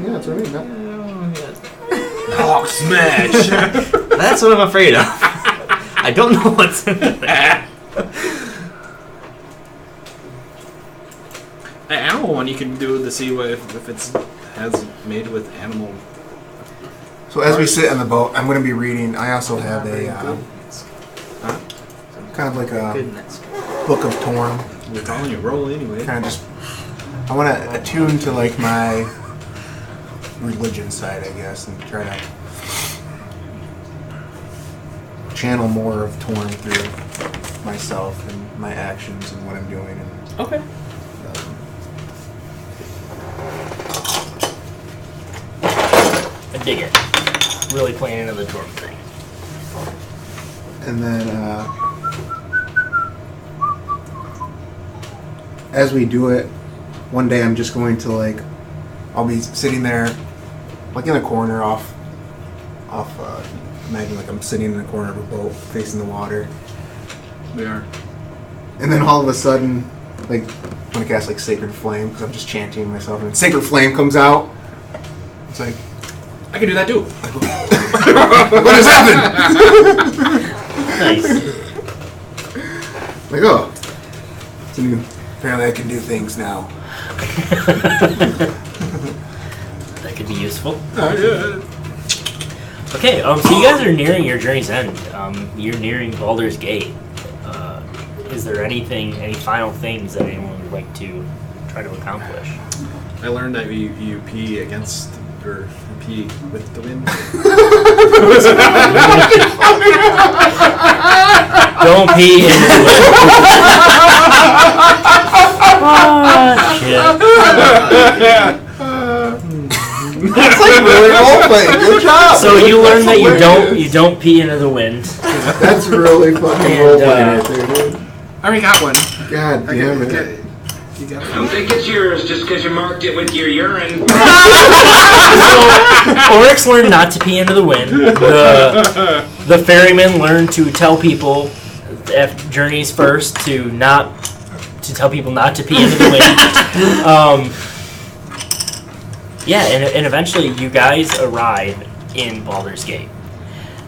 Yeah, that's what I mean. Hawk smash. That's what I'm afraid of. I don't know what's in there. The animal one you can do to see what if it's has made with animal. So as we sit on the boat, I'm going to be reading. I also have a kind of like a book of Torm. We're calling you roll anyway. Kind of just, I want to attune to like my religion side, I guess, and try to channel more of Torm through myself and my actions and what I'm doing. And, okay. I dig it. Really playing into the Torm thing. And then, as we do it, one day I'm just going to I'll be sitting there, like in a corner off. Imagine like I'm sitting in the corner of a boat facing the water. We are. And then all of a sudden, I'm gonna cast Sacred Flame because I'm just chanting myself, and Sacred Flame comes out. It's like, I can do that too. what has happened? Nice. Oh, it's a new. Apparently, I can do things now. That could be useful. Oh, yeah. Okay, so you guys are nearing your journey's end. You're nearing Baldur's Gate. Is there any final things that anyone would like to try to accomplish? I learned that you pee against or pee with the wind. Don't pee in the wind. That's really role playing. Good job. So you learn that you don't pee into the wind. That's really fucking role playing right there, dude. I already got one. God damn it. You got Don't think it's yours just because you marked it with your urine. Oryx learned not to pee into the wind. The ferryman learned to tell people at journeys first to tell people not to pee into the wind. And eventually you guys arrive in Baldur's Gate.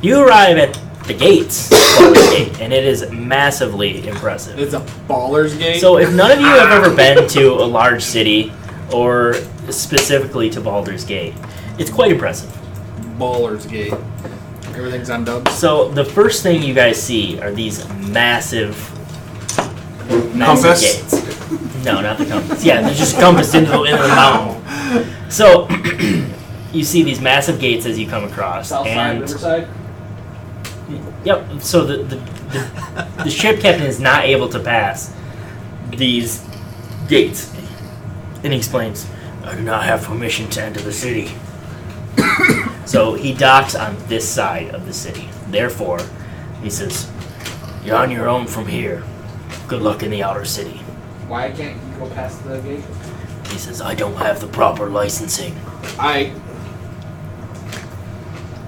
You arrive at the gates of Baldur's Gate, and it is massively impressive. It's a Baldur's Gate? So if none of you have ever been to a large city, or specifically to Baldur's Gate, it's quite impressive. Baldur's Gate. Everything's on dubs. So the first thing you guys see are these massive Compass? gates. No, not the compass. Yeah, they're just compassed into the mountain. So you see these massive gates as you come across. South side, Riverside? Yep. So the ship captain is not able to pass these gates, and he explains, "I do not have permission to enter the city." So he docks on this side of the city. Therefore, he says, "You're on your own from here. Good luck in the outer city." Why can't you go past the gate? He says, I don't have the proper licensing.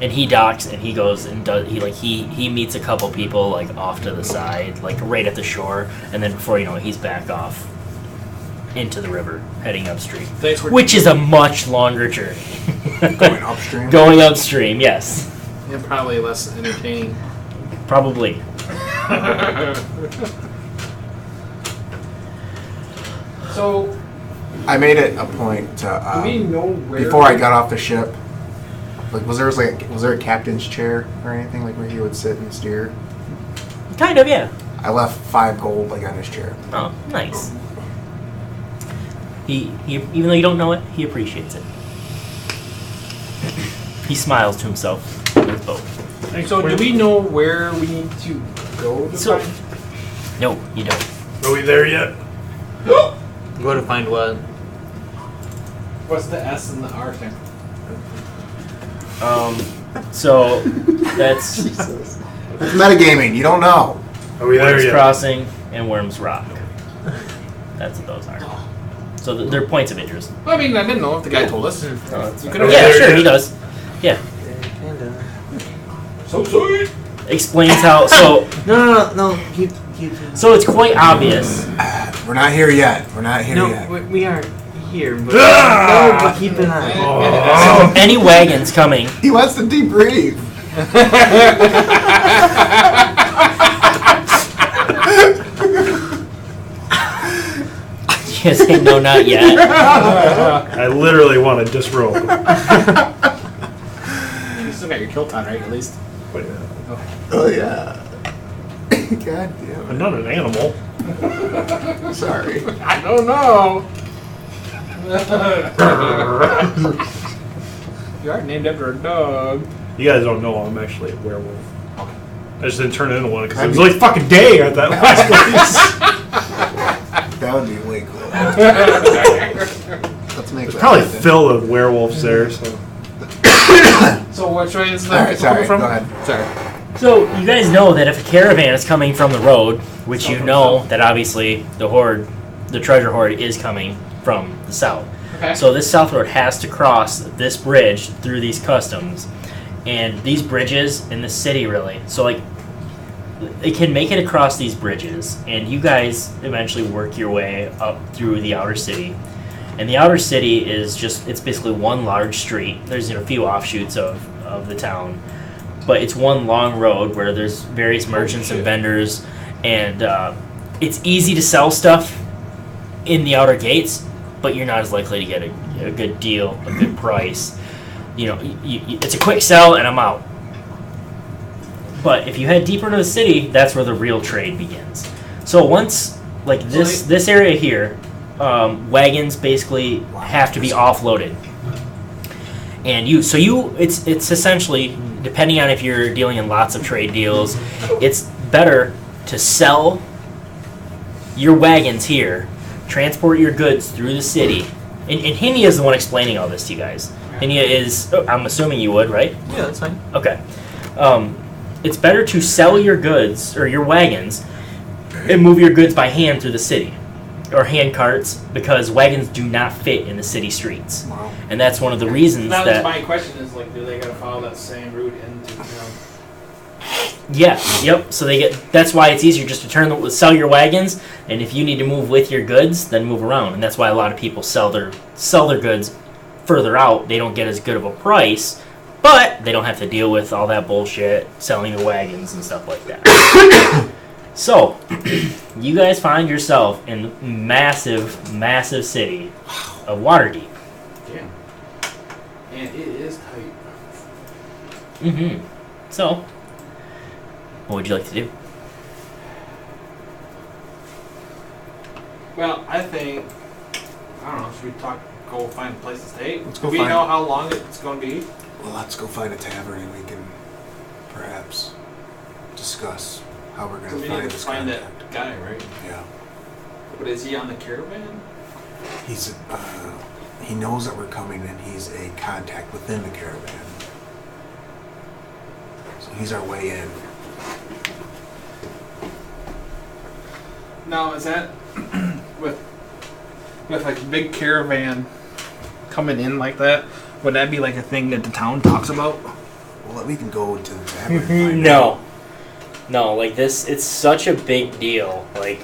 And he docks and he goes and does he meets a couple people like off to the side, like right at the shore, and then before you know it, he's back off into the river, heading upstream. Which is a much longer journey. Going upstream? Going upstream, yes. And probably less entertaining. Probably. So I made it a point to do we know where before I got off the ship. Like, was there a captain's chair or anything like where he would sit and steer? Kind of, yeah. I left 5 gold like on his chair. Oh, nice. He even though you don't know it, he appreciates it. He smiles to himself in his boat. So do we know where we need to go to find? No, you don't. Are we there yet? Go to find what? What's the S and the R thing? So that's It's metagaming. You don't know. Are we there Worms yet? Crossing and Worms Rock. That's what those are. So they're points of interest. Well, I mean, I didn't know if the guy told us. You could've- yeah, sure, he does. Yeah. So sweet. Explains how. So No. Keep. so it's quite obvious. We're not here yet. We're not here No, yet. we are here, but no, but keep an eye. So any wagons coming. He wants to debrief. You say no, not yet. I literally want to disrobe. You still got your kilt on, right? At least. Oh yeah. God damn I'm not an animal. it. Sorry. I don't know. You are named after a dog. You guys don't know I'm actually a werewolf. I just didn't turn into one because it was like fucking day at that last place. That would be way cool. Let's make that Probably happen. filled with werewolves there. So So which way is the Alright, people sorry. coming from? Go ahead. Sorry. So you guys know that if a caravan is coming from the road, which you know that obviously the Hoard, the treasure hoard, is coming from the south. Okay. So this south road has to cross this bridge through these customs, and these bridges in the city really. So like, it can make it across these bridges, and you guys eventually work your way up through the outer city. And the outer city is it's basically one large street. There's a few offshoots of the town, but it's one long road where there's various merchants and vendors, and it's easy to sell stuff in the outer gates, but you're not as likely to get a good deal, a good price. You know, it's a quick sell and I'm out. But if you head deeper into the city, that's where the real trade begins. So once, like this area here, wagons basically have to be offloaded. And it's essentially, depending on if you're dealing in lots of trade deals, it's better to sell your wagons here, transport your goods through the city. And Hinia is the one explaining all this to you guys. Hinia is, I'm assuming you would, right? Yeah, that's fine. Okay. It's better to sell your goods, or your wagons, and move your goods by hand through the city. Or hand carts, because wagons do not fit in the city streets. Wow. And that's one of the reasons Now that... my question is like, do they gotta follow that same route into town? Yeah, yep. So that's why it's easier just to sell your wagons, and if you need to move with your goods, then move around. And that's why a lot of people sell their goods further out. They don't get as good of a price, but they don't have to deal with all that bullshit selling the wagons and stuff like that. So, you guys find yourself in massive, massive city of Waterdeep. Damn. And it is tight. Mm-hmm. So, what would you like to do? Well, I think, I don't know, should we go find a place to stay? Let's Do go we find- know how long it's going to be? Well, let's go find a tavern and we can perhaps discuss how we're So going we to need find to this find contact. that guy, right? Yeah. But is he on the caravan? He's he knows that we're coming and he's a contact within the caravan. So he's our way in. Now, is that with like a big caravan coming in like that, would that be like a thing that the town talks about? Well, we can go to the tavern. And find No. out. No, like this, it's such a big deal. Like,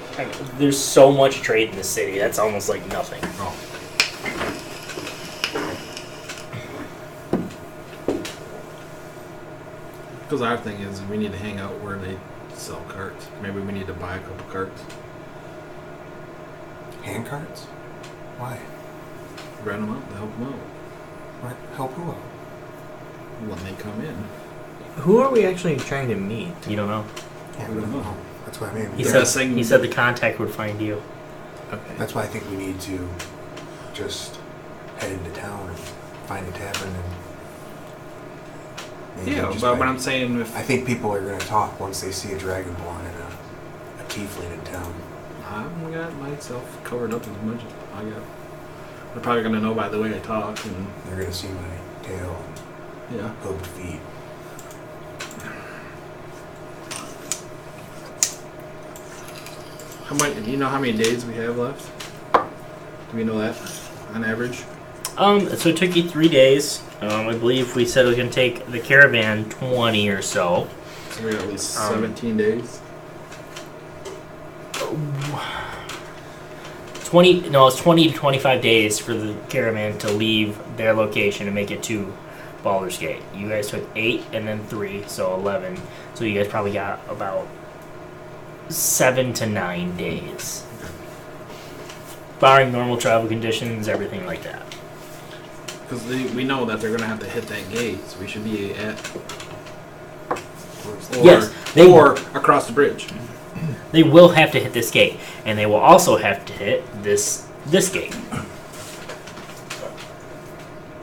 there's so much trade in the city. That's almost like nothing. Oh. Because our thing is, we need to hang out where they sell carts. Maybe we need to buy a couple carts. Hand carts? Why? Rent them out to help them out What? Help who out? when they come in. Who are we actually trying to meet? You don't know. Yeah, We don't know. That's what I mean. He They're said saying- he said the contact would find you. Okay. That's why I think we need to just head into town and find a tavern and maybe Yeah, just but by- I'm saying if I think people are going to talk once they see a dragonborn and a tiefling in town. I've got myself covered up as much as I got. They're probably gonna know by the way I talk, and They're going to see my tail yeah. and hooked feet. How much? Do you know how many days we have left? Do we know that on average? So it took you 3 days. I believe we said it was going to take the caravan 20 or so. So we got at least 17 days. 20. No, it's 20 to 25 days for the caravan to leave their location and make it to Baldur's Gate. You guys took 8 and then 3, so 11. So you guys probably got about 7 to 9 days, barring normal travel conditions, everything like that. Because we know that they're gonna have to hit that gate, so we should be at. Or, Yes, or across the bridge. They will have to hit this gate, and they will also have to hit this gate,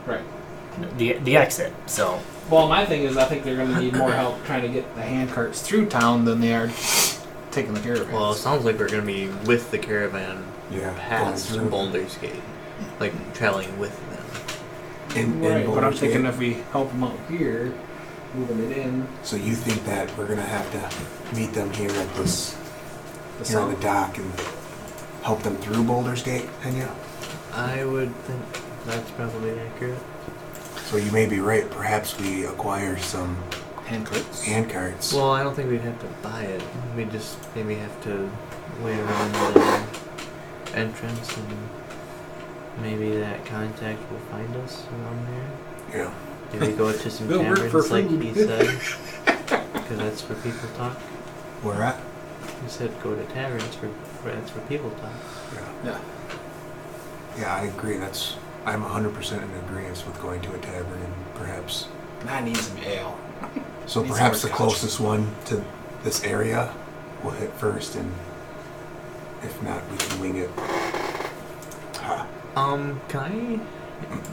Right. the exit. So Well, my thing is, I think they're gonna need more help trying to get the hand carts through town than they are taking the caravan. Well, it sounds like we're gonna be with the caravan Yeah. past going through. Baldur's Gate, like traveling with them. In right, but I'm Baldur's thinking Gate. if we help them out here, moving it in, So you think that we're going to have to meet them here at this, the here on the south. dock and help them through Baldur's Gate, Henya? I would think that's probably accurate. So you may be right. Perhaps we acquire some Hand carts. hand carts. Well, I don't think we'd have to buy it. We just maybe have to wait around the entrance, and maybe that contact will find us around there. Yeah. Maybe go to some We'll work taverns for like food. he said, because that's where people talk. Where at? He said go to taverns where that's where people talk. Yeah. Yeah, I agree. I'm 100% in agreement with going to a tavern and perhaps. I need some ale. So Needs perhaps the more closest one to this area will hit first, and if not, we can wing it. Ha. Can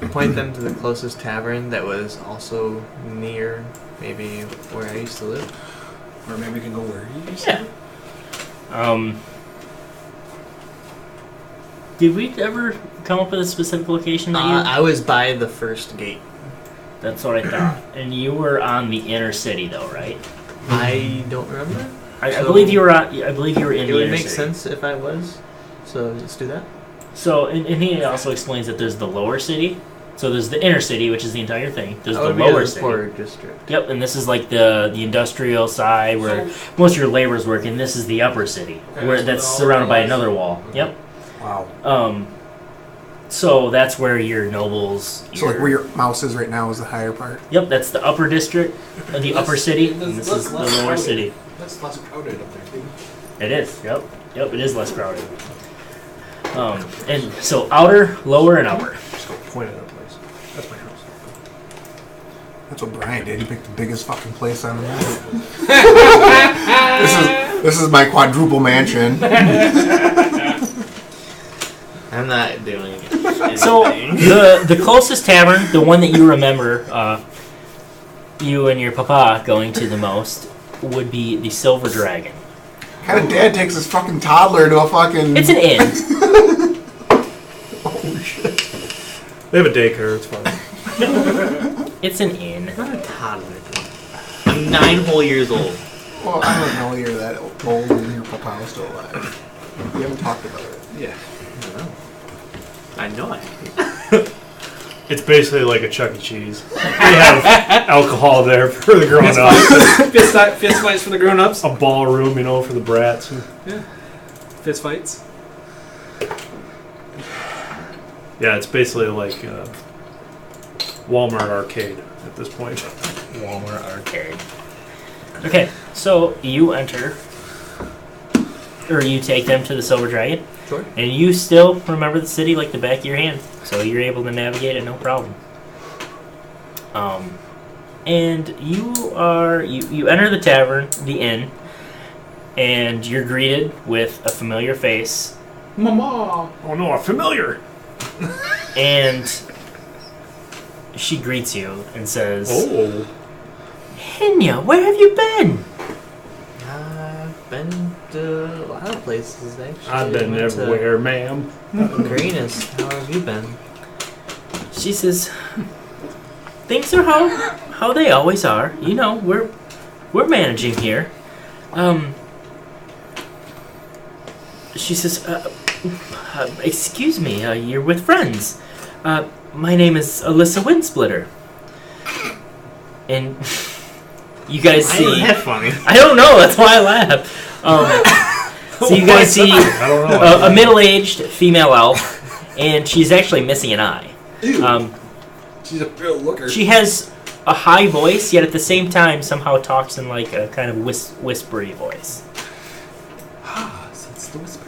I point them to the closest tavern that was also near maybe where I used to live? Or maybe we can go where you used yeah. Did we ever come up with a specific location that you? I was by the first gate. That's what I thought. And you were on the inner city, though, right? I don't remember. I So- believe you were. I believe you were in It the would inner make city. sense if I was. So let's do that. So, and he also explains that there's the lower city. So there's the inner city, which is the entire thing. There's That the would be lower the city. poorer district. Yep, and this is like the industrial side where most of your laborers work, and this is the upper city, Okay, where so that's the surrounded by overall- another wall. Okay. Yep. Wow. So that's where your nobles. So like where your mouse is right now is the higher part. Yep, that's the upper district, the upper city, That's- and this that's is the less lower crowded. city. That's less crowded up there, too. It is. Yep. Yep. It is less crowded. And so outer, lower, and upper. Just go point at a place. That's my house. That's what Brian did. He picked the biggest fucking place on the map. this is my quadruple mansion. I'm not doing it. So the closest tavern, the one that you remember, you and your papa going to the most, would be the Silver Dragon. Kind of dad takes his fucking toddler to a fucking. It's an inn. Oh shit. They have a daycare. It's fine. It's an inn. I'm not a toddler. I'm 9 whole years old. Well, I don't know you're that old and your papa was still alive. We haven't talked about it. Yeah. I know it. It's basically like a Chuck E. Cheese. They have alcohol there for the grown-ups. Fist fights for the grown-ups. A ballroom, for the brats. Yeah. Fist fights. Yeah, it's basically like Walmart arcade at this point. Walmart arcade. Okay, so you enter, or you take them to the Silver Dragon. Sure. And you still remember the city like the back of your hand, so you're able to navigate it no problem. And you enter the tavern, the inn, and you're greeted with a familiar face. Mama! Oh no, a familiar! And she greets you and says, "Oh, Henya, where have you been?" I've been to a lot of places, actually. I've been everywhere, ma'am. Greenest, how have you been? She says, "Things are how they always are. We're managing here." She says, "Excuse me, you're with friends. My name is Alyssa Windsplitter." And you guys see... Why is that funny? I don't know, that's why I laugh. So you guys see a middle-aged female elf, and she's actually missing an eye. She's a real looker. She has a high voice, yet at the same time somehow talks in like a kind of whispery voice. So it's the whisper.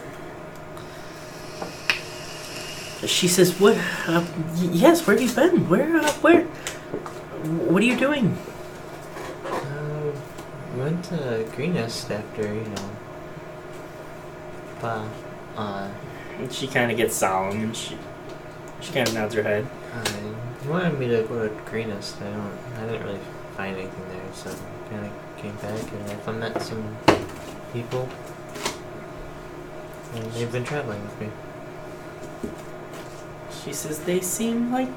She says, "What? Yes, where have you been? Where? What are you doing?" Went to Greenest after, And she kind of gets solemn, and she kind of nods her head. You wanted me to go to Greenest. I didn't really find anything there, so I kind of came back, and I met some people, and they've been traveling with me. She says, "They seem like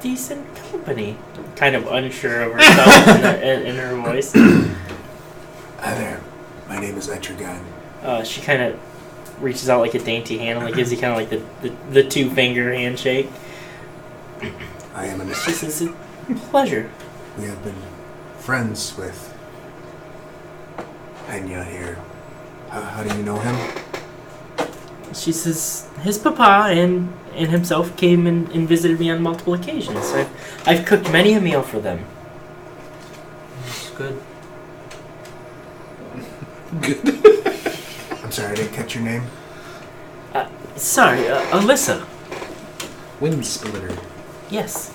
decent company." Kind of unsure of herself in her voice. Hi there. My name is Etrigan. She kind of reaches out like a dainty hand and like gives you kind of like the 2-finger handshake. I am an She says, "Pleasure." We have been friends with Henya here. How do you know him? She says, "His papa and himself came and visited me on multiple occasions. I've cooked many a meal for them." It's good. I'm sorry, I didn't catch your name. Sorry, Alyssa. Windsplitter. Yes.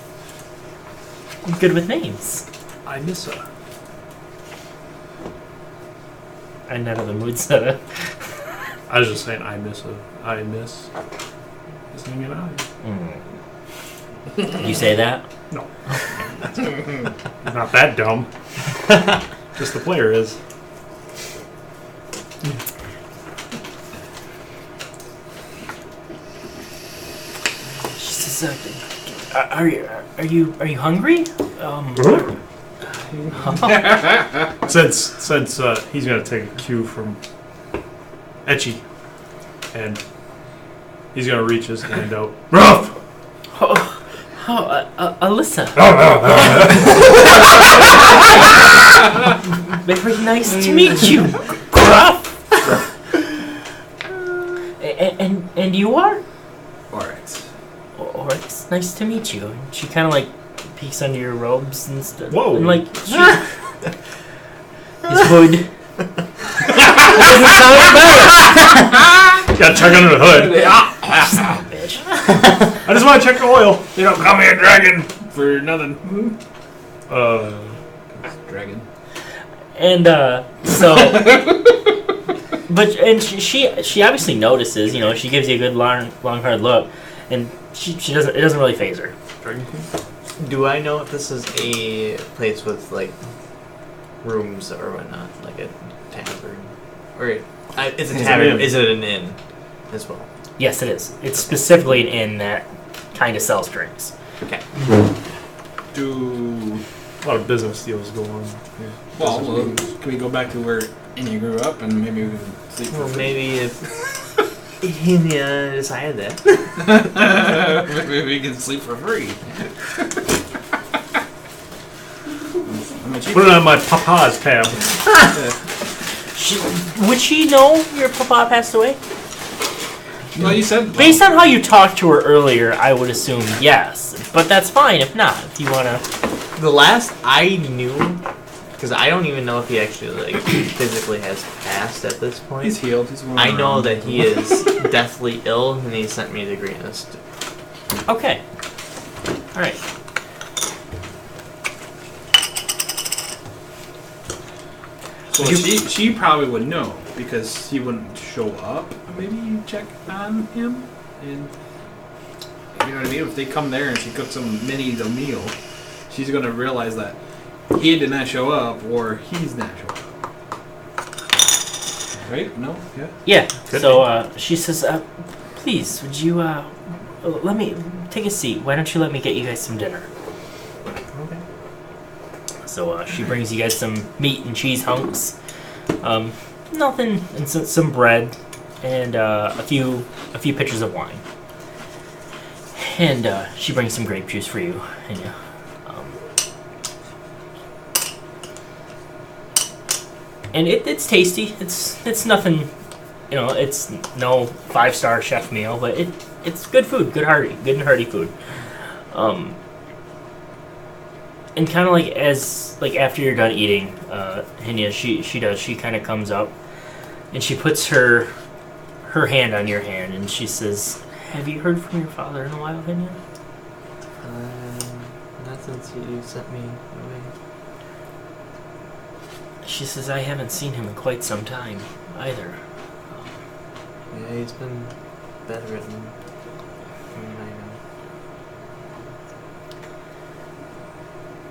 I'm good with names. I miss her. I'm not in the mood setter. I was just saying, I miss missing an eye. You say that? No. Not that dumb. Just the player is. She says, "Are you hungry?" Since he's gonna take a cue from Etchy, and he's gonna reach his hand out. Ruff! Alyssa. Very nice to meet you, Gruff. And you are? Oryx. Oryx, nice to meet you. And she kind of like peeks under your robes and stuff. Whoa. And like his hood. Doesn't sound better. Gotta check under the hood. Son of a bitch. I just want to check the oil. They don't call me a dragon for nothing. Dragon. And she obviously notices. She gives you a good long hard look, and she doesn't. It doesn't really faze her. Dragon King? Do I know if this is a place with like rooms or whatnot, like a tavern, or it's a tavern? Is it an inn as well? Yes, it is. It's specifically an inn that kind of sells drinks. Okay. Do a lot of business deals go on. Yeah. Well, can we go back to where Enya grew up and maybe we can sleep for Well, free? maybe if Yeah, decided that. Maybe we can sleep for free. Put it on my papa's tab. Would she know your papa passed away? Well, you said... Based on how you talked to her earlier, I would assume yes. But that's fine if not. If you want to... The last I knew, because I don't even know if he actually like physically has passed at this point. He's healed. He's I know that he is deathly ill, and he sent me the greenest. Okay. All right. So she probably would know because he wouldn't show up. Maybe you check on him, and you know what I mean. If they come there and she cooks some minis a meal, she's gonna realize that he did not show up or he's not showing up. Right? No? Yeah. Yeah. So she says, "Please, would you let me take a seat? Why don't you let me get you guys some dinner?" Okay. So she brings you guys some meat and cheese hunks, nothing, and some bread, and a few pitchers of wine. And she brings some grape juice for you, and yeah. And it's tasty. It's nothing, it's no 5-star chef meal, but it's good food, good and hearty food. And kind of after you're done eating, Hinya, she kind of comes up, and she puts her hand on your hand, and she says, "Have you heard from your father in a while, Hinya?" Not since you sent me away. She says, "I haven't seen him in quite some time, either." Yeah, he's been bedridden. I know.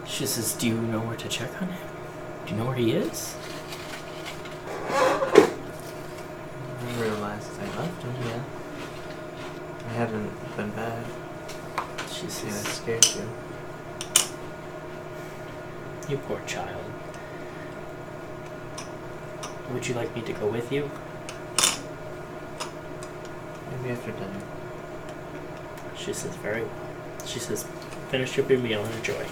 She says, "Do you know where to check on him? Do you know where he is?" I remember the last I left him, yeah. I haven't been bad. She Yeah, says, it scared you. "You poor child. Would you like me to go with you?" Maybe after dinner. She says, "Very well." She says, "Finish up your meal and enjoy."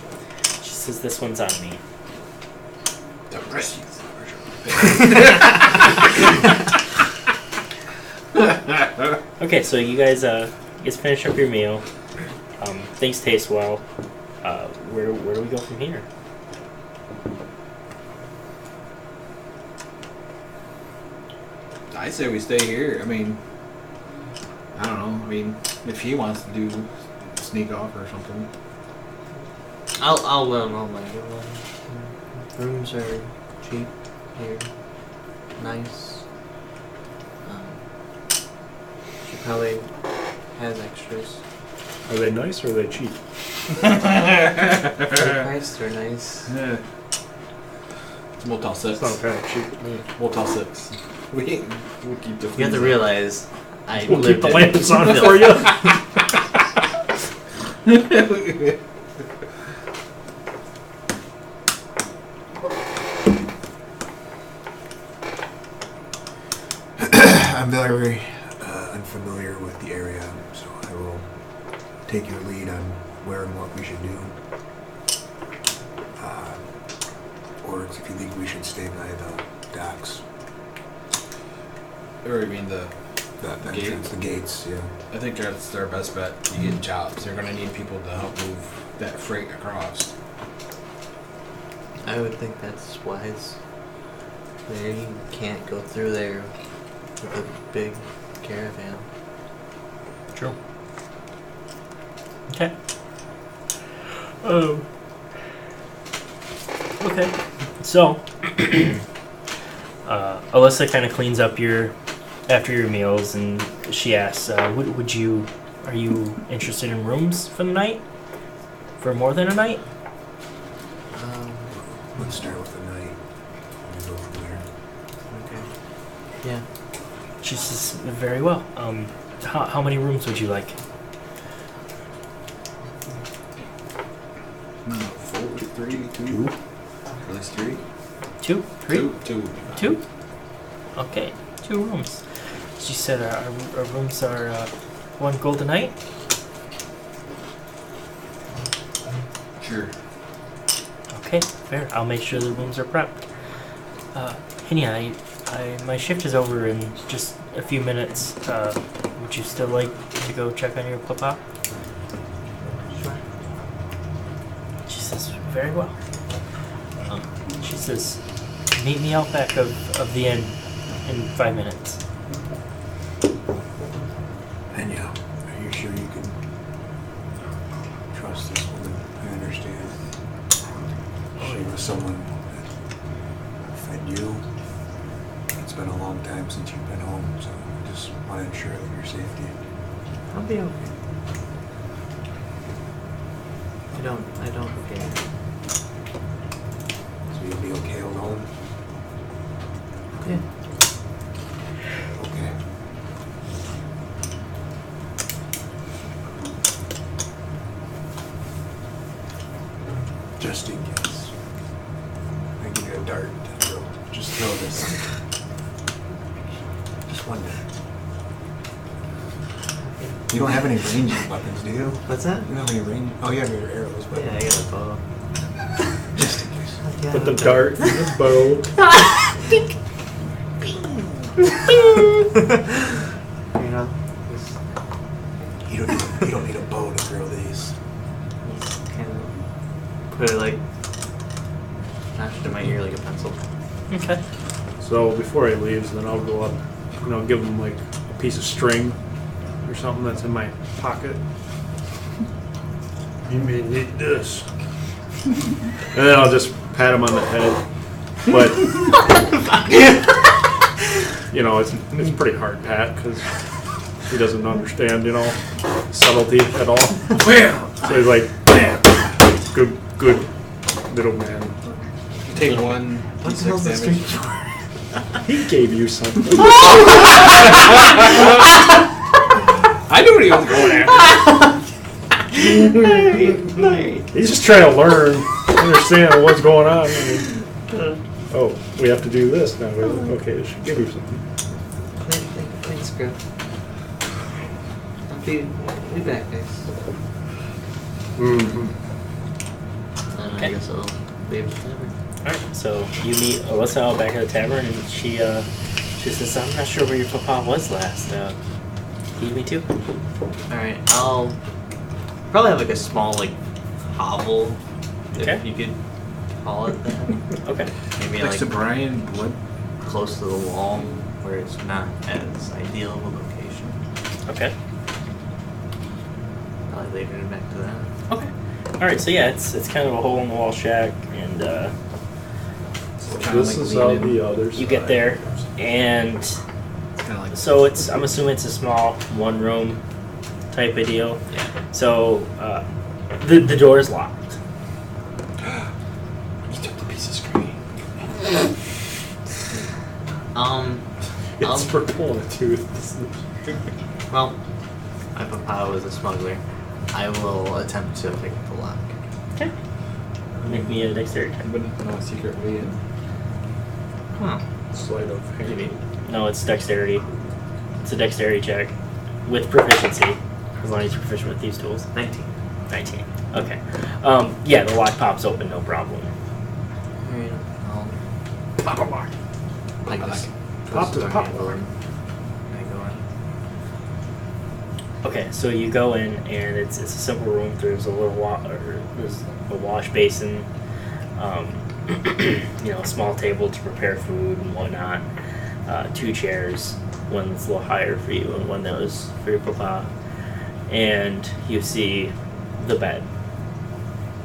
She says, "This one's on me." The rest of Okay, so you guys finish up your meal. Things taste well. Where do we go from here? I say we stay here. I mean, I don't know. I mean, if he wants to do sneak off or something. I'll let him know. Rooms are cheap here. Nice. She probably has extras. Are they nice or are they cheap? They're nice. They're nice. Yeah. Motel 6. Sounds kind of cheap. Motel 6. We'll keep the. You have to realize I We'll lived keep the in lamps on for you. I'm very unfamiliar with the area, so I will take your lead on where and what we should do. Or if you think we should stay by the docks. Or you mean the entrance, the gates, yeah. I think that's their best bet. You get jobs. They're going to need people to help move that freight across. I would think that's wise. You can't go through there with a big caravan. True. Okay. Okay. So, Alyssa kind of cleans up after your meals, and she asks, are you interested in rooms for the night? For more than a night? Let's start with the night. We'll go from there. Okay. Yeah. She says, very well. How many rooms would you like? 4, 3, 2. At least 3. 2? 3? 2. 2? Okay, 2 rooms. She said our rooms are 1 gold a night. Sure. Okay, fair. I'll make sure the rooms are prepped. Henya, my shift is over in just a few minutes. Would you still like to go check on your papa? Sure. She says, very well. She says, meet me out back of the inn in 5 minutes. Enya, are you sure you can trust this woman? I understand. She was someone that fed you. It's been a long time since you've been home, so I just want to ensure that your safety. I'll be okay. I don't care. So you'll be okay alone? Yeah. Okay. Just in case. I give you a dart to throw. Just throw this. Just one dart. You don't have any ranged weapons, do you? What's that? You don't have any range. Oh, you have your arrows, but Yeah, I got a bow. just in case. Yeah, Put the dart in the bow. You know, just You don't need a bow to throw these. kind of put it like notched in my ear like a pencil. Okay. So before he leaves, then I'll go up, give him like a piece of string or something that's in my pocket. You may need this. And then I'll just pat him on the head. But, it's pretty hard pat because he doesn't understand, subtlety at all. So he's like, good little man. Take one. What the hell's this string? He gave you something. I knew what he was going after. He's just trying to learn, understand what's going on. Oh, we have to do this now. Okay, this should give you something. Thanks, bro. I'll be back, guys. Mm-hmm. And Okay. I guess I'll leave the tavern. Alright, so you meet Alyssa out back at the tavern, and she says, I'm not sure where your papa was last. Feed me too? Alright, I'll probably have like a small hovel, Okay. if you could call it that. Okay. Maybe Next to Brian, what? close to the wall where it's not as ideal of a location. Okay. Probably leave it back to that. Okay. Alright, so yeah, it's kind of a hole in the wall shack, and This is how the others. you get there, and so I'm assuming it's a small one room type of deal. Yeah. So the door is locked. You took the piece of screen. It's for pulling a tooth. Well, my papa was a smuggler. I will attempt to pick the lock. Okay. Make me a dexterity check. But no secret way in. Huh. Sleight of hand. Maybe. No, it's dexterity. It's a dexterity check with proficiency, as long as you're proficient with these tools. 19. 19. Okay. Yeah, the lock pops open, no problem. Alright, Pop a lock. I just Pop twist the the pop handle lock. and I go in. Okay, so you go in, and it's a simple room. There's a little there's a wash basin, a small table to prepare food and whatnot. 2 chairs, one that's a little higher for you and one that was for your papa. And you see the bed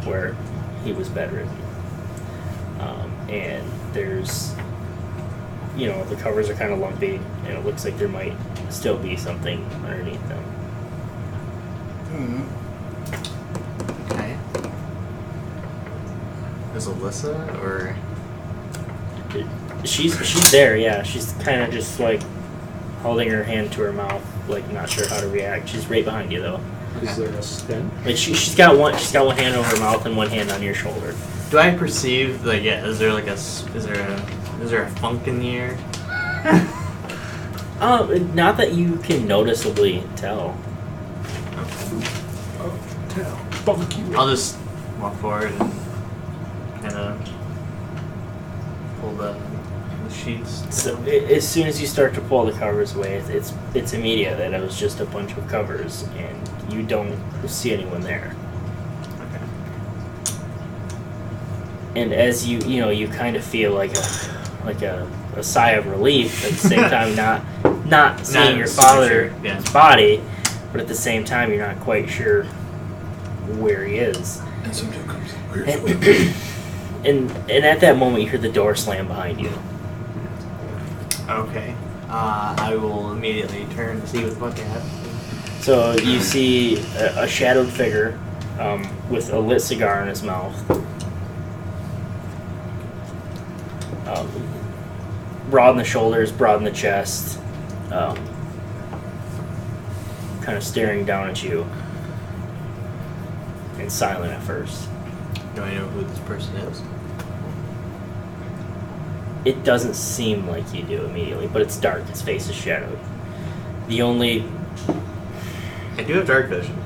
where he was bedridden. And there's, the covers are kind of lumpy, and it looks like there might still be something underneath them. Okay. Is Alyssa or She's there, yeah. She's kind of just holding her hand to her mouth, not sure how to react. She's right behind you though. Is there a stent? She's got one hand over her mouth and one hand on your shoulder. do I perceive is there a funk in the air? Not that you can noticeably tell. I'll just walk forward and kind of pull the sheets. So as soon as you start to pull the covers away, it's immediate that it was just a bunch of covers, and you don't see anyone there. Okay. And as you kind of feel like a sigh of relief at the same time, not seeing your father's body, but at the same time you're not quite sure where he is. And something comes in. And at that moment you hear the door slam behind you. Okay. I will immediately turn to see what they have. So you see a shadowed figure with a lit cigar in his mouth. Broad in the shoulders, broad in the chest. Kind of staring down at you. And silent at first. Do I know who this person is? It doesn't seem like you do immediately, but it's dark. His face is shadowed. I do have dark vision.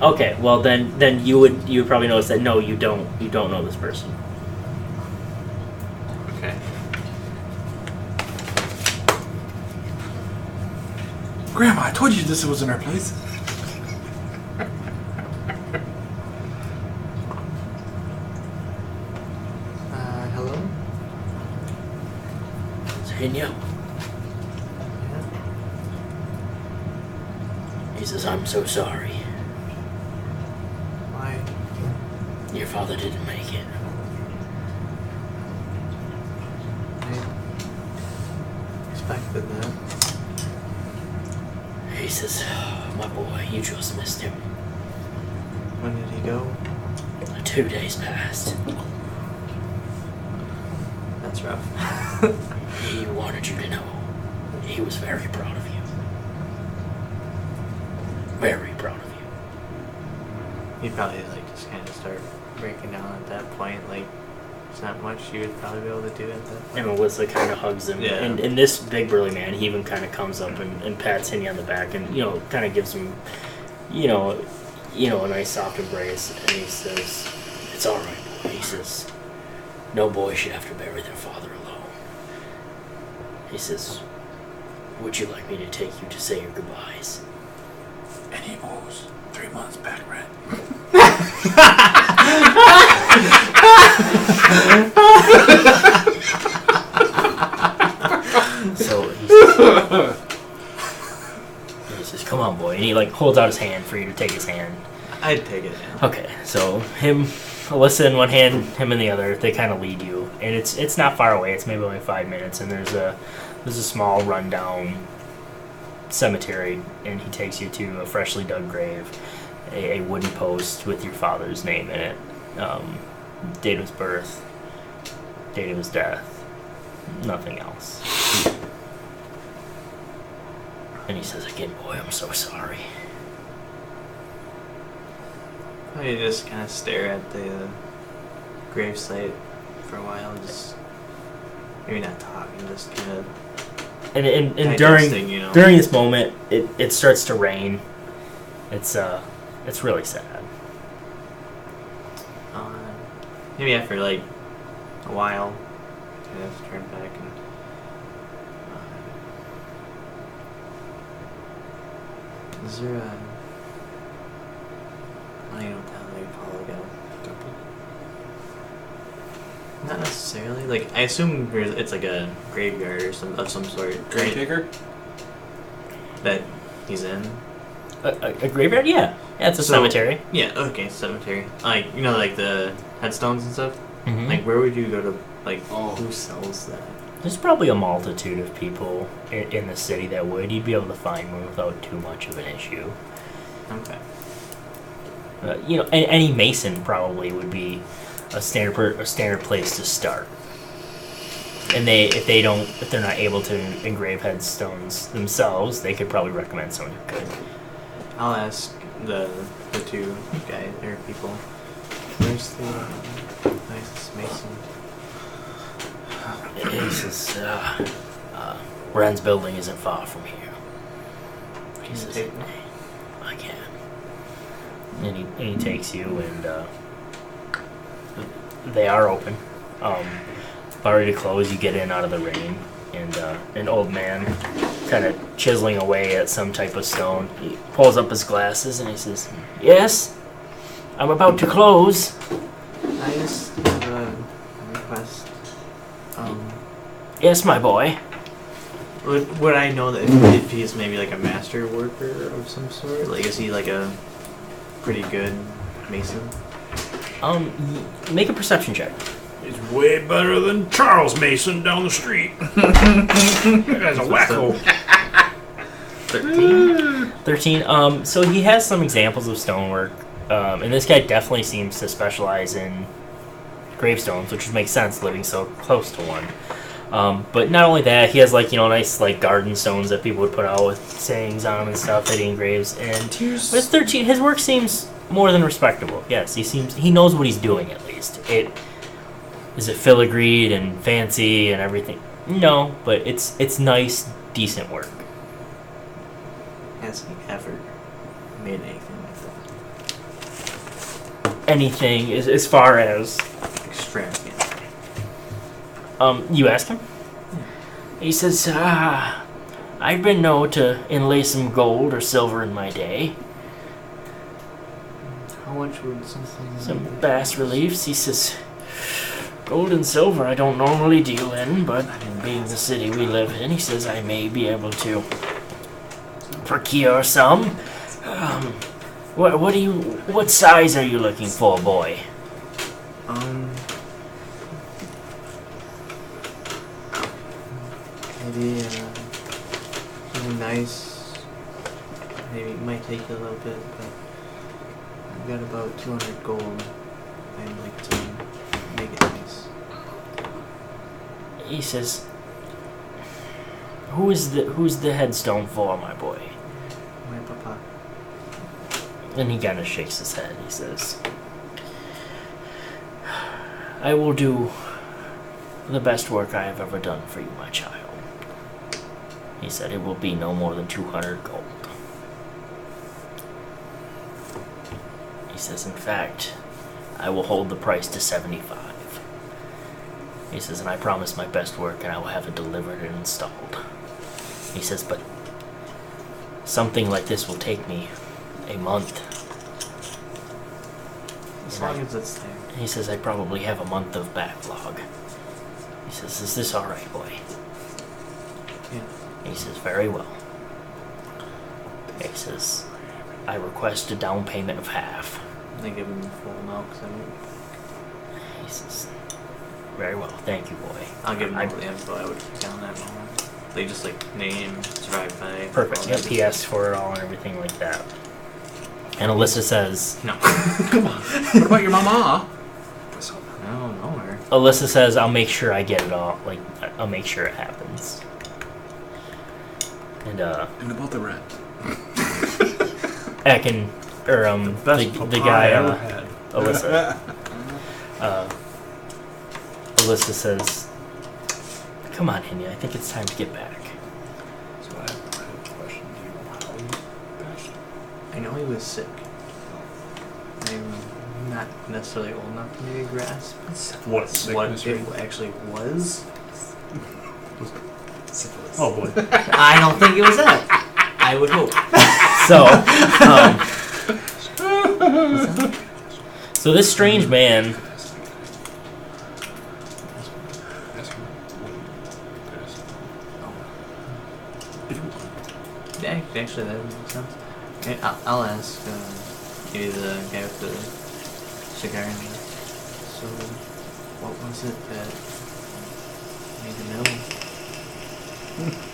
Okay, well then you would probably notice that no, you don't know this person. Okay. Grandma, I told you this wasn't our place. Hello? Daniel. He says, I'm so sorry. Why? Your father didn't make it. I expected that. He says, my boy, you just missed him. When did he go? 2 days passed. That's rough. He wanted you to know he was very proud of you. Very proud of you. He'd probably just kind of start breaking down at that point. There's not much you would probably be able to do at that point. And Melissa kind of hugs him. Yeah. And this big burly man, he even kind of comes up and pats Henny on the back and, kind of gives him, a nice soft embrace. And he says, it's all right, boy. He says, no boy should have to bury their father alone. He says, would you like me to take you to say your goodbyes? And he owes 3 months back rent. So he says, come on, boy. And he holds out his hand for you to take his hand. I'd take it, yeah. Okay, so Alyssa in one hand, him in the other, they kind of lead you. And it's not far away. It's maybe only 5 minutes. And there's a small rundown cemetery, and he takes you to a freshly dug grave, a wooden post with your father's name in it, date of his birth, date of his death, nothing else. And he says again, boy, I'm so sorry. I just kind of stare at the gravesite for a while, just maybe not talking, just kind of. And during this moment, it starts to rain. It's really sad. Maybe after a while, kind of turn back and. Is there a? I don't know how they call it again. Not necessarily. I assume it's a graveyard or of some sort. Grave digger? That he's in. A graveyard? Yeah. Yeah, it's a cemetery. Yeah, okay, cemetery. The headstones and stuff? Mm-hmm. Where would you go to, who sells that? There's probably a multitude of people in the city that would. You'd be able to find one without too much of an issue. Okay. Any mason probably would be a standard place to start. And if they're not able to engrave headstones themselves, they could probably recommend someone who could. I'll ask the two guys or people. Where's the nicest mason? He says, Ren's building isn't far from here. He Can you says, take me? I can. And he takes you, and they are open. About ready to close, you get in out of the rain, and an old man kind of chiseling away at some type of stone. He pulls up his glasses and he says, "Yes, I'm about to close." I just have a request. Yes, my boy. Would I know that if he's maybe like a master worker of some sort? Like, is he like a pretty good mason? Make a perception check. He's way better than Charles Mason down the street. That guy's a wacko. 13. So he has some examples of stonework, and this guy definitely seems to specialize in gravestones, which would make sense living so close to one. But not only that, he has nice garden stones that people would put out with sayings on them and stuff that he engraves. And but it's 13. His work seems more than respectable. Yes, he knows what he's doing at least. Is it filigreed and fancy and everything? No, but it's nice, decent work. Has he ever made anything like that? Anything as far as Extravagant. you ask him? He says, I've been known to inlay some gold or silver in my day. How much would something... Some bas reliefs. He says, gold and silver I don't normally deal in, but being the city we live in, he says I may be able to procure some. What size are you looking for, boy? Maybe something nice. Maybe it might take you a little bit, but I've got about 200 gold. I'd like to make it nice. He says, who's the headstone for, my boy? My papa. And he kind of shakes his head. He says, I will do the best work I have ever done for you, my child. He said it will be no more than 200 gold. He says, in fact, I will hold the price to 75. He says, and I promise my best work, and I will have it delivered and installed. He says, but something like this will take me a month. As long as it's there. He says, I probably have a month of backlog. He says, is this alright, boy? Yeah. He says, very well. He says, I request a down payment of half. I give him the full amount because He says, very well, thank you, boy. I'll give him all the info I would down that moment. They just name, survive by. Perfect. Yep, he asks for it all and everything like that. And Alyssa says, no. Come on. What about your mama? No, nowhere. Alyssa says, I'll make sure I get it all. I'll make sure it happens. And about the rent. Ekin, or the guy, Alyssa. Alyssa says, come on, Henny, I think it's time to get back. So I have a question. Do you know how he passed? I know he was sick. I'm not necessarily old enough to maybe grasp what it actually was. Syphilis. Oh boy. I don't think it was that. I would hope. So this strange man. Yeah, actually, that would make sense. Okay, I'll ask maybe the guy with the cigar in there. So, what was it that made him ill?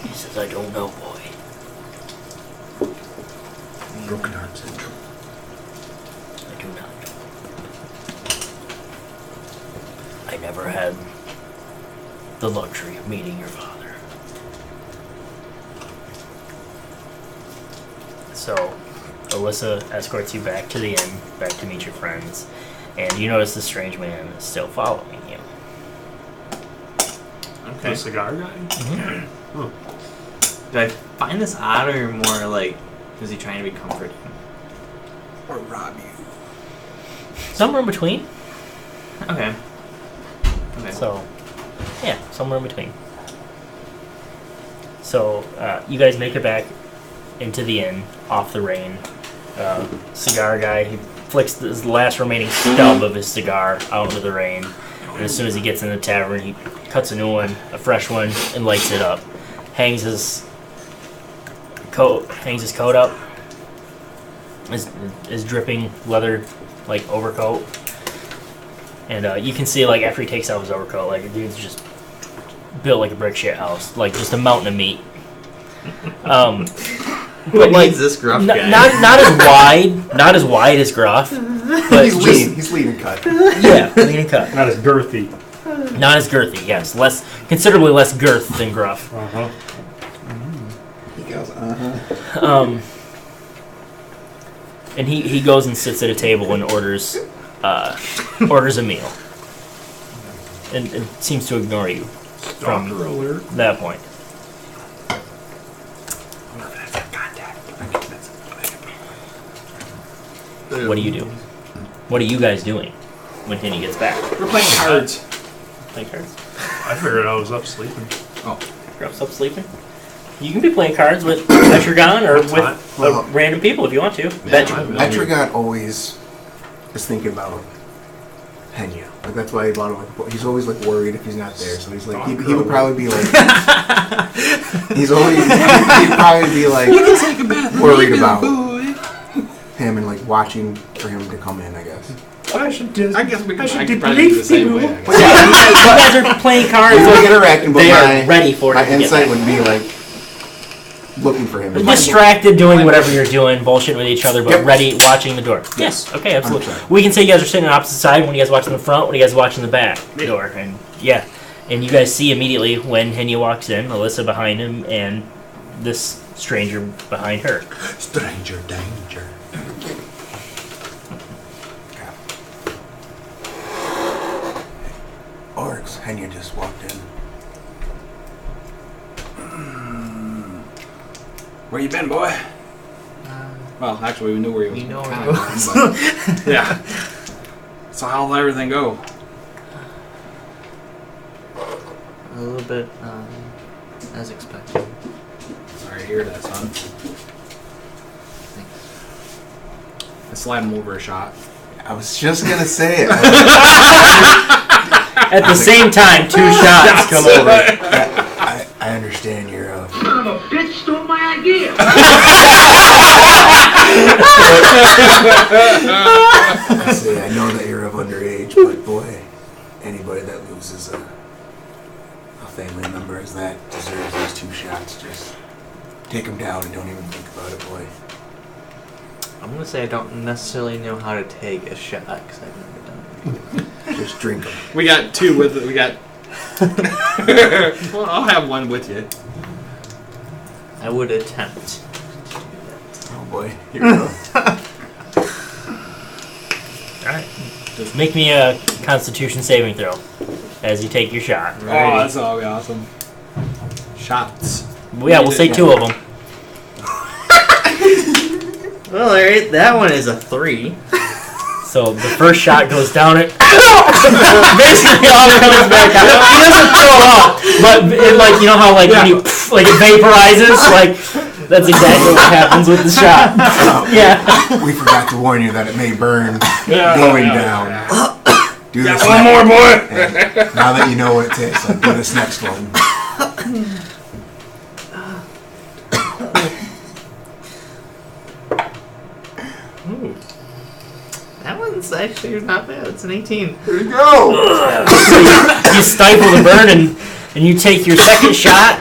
He says, I don't know, boy. Broken heart syndrome. I do not know. I never had the luxury of meeting your father. So, Alyssa escorts you back to the inn, back to meet your friends, and you notice the strange man is still following you. Okay. The cigar guy? Mm-hmm. Oh. Do I find this odd or more like, is he trying to be comforting? Or rob you. Somewhere in between. Okay. Okay. So, yeah, somewhere in between. So, you guys make it back into the inn, off the rain. Cigar guy, he flicks the last remaining stub of his cigar out into the rain. And as soon as he gets in the tavern, he cuts a new one, a fresh one, and lights it up. Hangs his coat up. His dripping leather, like, overcoat. And you can see, like, after he takes off his overcoat, like, the dude's just built like a brick shit house. Like, just a mountain of meat. But like this gruff guy. Not as wide as Gruff. But He's lean. He's lean and cut. Yeah, lean and cut. Not as girthy. Not as girthy, yes. Considerably less girth than Gruff. Uh-huh. He goes, uh-huh. And he goes and sits at a table and orders a meal. And seems to ignore you from that point. What do you do? What are you guys doing when Henny gets back? We're playing cards. Playing cards? I figured I was up sleeping. Oh. Gruff's up sleeping? You can be playing cards with Etrigan or with random people if you want to. Etrigan always is thinking about Henya. Like, that's why he bought him. Like, he's always like worried if he's not there. So he's like, he would probably be like, he'd probably be like worried about him and like watching for him to come in, I guess. I guess we should could probably do the same way. But yeah, you guys are playing cards. He's like interacting, but they are ready for my him. My insight would be like looking for him. Distracted, doing whatever you're doing, bullshitting with each other, but ready, watching the door. Yes, okay, absolutely. 100%. We can say you guys are sitting on opposite side when you guys watching the front, when you guys watching the back door, and yeah, and you guys see immediately when Henya walks in, Alyssa behind him, and this stranger behind her. Stranger danger. Oryx, Henya just walked in. Where you been, boy? Well, actually, we knew where he was. You know where coming he was. from, but- yeah. So how'll everything go? A little bit as expected. Sorry to hear that, son. Thanks. I slide him over a shot. I was just gonna say it. At the same time, 2 shots come over. I understand you're Son of a bitch stole my idea. I say I know that you're of underage, but boy, anybody that loses a family member as that deserves those 2 shots. Just take them down and don't even think about it, boy. I'm gonna say I don't necessarily know how to take a shot because I've never done it. Just drink them. We got 2 with it. We got. Well, I'll have 1 with you. I would attempt. Oh boy, here we go. Alright. Just make me a Constitution saving throw as you take your shot. Oh, that's all be awesome. Shots. Yeah, we'll say 2 of them. Well, alright, that one is a 3. So the first shot goes down it. Basically all comes back out. He doesn't throw up, but it, like, you know how like when you like it vaporizes, like that's exactly what happens with the shot. Yeah. We forgot to warn you that it may burn going down. Do this One more, boy. Yeah. Now that you know what it tastes like, do this next one. Ooh. That one's actually not bad. It's an 18. Here we go. So you stifle the burn and you take your second shot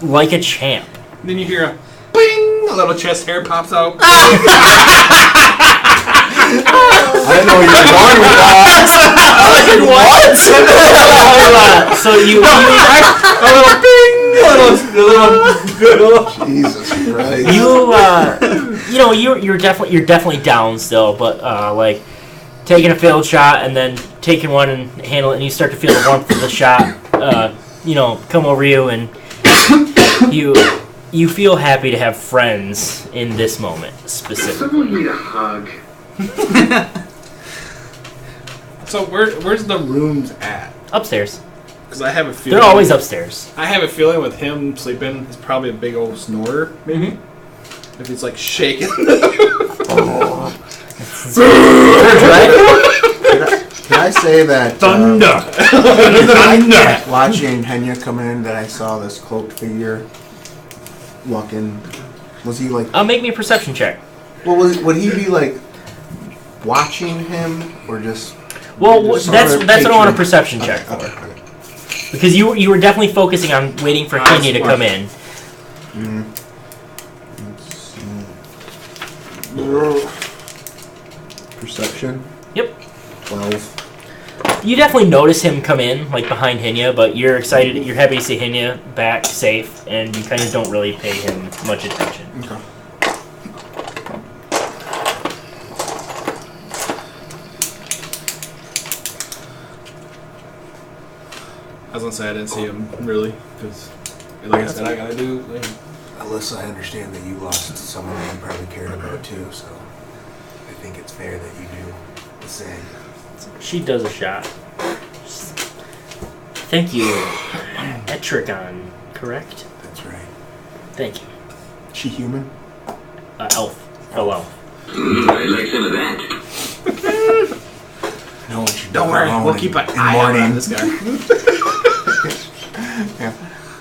like a champ. Then you hear a bing, a little chest hair pops out. I didn't know you were going with that. What? So you Jesus Christ. you're definitely down still, but like taking a failed shot and then taking one and handle it, and you start to feel the warmth of the shot, come over you, and you feel happy to have friends in this moment specifically. Someone need a hug. So where's the rooms at? Upstairs. Because I have a feeling They're always upstairs. I have a feeling with him sleeping, he's probably a big old snorer, maybe. If he's like shaking. Can I say that Thunder! watching Henya come in, that I saw this cloaked figure walking? Was he like? Make me a perception check. Well, would he be like watching him, or just? Well, just that's sort of what I want a patron? perception check for. Okay. Because you were definitely focusing on waiting for Kenya to come in. Perception. Yep. 12. You definitely notice him come in, like behind Hinya, but you're excited. You're happy to see Hinya back safe, and you kind of don't really pay him much attention. Okay. I was gonna say I didn't see him really, because like I said, I gotta do. Like, Alyssa, I understand that you lost someone that you probably cared about too, so I think it's fair that you do the same. She does a shot. Thank you, Etrigon, correct? That's right. Thank you. She human? Elf. Fellow elf. I like some of that. No one should don't worry, we'll keep an eye on this guy. Yeah.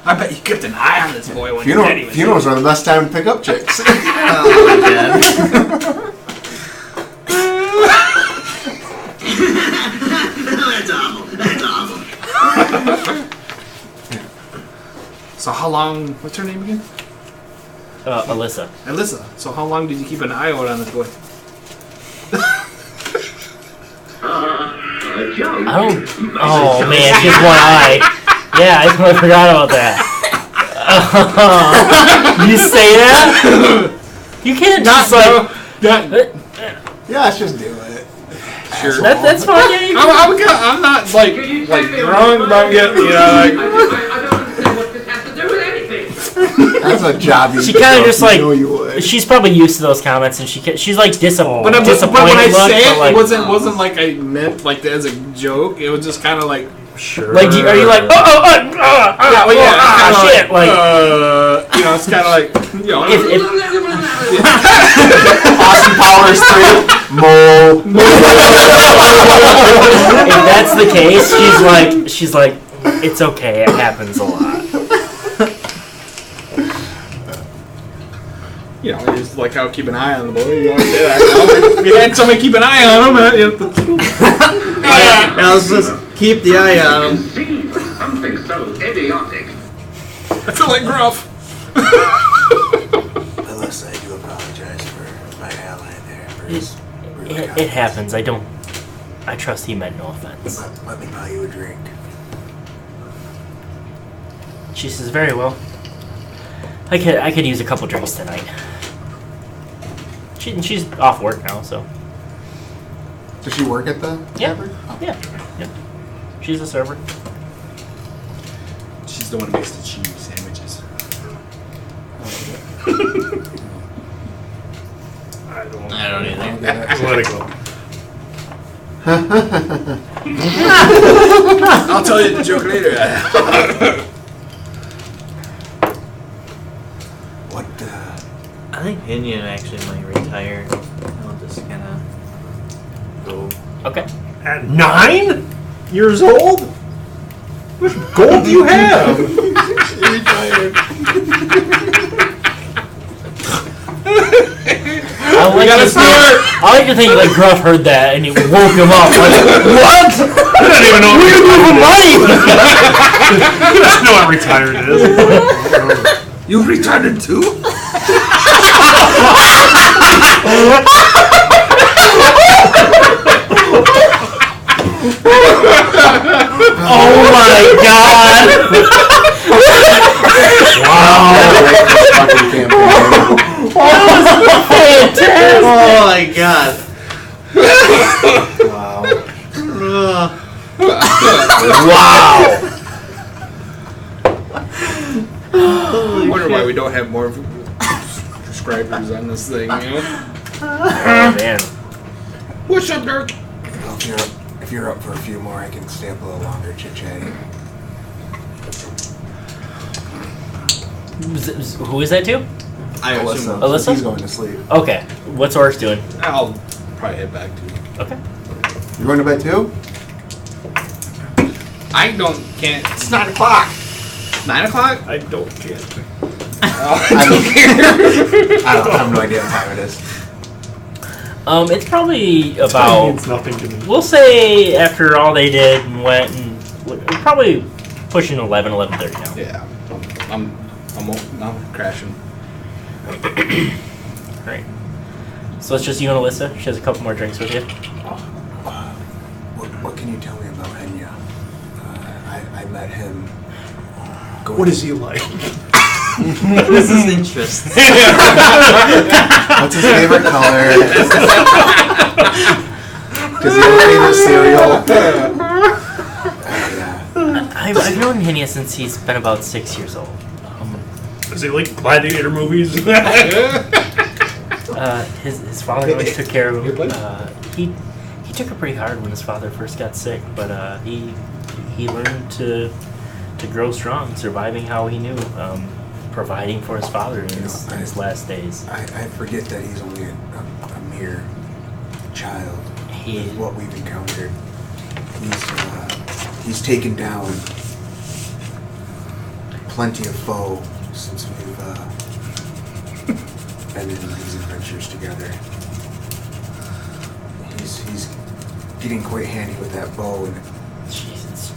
I bet you kept an eye on this boy when Funerals are the best time to pick up chicks. Oh my god. That's awful. That's awful. So how long? What's her name again? Alyssa. Alyssa. So how long did you keep an eye out on this boy? I don't. Oh man, she has one eye. Yeah, I totally forgot about that. You say that? You can't just like. Yeah, let's just do it. Sure. That's fine. Yeah, you can. I'm not like drunk, but I'm getting, you know, like. I don't understand what this has to do with anything. That's a job you She kind of just like. know you would. She's probably used to those comments, and she's like disappointed. But when I look, say but, it, like, it wasn't like I meant like as a joke. It was just kind of like sure. Like, are you like shit? Like, you know, it's kind of like you know. if Austin Powers 3. Mole. if that's the case, she's like, it's okay. It happens a lot. You know, just like how keep an eye on the boy. You want to say that? If you had somebody keep an eye on him, Now let's just keep the eye on him. Something so idiotic. I feel like Gruff. Alyssa, I do apologize for my ally there. For his rude It comments. happens. I trust he meant no offense. Let me buy you a drink. She says, very well. I could use a couple drinks tonight. She's off work now, so. Does she work at the tavern? Yeah. She's a server. She's the one who makes the cheese sandwiches. I don't either. Let it go. I'll tell you the joke later. What, I think Hinian actually might retire. I'll just kind of go. Okay. At 9 years old? What gold do you have? Retired. I like to think like Gruff heard that and he woke him up. Like, what? I don't even know. Where are you moving money? He doesn't know what retired is. You retarded too? Oh my god! Wow. Fantastic! Oh my god. Wow. Wow! Wonder we don't have more subscribers on this thing, you know? Oh, man. What's up, Dirk? Well, if you're up for a few more, I can stay up a little longer chit-chatting. Who is that to? I assume Alyssa? He's going to sleep. Okay. What's Oris doing? I'll probably head back to you. Okay. You're going to bed too? Can't. it's 9 o'clock. 9 o'clock? I don't care. I have no idea what time it is. It's probably Time about, means nothing to me. we'll say after all they did and went, and probably pushing 11:30 now. Yeah. I'm crashing. Right. So it's just you and Alyssa. She has a couple more drinks with you. What can you tell me about Henya? I met him. What is he like? This is interesting. What's his favorite color? Does he have a favorite cereal? I've known Hinia since he's been about 6 years old. Is he like gladiator movies? His father always took care of him. He took it pretty hard when his father first got sick, but he learned to grow strong, surviving how he knew, providing for his father in his last days. I forget that he's only a mere child. With what we've encountered, he's taken down plenty of foe since we've been in these adventures together. He's getting quite handy with that bow,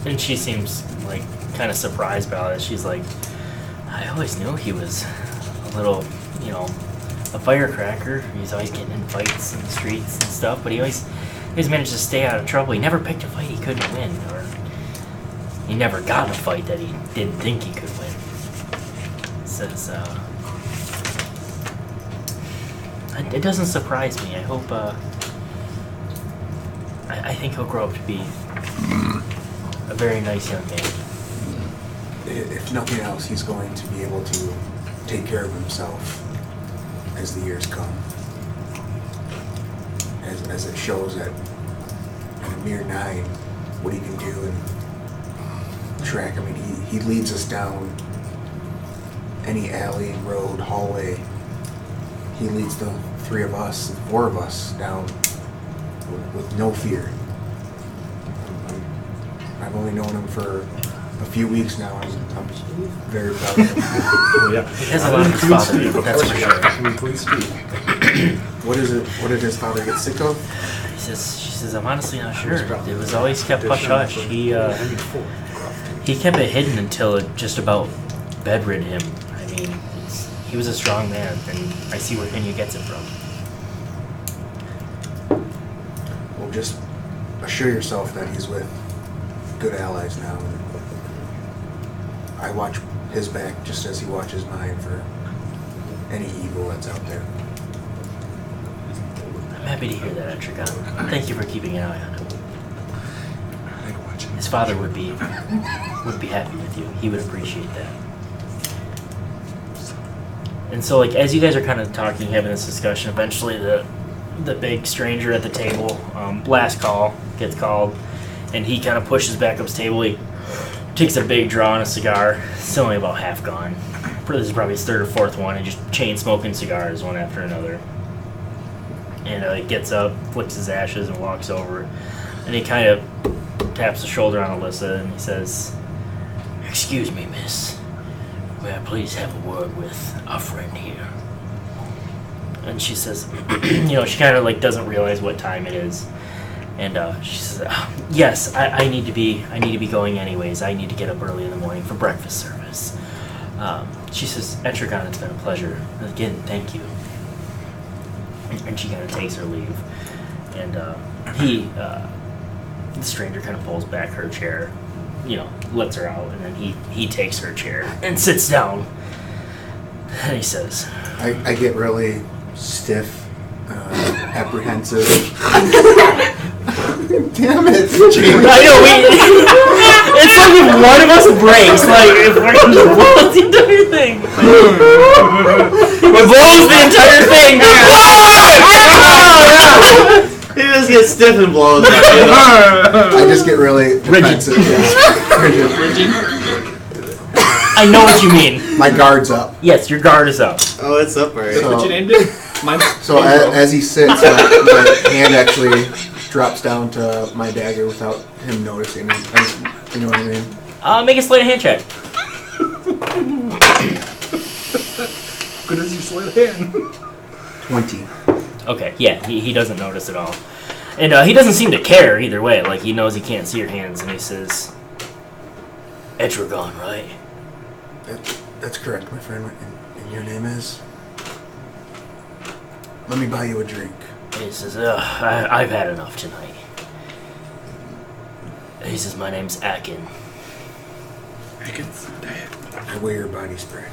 And she seems like kind of surprised by it. She's like, I always knew he was a little, a firecracker. He's always getting in fights in the streets and stuff, but he always managed to stay out of trouble. He never picked a fight he couldn't win, or he never got in a fight that he didn't think he could win. Says, it doesn't surprise me. I hope, I think he'll grow up to be a very nice young man. if nothing else, he's going to be able to take care of himself as the years come. As it shows at a mere 9 what he can do in track. I mean, he leads us down any alley, road, hallway. He leads the 4 of us down with no fear. I've only known him for a few weeks now. I'm very proud of him. Oh, yeah. He has a lot of his father, that's for sure. What is it? What did his father get sick of? She says, I'm honestly not sure. It was always kept hush-hush. He kept it hidden until it just about bedridden him. I mean, he was a strong man, and I see where Hinya gets it from. Well, just assure yourself that he's with good allies now. I watch his back just as he watches mine for any evil that's out there. I'm happy to hear that, Etrigan. Thank you for keeping an eye on him. His father would be happy with you. He would appreciate that. And so, like, as you guys are kind of talking, having this discussion, eventually the big stranger at the table, last call, gets called, and he kind of pushes back up his table. He takes a big draw on a cigar. It's only about half gone. This is probably his 3rd or 4th one, and just chain smoking cigars one after another. And he gets up, flicks his ashes, and walks over. And he kind of taps the shoulder on Alyssa, and he says, "Excuse me, miss. May I please have a word with our friend here?" And she says, she kind of doesn't realize what time it is. And she says, "Yes, I need to be going anyways. I need to get up early in the morning for breakfast service." She says, "Etrigan, it's been a pleasure. Again, thank you." And she kind of takes her leave. And the stranger kind of pulls back her chair, lets her out, and then he takes her chair and sits down. And he says, I get really stiff, apprehensive. Damn it, Jamie. I know, It's like if one of us breaks, like if we're gonna blow the entire thing. It blows the entire thing. He just gets stiff and blows. I just get really defensive. Rigid. I know what you mean. My guard's up. Yes, your guard is up. Oh, it's up already. So- What you named it? So as he sits, my hand actually drops down to my dagger without him noticing. You know what I mean? Make a sleight of hand check. Good as you sleight of hand. 20. Okay, yeah, he doesn't notice at all. And he doesn't seem to care either way. Like, he knows he can't see your hands, and he says, Etragon, right? That's correct, my friend. And your name is? Let me buy you a drink. He says, I've had enough tonight. He says, my name's Akin. Akin's dead. I wear your body spray.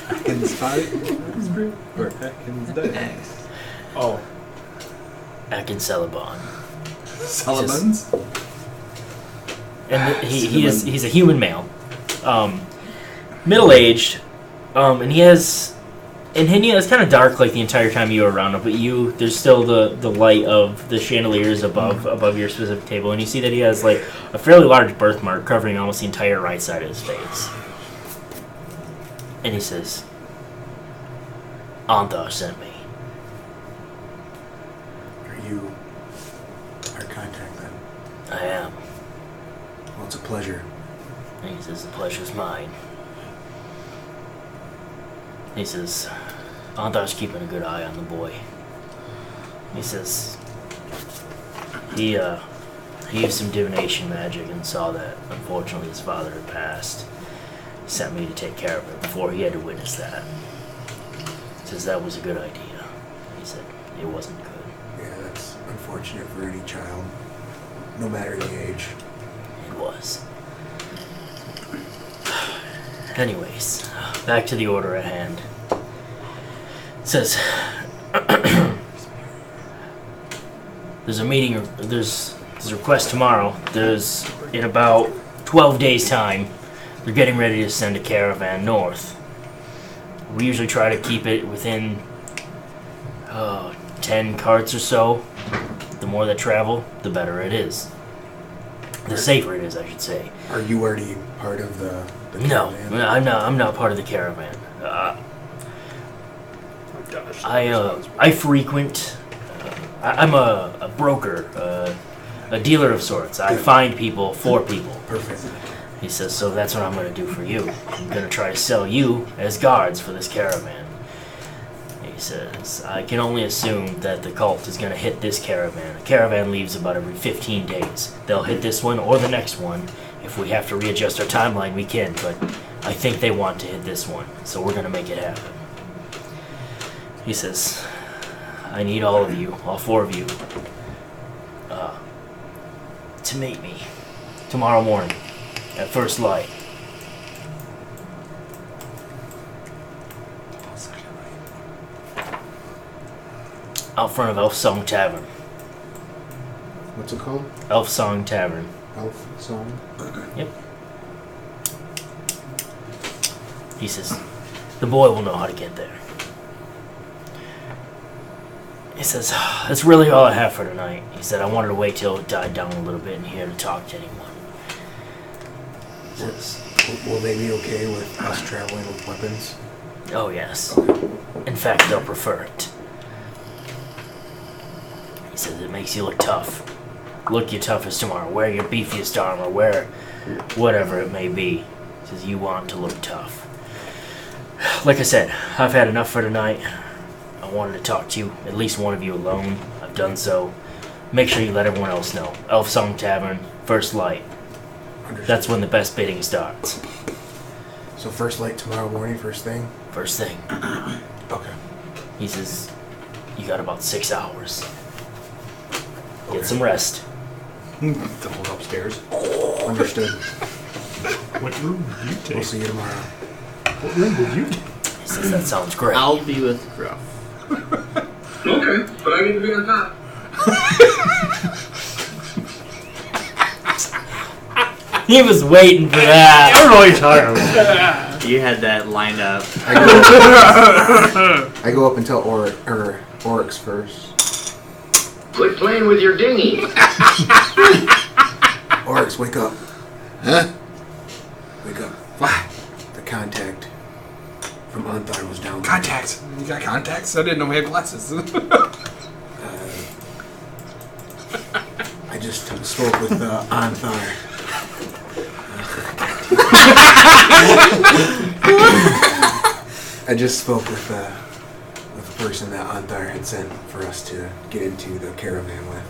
Akin's body? Or Akin's dead? Oh. Akin Celeban. Salamans? And he's a human male. Middle-aged. And he has... And it's kind of dark like the entire time you were around him, but there's still the light of the chandeliers above your specific table, and you see that he has like a fairly large birthmark covering almost the entire right side of his face. And he says, Anthar sent me. Are you our contact then? I am. Well, it's a pleasure. And he says, the pleasure's mine. He says, Anthar's keeping a good eye on the boy. He says, he used some divination magic and saw that, unfortunately, his father had passed. He sent me to take care of it before he had to witness that. He says, that was a good idea. He said, it wasn't good. Yeah, that's unfortunate for any child, no matter the age. It was. Anyways, back to the order at hand. It says, there's a meeting, there's a request tomorrow. There's, in about 12 days' time, they're getting ready to send a caravan north. We usually try to keep it within 10 carts or so. The more that travel, the better it is. The safer it is, I should say. Are you already part of the No, caravan? I'm not part of the caravan. I frequent. I'm a broker, a dealer of sorts. I find people for people. Perfect. He says, so that's what I'm going to do for you. I'm going to try to sell you as guards for this caravan. He says, I can only assume that the cult is going to hit this caravan. A caravan leaves about every 15 days. They'll hit this one or the next one. If we have to readjust our timeline, we can, but I think they want to hit this one, so we're going to make it happen. He says, I need all of you, all four of you, to meet me tomorrow morning at first light. Out front of Elf Song Tavern. What's it called? Elf Song Tavern. Elf Song? Yep. He says, the boy will know how to get there. He says, that's really all I have for tonight. He said, I wanted to wait till it died down a little bit and here to talk to anyone. He says, Will they be okay with us traveling with weapons? oh yes. In fact, they'll prefer it. He says, it makes you look tough. Look your toughest tomorrow. Wear your beefiest armor. Wear whatever it may be. He says, you want to look tough. Like I said, I've had enough for tonight. I wanted to talk to you, at least one of you alone. I've done so. Make sure you let everyone else know. Elf Song Tavern, first light. Understood. That's when the best bidding starts. So first light tomorrow morning, first thing? First thing. Okay. He says, you got about 6 hours. Okay. Get some rest. Don't go upstairs. Understood. What room did you take? We'll see you tomorrow. What room did you take? He says, that sounds great. I'll be with Gruff. Okay, but I need to be on top. He was waiting for that. I don't know what you're talking about. You had that lined up. I go up and tell Oryx first. Quit playing with your dinghy. Oryx, wake up. Huh? Wake up. What? The contact from Anthar was down. Contacts. You got contacts? I didn't know we had glasses. I just spoke with Anthar. I just spoke with the person that Anthar had sent for us to get into the caravan with.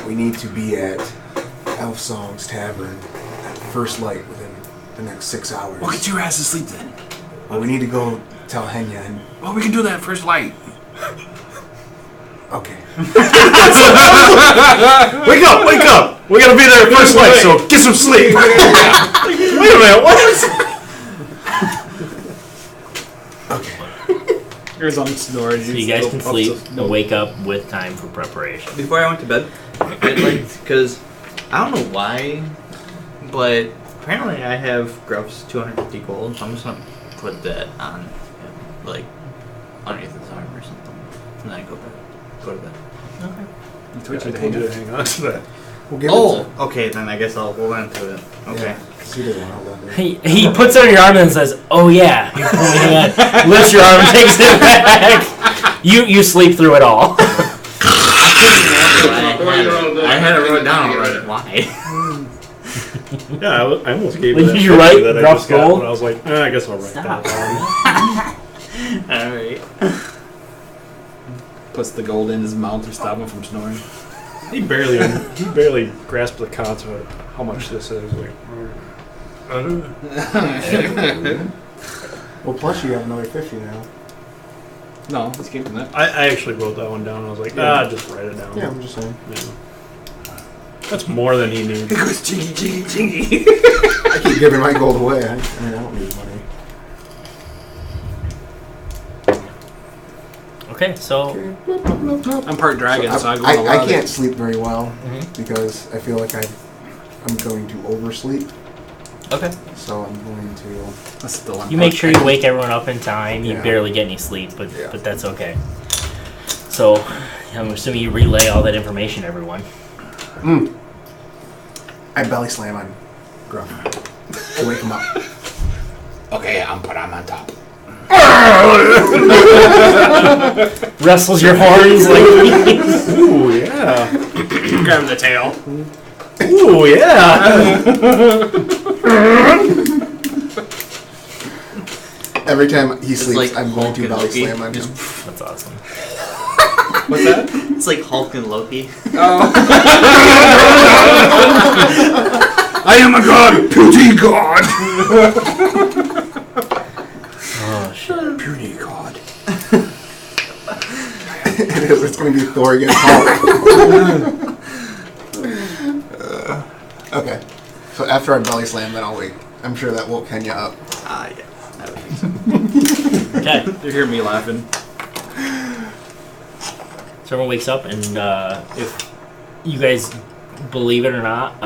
We need to be at Elf Song's Tavern at first light within the next 6 hours. Well, get your ass to sleep then. Well, we need to go tell Henya and... Well, we can do that first light. Okay. Wake up! Wake up! We gotta be there at first light, so get some sleep. Wait a minute, what? Okay. Here's on snoring. So you guys can sleep and wake up with time for preparation. Before I went to bed, because I don't know why, but apparently I have Gruff's 250 gold, so I'm just gonna put that on him, like underneath his arm or something, and then I go to bed. Okay. I told you to hang on to that. We'll give Okay, then I guess I'll hold on to it. Okay. Yeah. See the one, hold on to it. He puts it on your arm and says, "Oh yeah." Lifts your arm and takes it back. You sleep through it all. I had it wrote down already. Why? Yeah, I almost gave Did you that you write that I Gruff's just got, gold? but I was like, I guess I'll write that down. Alright. Puts the gold in his mouth to stop him from snoring. He barely grasped the concept of how much this is. Like, Well, plus you have another 50 now. No, let's keep that. I actually wrote that one down. I was like, just write it down. Yeah, I'm just saying. Yeah. That's more than he needs. It goes jingy, jingy, jingy. I keep giving my gold away. I don't need money. Okay, so I'm part dragon, so I go on a lot I of can't it. sleep very well Mhm. because I feel like I'm going to oversleep. okay, So I'm going to. That's still on you make sure you wake everyone up in time. You Yeah. barely get any sleep, but Yeah. that's okay. So I'm assuming you relay all that information to everyone. I belly slam on Gruff. I wake him up. Okay, I'm on top. Wrestles your horns like Ooh, yeah. Grab the tail. Ooh, yeah. Every time he sleeps, like I'm going Hulk to and belly Loki. slam on him. that's awesome. What's that? It's like Hulk and Loki. I am a god, puny god. Oh shit. Puny god. It's going to be Thor against Hulk. Okay. So after I belly slam, then I'll wake. I'm sure that woke Kenya up. Yeah. I would think so. Okay, You hear me laughing. so everyone wakes up, and if you guys believe it or not,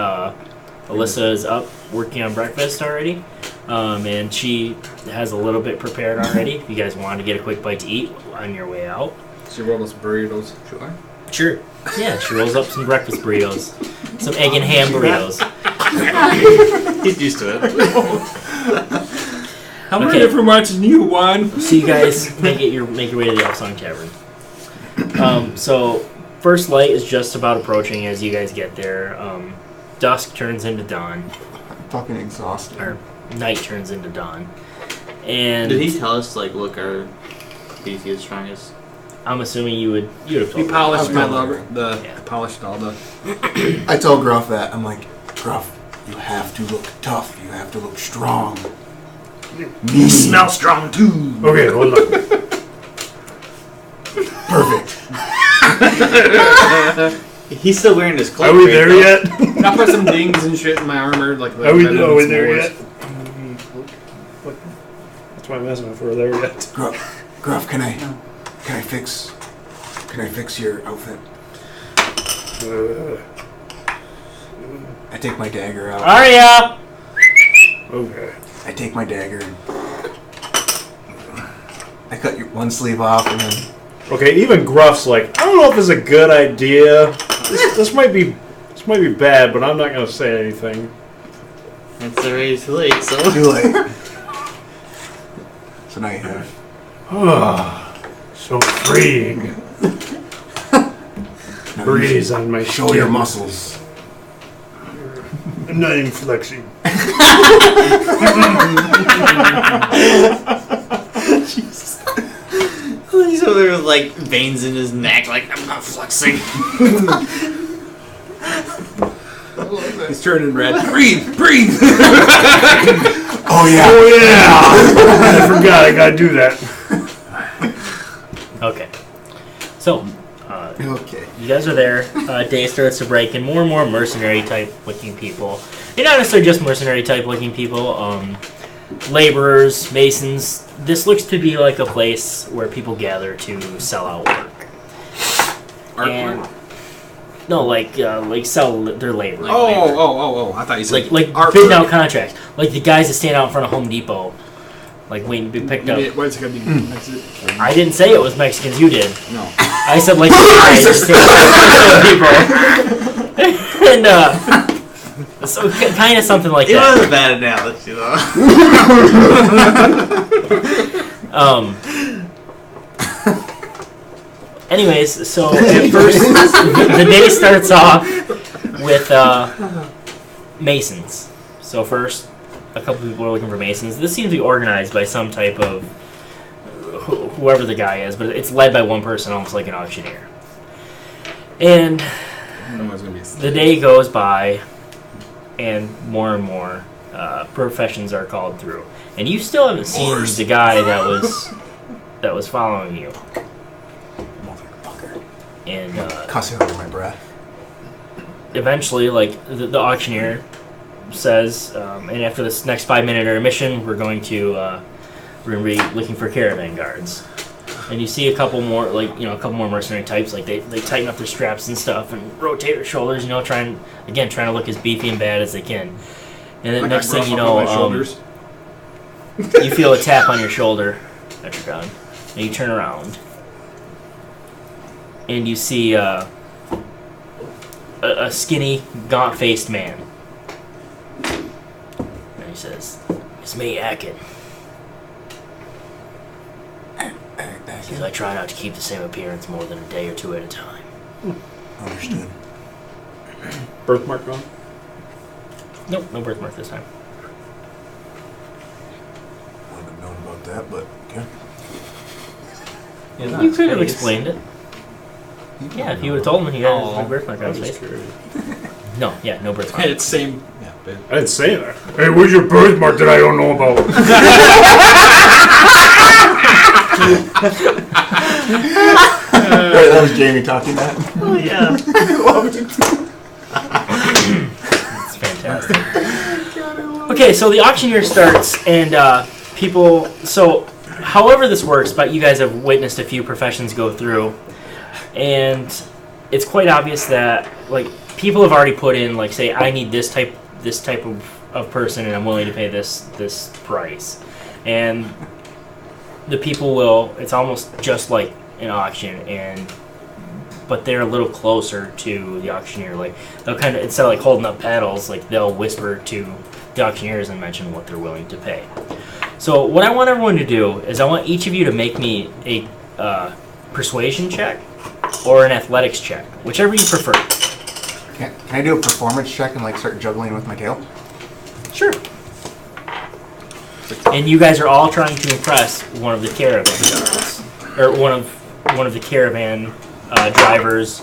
Alyssa is up working on breakfast already, and she has a little bit prepared already. If you guys want to get a quick bite to eat on your way out. She rolled us burritos. Sure. Yeah, she rolls up some breakfast burritos, some egg and ham burritos. He's used to it. I'm Okay. ready for watching you, Juan. So you guys make your way to the Elf Song Tavern. So first light is just about approaching as you guys get there. Dusk turns into dawn, I'm fucking exhausted. or night turns into dawn, and Did he tell us, like, look, our BC is strongest? I'm assuming you would have He told me. polished I'll my tell her. lover. Yeah. Polished all the. I tell Gruff that. I'm like, Gruff, you have to look tough. You have to look strong. You smell strong too. Okay, hold on. Perfect. He's still wearing his cloak. Are we right, there though. yet? I put some dings and shit in my armor, like. Are we venomous there spores. yet? That's why I'm asking if we're there yet. Gruff, can I fix your outfit? I take my dagger out. Arya! Okay. I take my dagger and I cut your one sleeve off and then... Okay, even Gruff's like, I don't know if it's a good idea. This might be bad, but I'm not going to say anything. It's already too late, so. Too late. So now you have... So freeing. Breeze on my Show your muscles. I'm not even flexing. Jesus. He's over there with like veins in his neck, like I'm not flexing. He's turning red. Breathe, breathe. Oh yeah. Oh yeah. I forgot. I gotta do that. Okay. So, Okay. you guys are there. Day starts to break, and more mercenary type looking people. And not necessarily just mercenary type looking people. Laborers, masons. This looks to be like a place where people gather to sell out work. Artwork? No, like sell their labor. Oh! I thought you said Like artwork. bidding out contracts. Like the guys that stand out in front of Home Depot, like waiting to be picked up. What's it gonna be? Mexican? I didn't say it was Mexicans. You did. No. I said like the guys that stand out in front of people. And so kind of something like It that. was a bad analogy, though. Anyways, so at first the day starts off with masons. So first, a couple people are looking for masons. This seems to be organized by some type of whoever the guy is, but it's led by one person, almost like an auctioneer. And the day goes by, and more professions are called through, and you still haven't seen the guy that was following you. Motherfucker. And Cussing under my breath. eventually, like the auctioneer says, and after this next 5-minute intermission, we're going to be looking for caravan guards. And you see a couple more, mercenary types, like they tighten up their straps and stuff and rotate their shoulders, trying to look as beefy and bad as they can. And then Like next I thing you gruff up know, my shoulders. you feel a tap on your shoulder at your gun, and you turn around, and you see a skinny, gaunt-faced man. And he says, "It's me, Akin." He says, "I try not to keep the same appearance more than a day or two at a time." Understood. Birthmark on? Nope, no birthmark this time. Wouldn't have known about that, but okay. You could have explained it. Yeah, if you would have told him he had a birthmark on his face. No, yeah, no birthmark. It's same. Yeah, but I didn't say that. Hey, where's your birthmark that I don't know about? Right, that was Jamie talking that. Oh, yeah. I loved it. It's fantastic. Okay, so the auctioneer starts, and people... So, however this works, but you guys have witnessed a few professions go through, and it's quite obvious that, like, people have already put in, like, say, I need this type of person, and I'm willing to pay this price. And the people will... It's almost just like an auction, but they're a little closer to the auctioneer. Like, they'll kind of, instead of like holding up paddles, like they'll whisper to the auctioneers and mention what they're willing to pay. So what I want everyone to do is I want each of you to make me a persuasion check or an athletics check, whichever you prefer. Can I do a performance check and like start juggling with my tail? Sure. And you guys are all trying to impress one of the caravan guards, or one of the caravan drivers.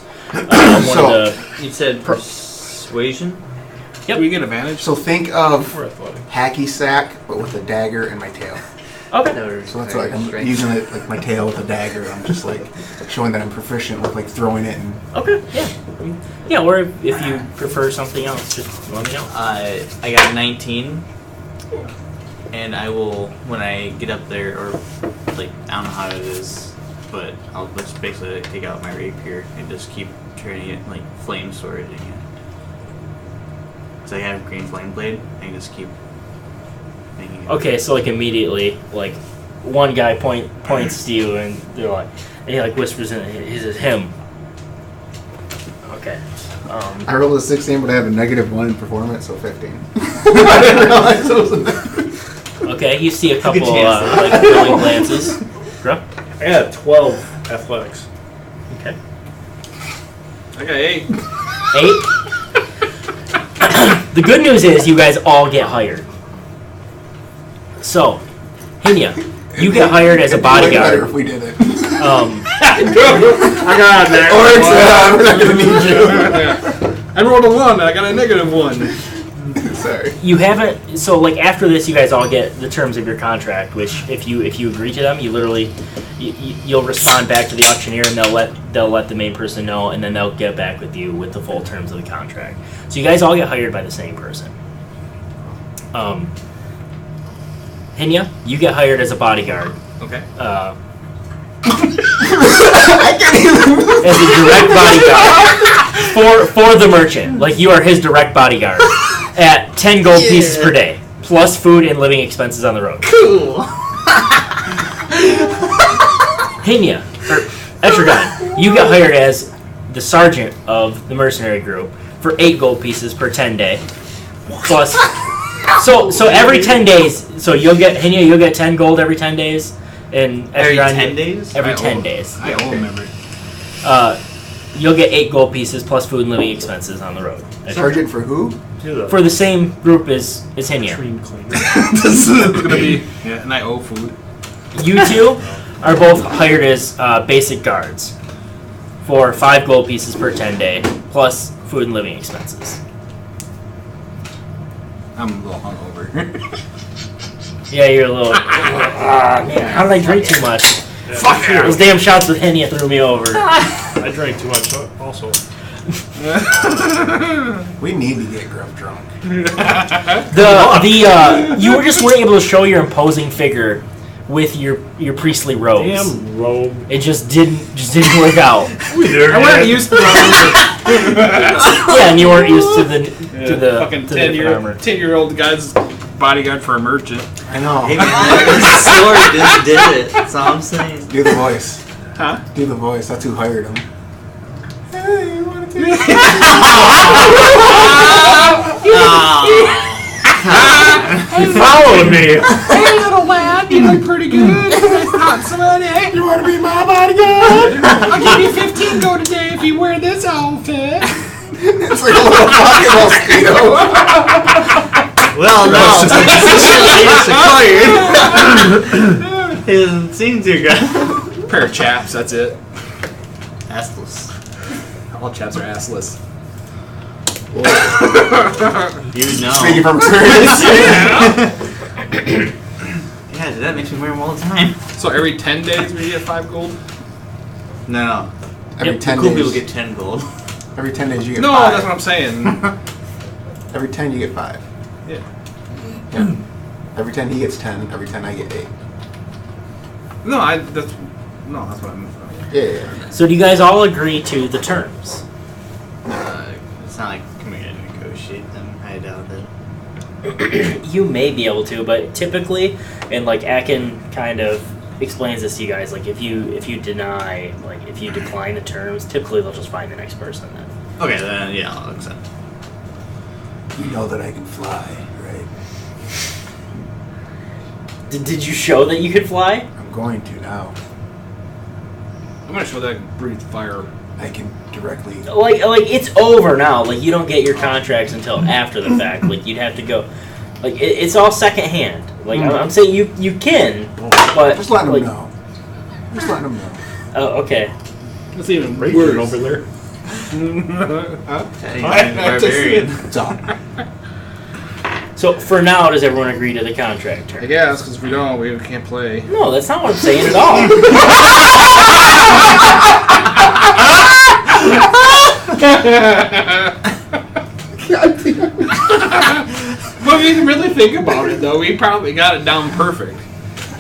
You said persuasion? Yep. Do we get advantage? So think of We're athletic. hacky sack, but with a dagger and my tail. Okay. So that's like I'm using it like my tail with a dagger. I'm just like showing that I'm proficient with like throwing it and. Okay. Yeah. Yeah. Or if you prefer something else, just let me know. I got 19, and I will, when I get up there, or like I don't know how it is, but I'll just basically take out my rapier and just keep turning it like flame sword again. Because I have green flame blade. I can just keep making it. Okay, so like immediately, like one guy points to you, and they're like, and he like whispers in. He says, "Him." Okay. I rolled a 16, but I have a -1 in performance, so 15. I didn't realize it was a negative. Okay, you see a couple like glowing glances. Bro? I got 12 athletics. Okay. I got 8. 8. The good news is you guys all get hired. So, Hinya, you get hired as a bodyguard. If we did it. I got that. We're not gonna need you. I rolled a 1. I got a -1. Sorry. You haven't. So, like after this, you guys all get the terms of your contract. Which, if you agree to them, you literally you'll respond back to the auctioneer, and they'll let the main person know, and then they'll get back with you with the full terms of the contract. So you guys all get hired by the same person. Hinya, you get hired as a bodyguard. Okay. As a direct bodyguard for the merchant. Like you are his direct bodyguard at 10 gold pieces per day, plus food and living expenses on the road. Cool. Hinya, or Etragon, you get hired as the sergeant of the mercenary group for 8 gold pieces per 10 day, plus. So every 10 days, so you'll get 10 gold every 10 days. And every 10 days? Every 10 days. I owe him every. You'll get 8 gold pieces plus food and living expenses on the road. Sergeant for who? For the same group as Hinya. This is gonna be. Yeah, and I owe food. You two are both hired as basic guards for 5 gold pieces per 10 day plus food and living expenses. I'm a little hungover. Yeah, you're a little. Man, how did I drink too much? Fuck yeah. Those damn shots with Hinya threw me over. I drank too much also. We need to get Gruff drunk. You were just weren't able to show your imposing figure with your priestly robes. Damn robe. It just didn't work out. I wasn't used to that. Yeah, and you weren't used to the fucking to the different armor. 10-year-old guy's bodyguard for a merchant. I know. Hey man, the sword just did it. That's all I'm saying. Do the voice. Huh? Do the voice. That's who hired him. Hey, you want to You followed me. Hey, little lad, you look pretty good. Hot sweaty. You want to be my bodyguard? I'll give you 15 gold a day if you wear this outfit. It's like a little pocket mosquito. Well, no. It's acquired. He doesn't seem too good. Pair of chaps, that's it. Assless. All chaps are assless. You know. Speaking from experience. Yeah, that makes me wear them all the time. So every 10 days we get 5 gold? No. Every 10 cool days. people get 10 gold. Every 10 days you get No, 5. that's what I'm saying. Every 10 you get 5. Yeah. Yeah. Every 10 he gets 10. Every 10 I get 8. No, that's what I'm. Yeah. So do you guys all agree to the terms? It's not like can we negotiate them? I doubt it. You may be able to, but typically, and like Akin kind of explains this to you guys, like if you deny, like if you decline the terms, typically they'll just find the next person then. Okay, then yeah, I'll accept. You know that I can fly, right? Did you show that you could fly? I'm going to now. I'm gonna show that I can breathe fire. I can directly. Like it's over now. Like you don't get your contracts until after the fact. Like you'd have to go. Like it's all secondhand. Like I'm saying you can, but Just letting like, him know. Just letting him know. Oh, okay. That's even Raging worse. over there. Barbarian. It's on. So for now, does everyone agree to the contract I term? guess, because if we don't, we can't play. No, that's not what I'm saying at all. But if you really think about it, though, we probably got it down perfect.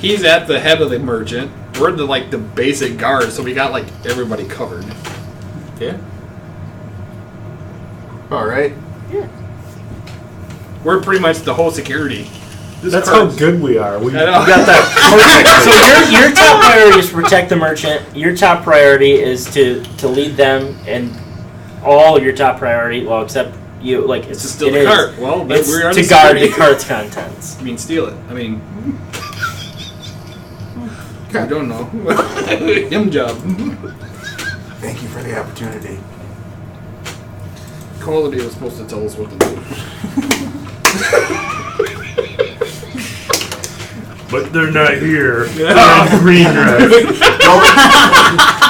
He's at the head of the merchant. We're the basic guard, so we got everybody covered. Yeah. All right. Yeah. We're pretty much the whole security. That's how good we are. We I know. got that. So your top priority is to protect the merchant. Your top priority is to lead them, and all your top priority, well, except you, like it's to steal the cart. Well, then it's we're to guard the cart's contents. I mean, steal it. I mean, I don't know. Him job. Thank you for the opportunity. Quality was supposed to tell us what to do. But they're not here. They're on Green Drive.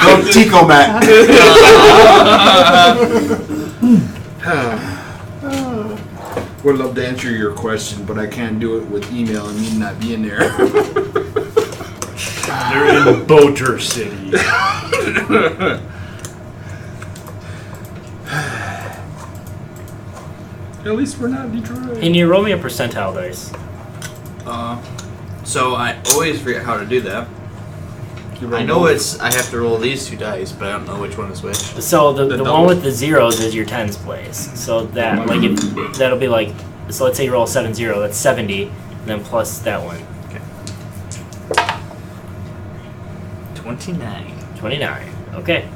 Go Tico Matt. Would love to answer your question, but I can't do it with email and me not being there. They're in Boulder City. At least we're not Detroit. Can you roll me a percentile dice? So I always forget how to do that. I know I have to roll these 2 dice, but I don't know which one is which. So the one with the zeros is your tens place. So that like if that'll be like, so let's say you roll 7-0, that's 70, and then plus that one. Okay. 29. 29. Okay.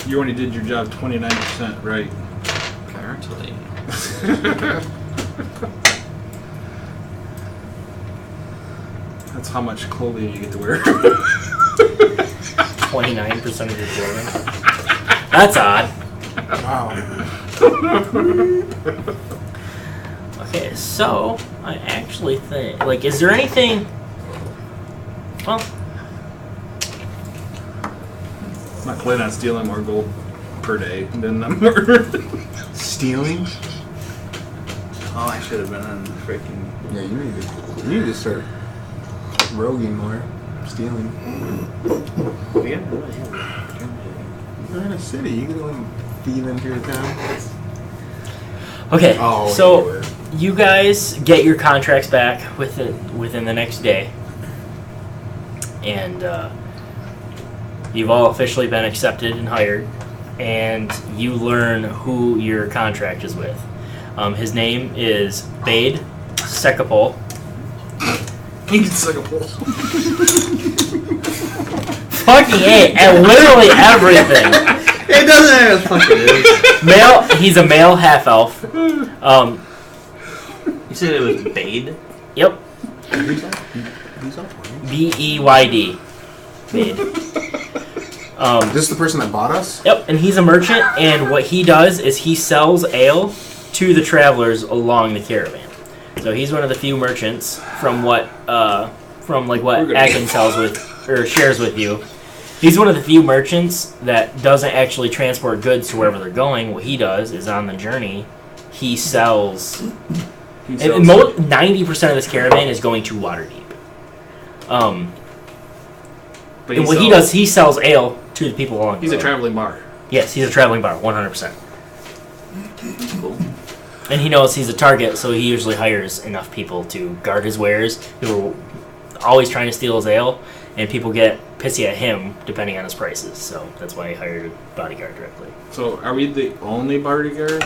You only did your job 29%, right? Apparently. That's how much clothing you get to wear. 29% of your clothing. That's odd. Wow. Okay, so I actually think, like, is there anything? Well, I'm not planning on stealing more gold per day than I'm murdered. Stealing? Oh, I should have been on freaking. Yeah, you need to start roguing more, stealing. You're in a city. You can go thieve into your town. okay. Oh, So you guys get your contracts back within the next day, and you've all officially been accepted and hired, and you learn who your contract is with. His name is Bade Sekapol. He can suck a pole. Fucking A, and literally everything. It doesn't matter what the fuck it is. Male, he's a male half elf. You said it was Bade? Yep. Who's up? B-E-Y-D. Bade. This is the person that bought us? Yep, and he's a merchant, and what he does is he sells ale to the travelers along the caravan. So he's one of the few merchants from what Akin sells with or shares with you. He's one of the few merchants that doesn't actually transport goods to wherever they're going. What he does is on the journey, he sells. And 90% of this caravan is going to Waterdeep. But and what he does, he sells ale to the people along. He's a traveling bar. Yes, he's a traveling bar, 100%. Cool. And he knows he's a target, so he usually hires enough people to guard his wares. People are always trying to steal his ale, and people get pissy at him depending on his prices. So that's why he hired a bodyguard directly. So are we the only bodyguards?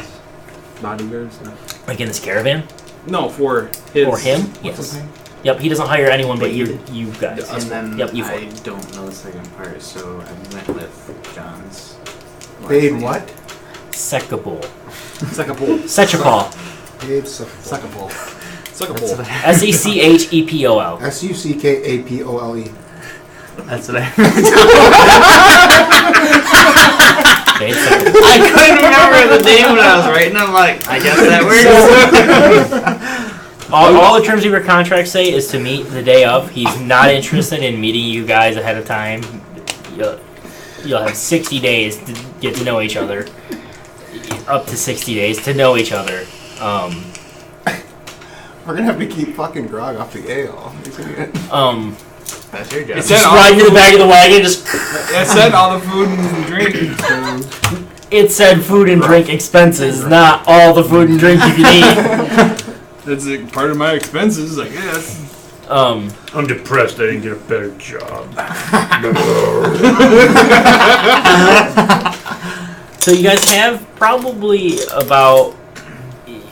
Bodyguards? No. Like in this caravan? No, for his. For him? What's Yes. his name? Yep, he doesn't hire anyone but you guys. And then Yep, you I four. don't know the second part, so I went with John's. Bade what? Sekapol. Suck a pole. Sechapol. Bade Suck a pole. Suck a pole. Sechepol. Suckapole. That's what I Okay, Sekapol. I couldn't remember the name when I was writing. I'm like, I guess that works. All the terms of your contract say is to meet the day of. He's not interested in meeting you guys ahead of time. You'll have 60 days to get to know each other. Up to 60 days to know each other. We're gonna have to keep fucking Grog off the ale. That's your job. It said Just all ride the to the back of the wagon, just... It said all the food and drink. It said food and drink expenses, not all the food and drink you can eat. That's part of my expenses, I guess. I'm depressed I didn't get a better job. So you guys have probably about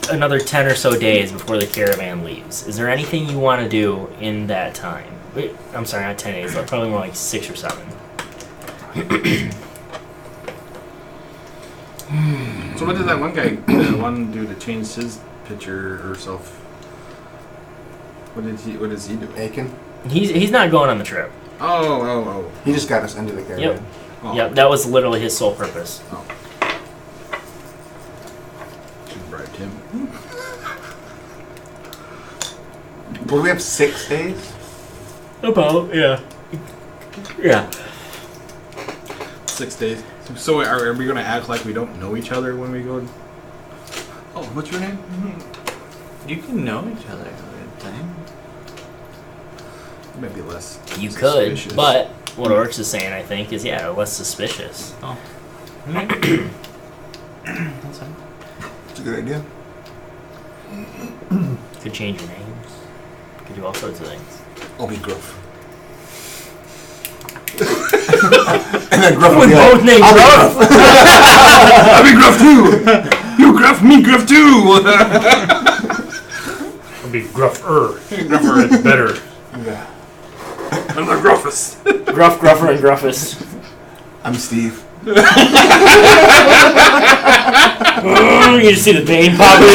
another 10 or so days before the caravan leaves. Is there anything you want to do in that time? Wait, I'm sorry, not 10 days. Probably more like 6 or 7. So what did that one guy, that one do to change his picture or self? What is he doing? Aiken. He's not going on the trip. Oh. He just got us into the caravan. Yep. Oh. Yep, that was literally his sole purpose. Oh. Should bribed him. Well, we have 6 days? About, yeah. Yeah. 6 days. So are we going to act like we don't know each other when we go? Oh, what's your name? You can know each other at the time. Maybe less. You could, suspicious. but what Orcs is saying, I think, is less suspicious. Oh. That's fine. It's a good idea. Could change your names. Could do all sorts of things. I'll be Gruff. And then Gruff will With be both names I'll Gruff. I'll be Gruff too. You gruff me, gruff too. It'll be gruffer. Gruffer is better. Yeah. I'm the gruffest. Gruff, gruffer, and gruffest. I'm Steve. Oh, you just see the vein popping.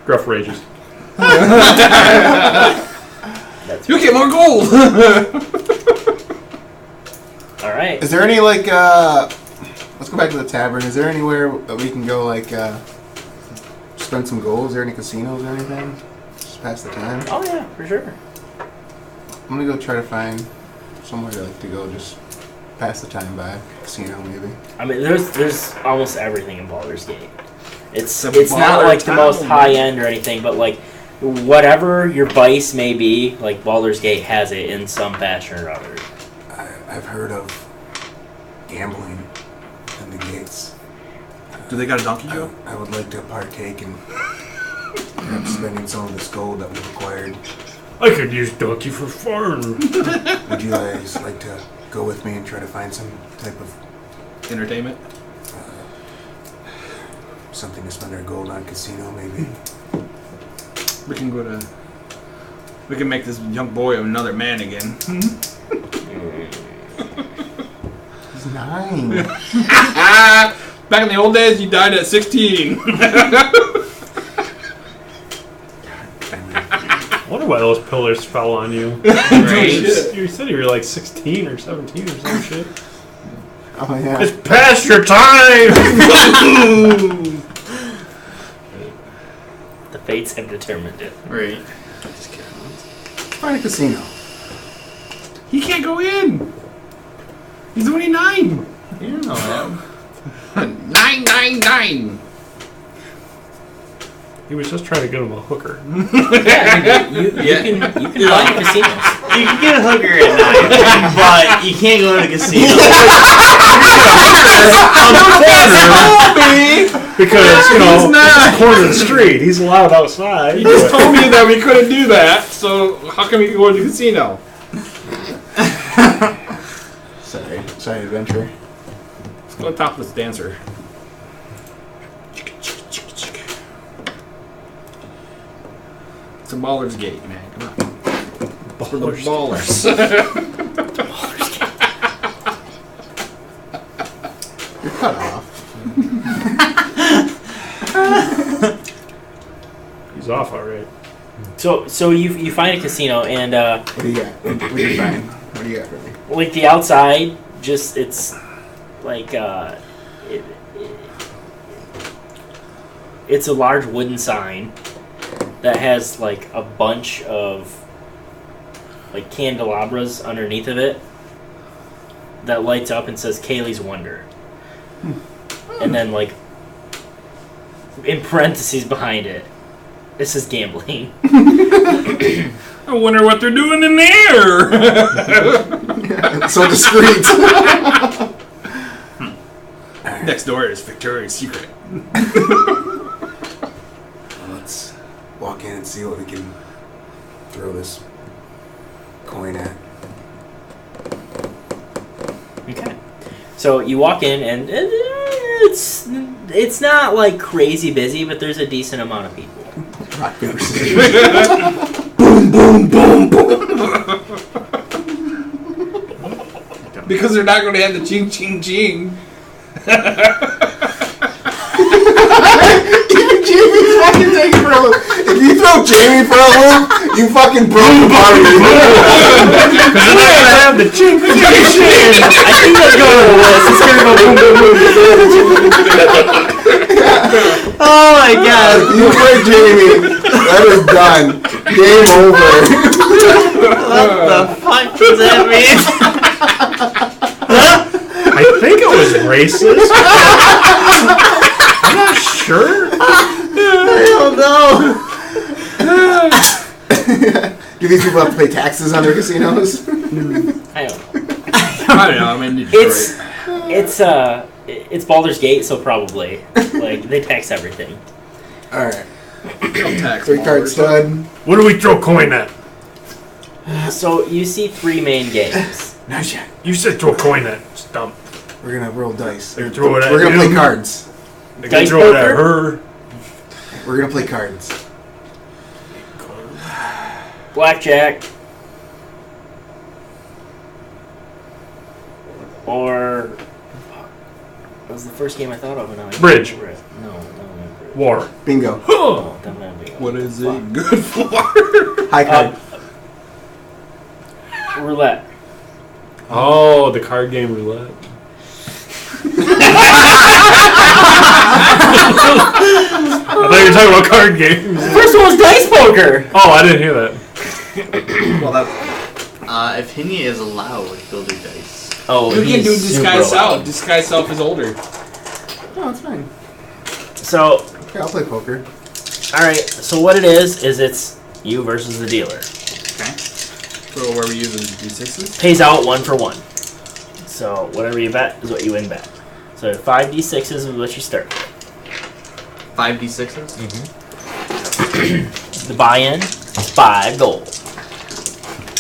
Gruff rages. You get more gold. All right. Is there any let's go back to the tavern. Is there anywhere that we can go spend some gold? Is there any casinos or anything? Just pass the time. Oh yeah, for sure. I'm gonna go try to find somewhere to go just pass the time by. Casino maybe. I mean, there's almost everything in Baldur's Gate. It's a not like the town, most man. high end or anything, but like whatever your vice may be, like Baldur's Gate has it in some fashion or other. I've heard of gambling in the gates. Do they got a donkey joke? I would like to partake in perhaps spending some of this gold that we've acquired. I could use donkey for fun. Would you guys like to go with me and try to find some type of Entertainment? something to spend our gold on? Casino maybe? We can go to... We can make this young boy another man again. He's 9. Back in the old days, you died at 16. I wonder why those pillars fell on you. Right. You said you were like 16 or 17 or some shit. Oh yeah. It's past your time! The fates have determined it. Right. Find a casino. He can't go in. He's only 9. You don't know that. 999. He was just trying to get him a hooker. Yeah, you can find casinos. You can get a hooker at 9, but you can't go to the casino. Because, you know, He's not. it's the corner of the street. He's allowed outside. You just told me that we couldn't do that, so how can we go to the casino? Sorry, adventure. Let's go topless dancer. It's a Baller's Gate, man. Come on. For the ballers. You're cut off. He's off alright. So you find a casino and What do you got? What do you find? What do you got for me? like the outside, just it's like it's a large wooden sign that has like a bunch of like candelabras underneath of it that lights up and says Kaylee's Wonder. And then like in parentheses behind it, it says gambling. I wonder what they're doing in there. It's so discreet. Next door is Victoria's Secret. Let's walk in and see what we can throw this coin at. Okay. So you walk in and It's not like crazy busy, but there's a decent amount of people. Rock, paper, scissors. Boom, boom, boom, boom. Because they're not going to have the ching, ching, ching. Even Jamie's fucking taking for a loop. If you throw Jamie for a loop, you fucking broke the party. Because then I have the chink, chink, chink. I think that's going to the list. It's going to go boom, boom, boom. Oh my god. If you break Jamie, that is done. Game over. What the fuck does that mean? I think it was racist. I'm not sure. I don't know. Do these people have to pay taxes on their casinos? I don't know. I don't know. I'm in Detroit. It's Baldur's Gate, so probably like they tax everything. All right. Tax 3-card stud. What do we throw coin at? So you see 3 main games. Not yet. You said throw coin at. Stump. We're gonna roll dice. They throw it at We're gonna play him. cards. They Dice throw it at poker? her. We're gonna play cards. Blackjack. Or that was the first game I thought of, and I Bridge. No, bridge. War. Bingo. No, definitely not. What is it good for? High card. Roulette. Oh, the card game roulette. I thought you were talking about card games. First one was dice poker. Oh, I didn't hear that. Well, that. If Hinny is allowed, he'll do dice. Oh, You can do he's disguise super self. Disguise self is older. No, it's fine. So, Okay, I'll play poker. all right. So what it is it's you versus the dealer. Okay. So where we using D6s? Pays out 1 for 1. So whatever you bet is what you win back. So 5d6s is what you start with. 5d6s? The buy-in is 5 gold.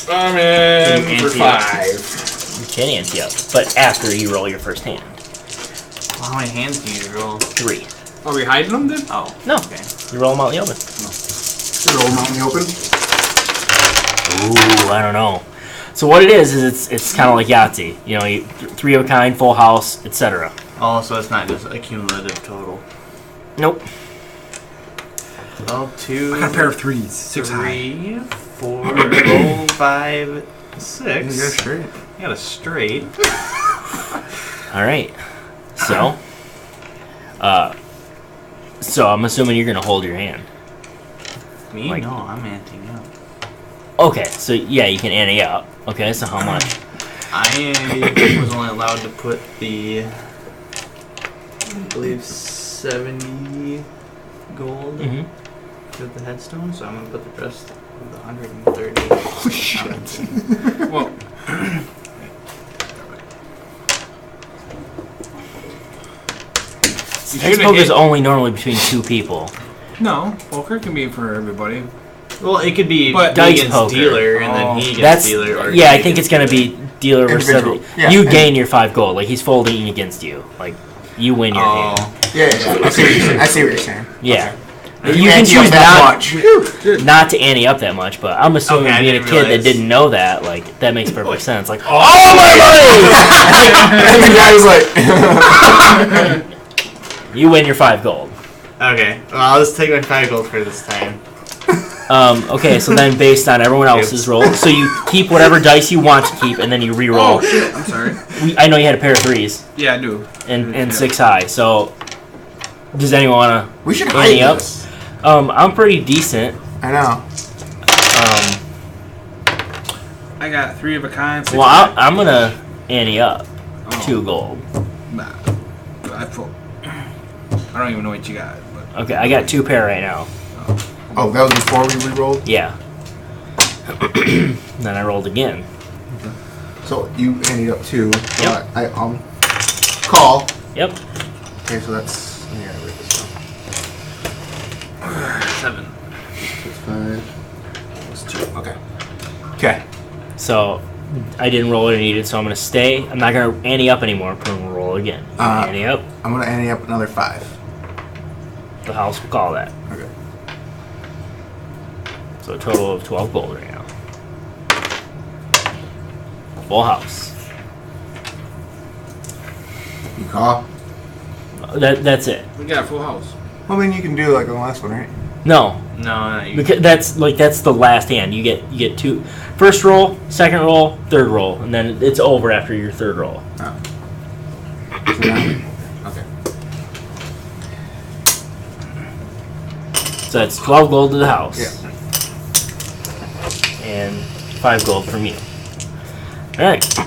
I'm Can in you for ante up? 5. You can ante up, but after you roll your first hand. Well, how many hands do you roll? 3. Are we hiding them then? Oh. No. Okay. You roll them out in the open. Roll them out in the open. Ooh, I don't know. So what it is it's kind of like Yahtzee. You know, 3 of a kind, full house, etc. Oh, so it's not just a cumulative total. Nope. Well, 2, I got a pair of 3s. 6 high. 3, 4, roll 5, 6. You got straight. You got a straight. All right. So I'm assuming you're gonna hold your hand. Me? Like- No, I'm anting up. Okay, so yeah, you can ante up. Okay, so how much? I was only allowed to put the, I believe, 70 gold Mm-hmm. with the headstone, so I'm gonna put the rest of the 130. Oh shit. Well, Dice poker is only normally between 2 people. no, poker can be for everybody. Well, it could be But me dice against poker. dealer, and then he against That's dealer. Or yeah. he I think it's against gonna be dealer versus Individual. every- Yeah, you and- gain your 5 gold. Like he's folding against you. Like you win your hand. Oh, Yeah. I see what you're saying. I see what you're saying. Yeah. If You can ante choose up that much. not to ante up that much, but I'm assuming Okay, I being a didn't kid that realize. didn't know that, like that makes perfect sense. Like, Oh my And the guy was like, you win your 5 gold. okay. Well, I'll just take my 5 gold for this time. Okay, so then based on everyone else's roll, so you keep whatever dice you want to keep, and then you re-roll. Oh shit! I'm sorry. I know you had a pair of 3s Yeah, I do. and Yeah. 6 high. So does anyone want we should to hide ante up? this. I'm pretty decent. I know. I got 3 of a kind. 6 Well, I'm gonna ante up Oh. 2 gold. Nah. I don't even know what you got. But Okay, I got 2 pair right now. Oh, that was before we re-rolled? Yeah. Then I rolled again. So you ended up 2. So Yep. I call. Yep. Okay, so that's... Yeah, I write this down. 7. 6, 5. That's 2. Okay. Okay. So I didn't roll what I needed, so I'm gonna stay. I'm not gonna ante up anymore. I'm gonna roll again. Ante up. I'm gonna ante up another 5. The house will call that. Okay. So a total of 12 gold right now. Full house. You call? That's it. We got a full house. Well, then you can do like the last one, right? No, No, you because that's the last hand. You get 2, first roll, second roll, third roll, and then it's over after your third roll. Oh. So now, okay. So that's 12 gold to the house. Yeah. And 5 gold from you. Alright. So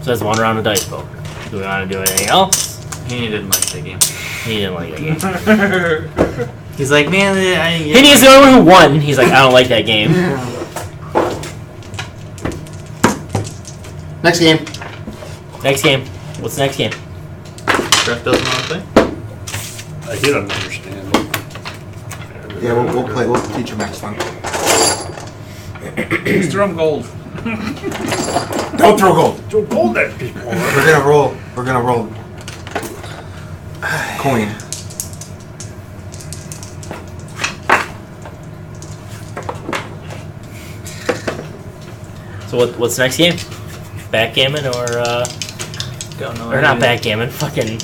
that's 1 round of dice poker. Do we want to do anything else? He didn't like that game. He didn't like that game. He's like, man, Henny is the only one who won. He's like, I don't like that game. Next game. Next game. What's the next game? Jeff doesn't want to play. He doesn't understand. Yeah, we'll play. We'll teach him next one. Just throw 'em gold. Don't throw gold. Throw gold at people. We're gonna roll. We're gonna roll. Coin. So what's the next game? Backgammon or Don't know. or not backgammon? Fucking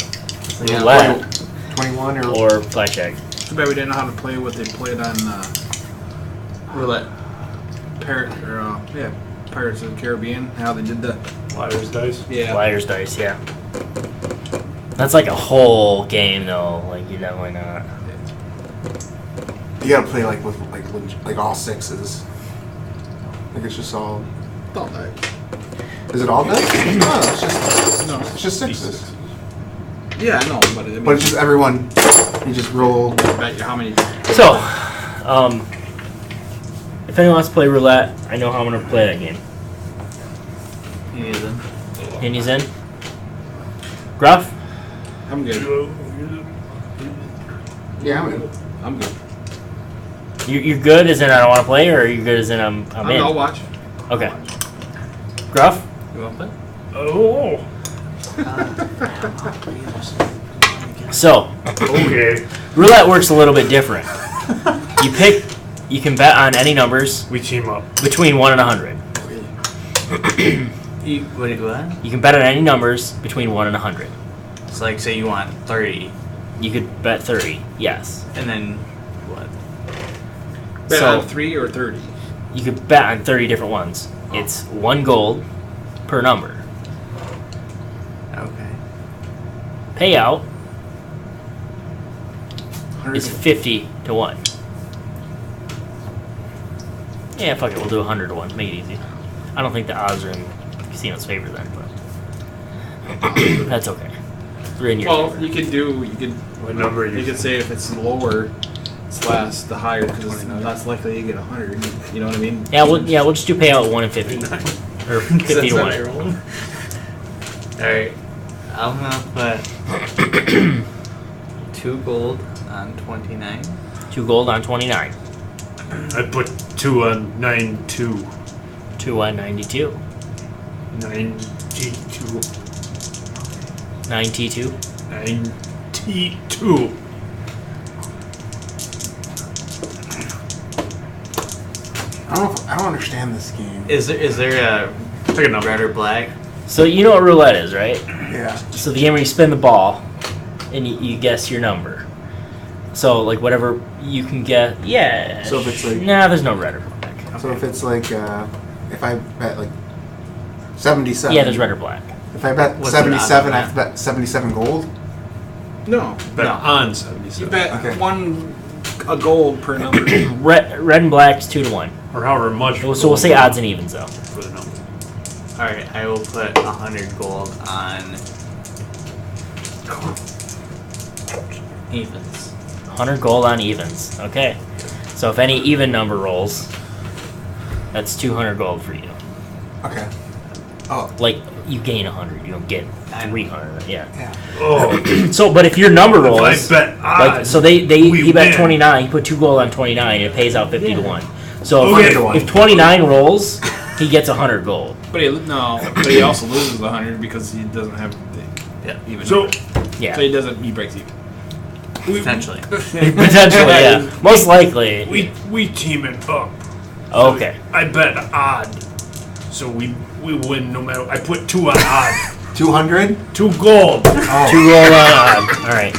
Yeah, roulette 21 or blackjack. Too bad we didn't know how to play what they played on roulette. Pirates of the Caribbean. How they did the Liar's dice. Liar's dice, yeah. That's like a whole game though. Like you're definitely not. You gotta play like with like all 6s. Like it's just all. all night. Is it all dice? No, it's just 6s. Yeah, I know, but I mean, But it's just everyone. You just roll. bet you how many. So, if anyone wants to play roulette, I know how I'm gonna play that game. He isn't. Henny's in. Gruff. I'm good. Yeah, I'm in. I'm good. You're good as in I don't want to play, or are you good as in I'm in? I'll watch. Okay. Gruff. You want to play? Oh. So, Okay. roulette works a little bit different. You can bet on any numbers We team up. between 1 and 100. What? You can bet on any numbers between 1 and 100. It's like, say you want 30, You could bet 30, yes. and then what? Bet So- on 3 or 30. You could bet on 30 different ones. It's 1 gold per number. Okay. Payout 100. is 50 to 1. Yeah, fuck it, we'll do 100 to 1. Make it easy. I don't think the odds are in Casino's favor then, but that's okay. They're in your Well, favor. you could What number you could say if it's lower, it's less, the higher, because it's less likely you get 100. You know what I mean? Yeah, we'll just do payout 1 and 50. Or 50 to 1. Alright. I'm gonna put 2 gold on 29. 2 gold on 29. I put 2 on 9-2. 2 on 92. 92. 92. 92. I don't understand this game. Is there a Take a number. red or black? So you know what roulette is, right? Yeah. So the game where you spin the ball and you guess your number. So like whatever you can get, yeah. So if it's like- nah, there's no red or black. So if it's like, if I bet like 77. Yeah, there's red or black. If I bet What's the odds 77, on I have to bet 77 gold. No. Bet No. on You 77. bet Okay. a gold per number. Red and black is 2 to 1. Or however much. So we'll say odds and evens though. For the number. Alright, I will put 100 gold on evens. 100 gold on evens. Okay. So if any even number rolls, that's 200 gold for you. Okay. Oh, Like you gain 100, you don't get 300. Yeah. yeah. Oh. So, but if your number rolls, If I bet like odds, so he bet win. 29. He put 2 gold on 29. And it pays out 50 to 1. So Okay. if 29 rolls, he gets 100 gold. But he also loses 100 because he doesn't have the Even So- number. Yeah. So he breaks even. Potentially. Potentially, yeah. Most likely. We team it up. Okay. I bet odd. So we win no matter. I put 2 on odd. 200? 2 gold. 2 gold on odd. All right.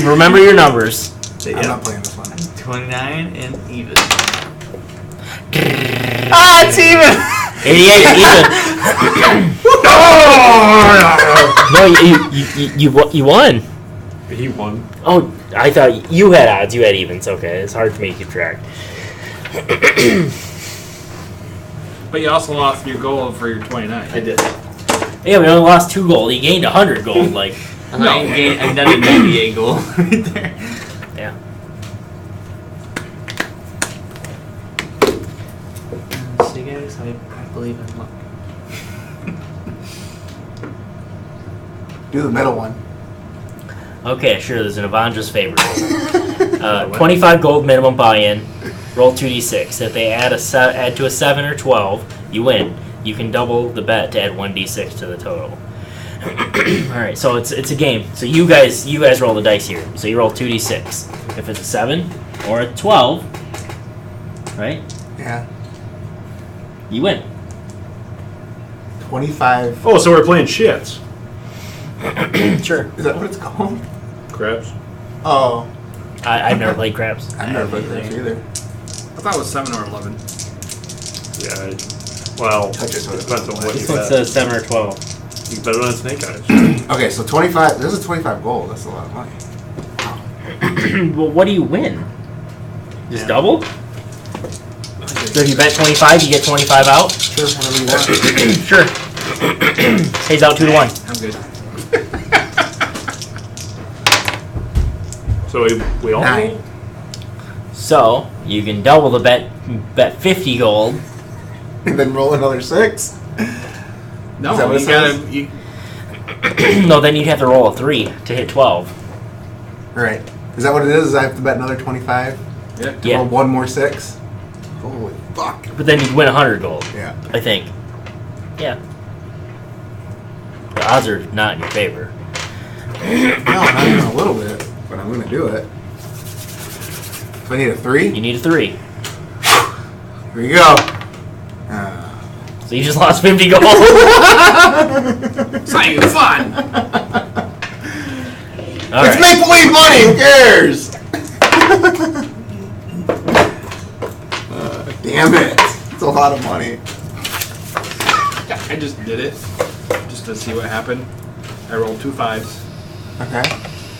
Remember your numbers. I'm not playing this one. 29 and even. It's even. 88 even. No, you won. He won. Oh, I thought you had odds. You had evens. Okay, it's hard for me to keep track. But you also lost your gold for your 29. I did. Yeah, we only lost 2 gold. He gained 100 gold. Like, I done a 98 goal right there. yeah. See, guys, I believe in luck. Do the middle one. Okay, sure. There's an Avandra's favorite. 25 gold minimum buy-in. Roll 2d6. If they add to a 7 or 12, you win. You can double the bet to add 1d6 to the total. All right, so it's a game. So you guys roll the dice here. So you roll 2d6. If it's a 7 or a 12, right? Yeah. You win. 25. Oh, so we're playing shits. Sure. Is that what it's called? Crabs. Oh. I've never played craps. I've never played this either. I thought it was 7 or 11. Yeah. Well, Touch it, so it depends on what This you one bet. says 7 or 12. You bet it on Snake Eyes. Okay, so 25. This is 25 gold. That's a lot of money. Well, what do you win? Just double? So if you bet 25, you get 25 out? Sure, whatever you want. Sure. Pays out 2 to 1. I'm good. So we all 9. So you can double the bet 50 gold. And then roll another 6. No, Is that what you it gotta. says? You, No, then you'd have to roll a 3 to hit 12. Alright. Is that what it is? I have to bet another 25? yeah. Yeah. Roll 1 more 6? Holy fuck. But then you'd win 100 gold, Yeah. I think. Yeah. The odds are not in your favor. No, not even a little bit. But I'm going to do it. So I need a 3? You need a 3. Here we go. So you just lost 50 gold. It's not even fun. All It's right. make-believe money! Who cares? Damn it. It's a lot of money. I just did it just to see what happened. I rolled 2 5s Okay.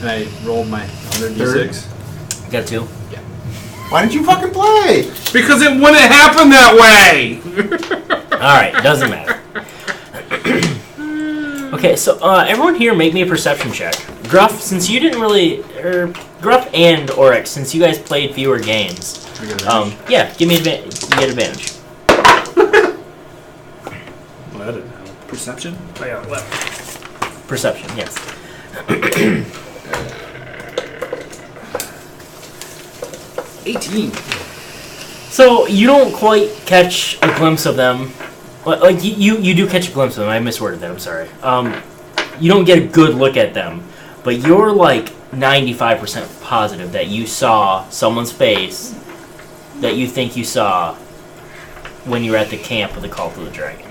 and I rolled my other Third. d6. Got 2. Why didn't you fucking play? Because it wouldn't happen that way. All right, doesn't matter. Okay, so everyone here, make me a perception check. Gruff, since you didn't really, Gruff and Oryx, since you guys played fewer games, yeah, give me advantage. You get advantage. Well, that didn't help. Perception? Oh, yeah, left. Perception, yes. 18. So you don't quite catch a glimpse of them. Like you do catch a glimpse of them. I misworded that. I'm sorry. You don't get a good look at them, but you're like 95% positive that you saw someone's face that you think you saw when you were at the camp of the Cult of the Dragon.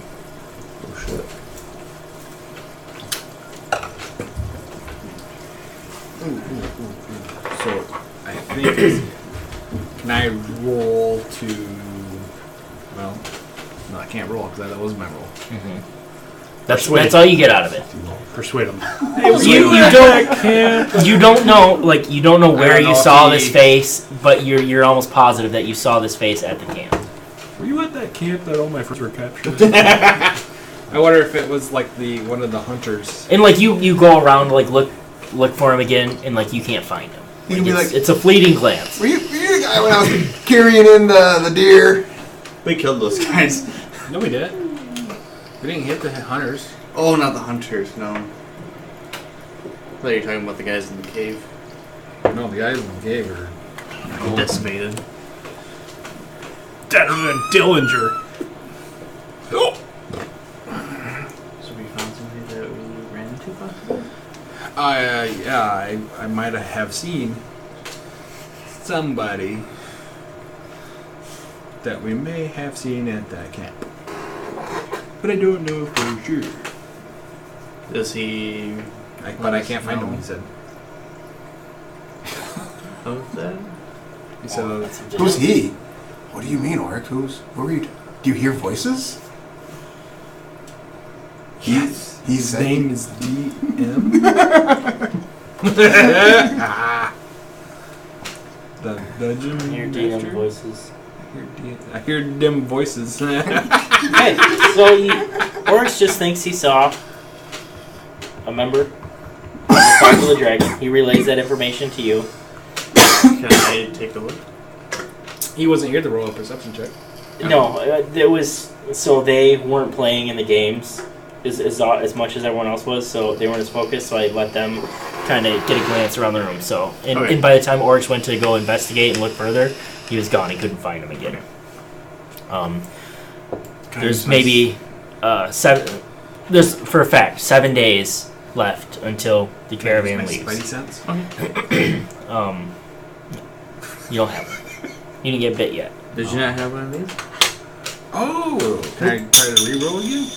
Oh, shit. So I think. Can I roll to. Well, no, I can't roll because that was my roll. That's all you get out of it. Persuade them. You don't know where don't know you if saw he- this face, but you're almost positive that you saw this face at the camp. Were you at that camp that all my friends were captured? I wonder if it was like one of the hunters. And like you go around like look for him again, and like you can't find him. You can be like, It's a fleeting glance. were you the guy when I was carrying in the deer? We killed those guys. No, we didn't. We didn't hit the hunters. Oh, not the hunters, no. I thought you were talking about the guys in the cave. No, the guys in the cave are. Decimated. Better than Dillinger. So we found somebody that we ran into possibly? I might have seen somebody that we may have seen at that camp, but I don't know for sure. Does he? But I can't find him. He said. Of that? He said. Who's he? What do you mean, Orc? Who are you? Do you hear voices? His said name is DM. The dungeon. I hear DM voices. I hear them voices. Okay, so Oryx just thinks he saw a member of the dragon. He relays that information to you. Can I take a look? He wasn't here to roll a perception check. No, it was so they weren't playing in the games as much as everyone else was, so they weren't as focused. So I let them kind of get a glance around the room. So and by the time Oryx went to go investigate and look further, he was gone. He couldn't find him again. There's maybe 7. There's for a fact 7 days left until the caravan leaves. Spidey sense. You don't have it. You didn't get bit yet. Did you not have one of these? Oh, can I try to re-roll again?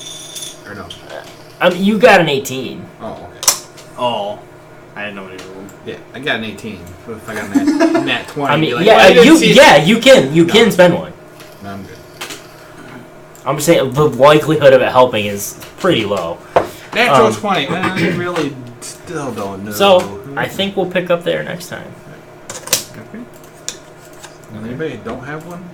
Or no? You got an 18. Oh, okay. Oh, I didn't know what he rolled. Yeah, I got an 18. But if I got a nat 20, I mean, like, you can spend one. No, I'm good. I'm just saying the likelihood of it helping is pretty low. Natural 20. I really still don't know. So I think we'll pick up there next time. Okay. Anybody don't have one?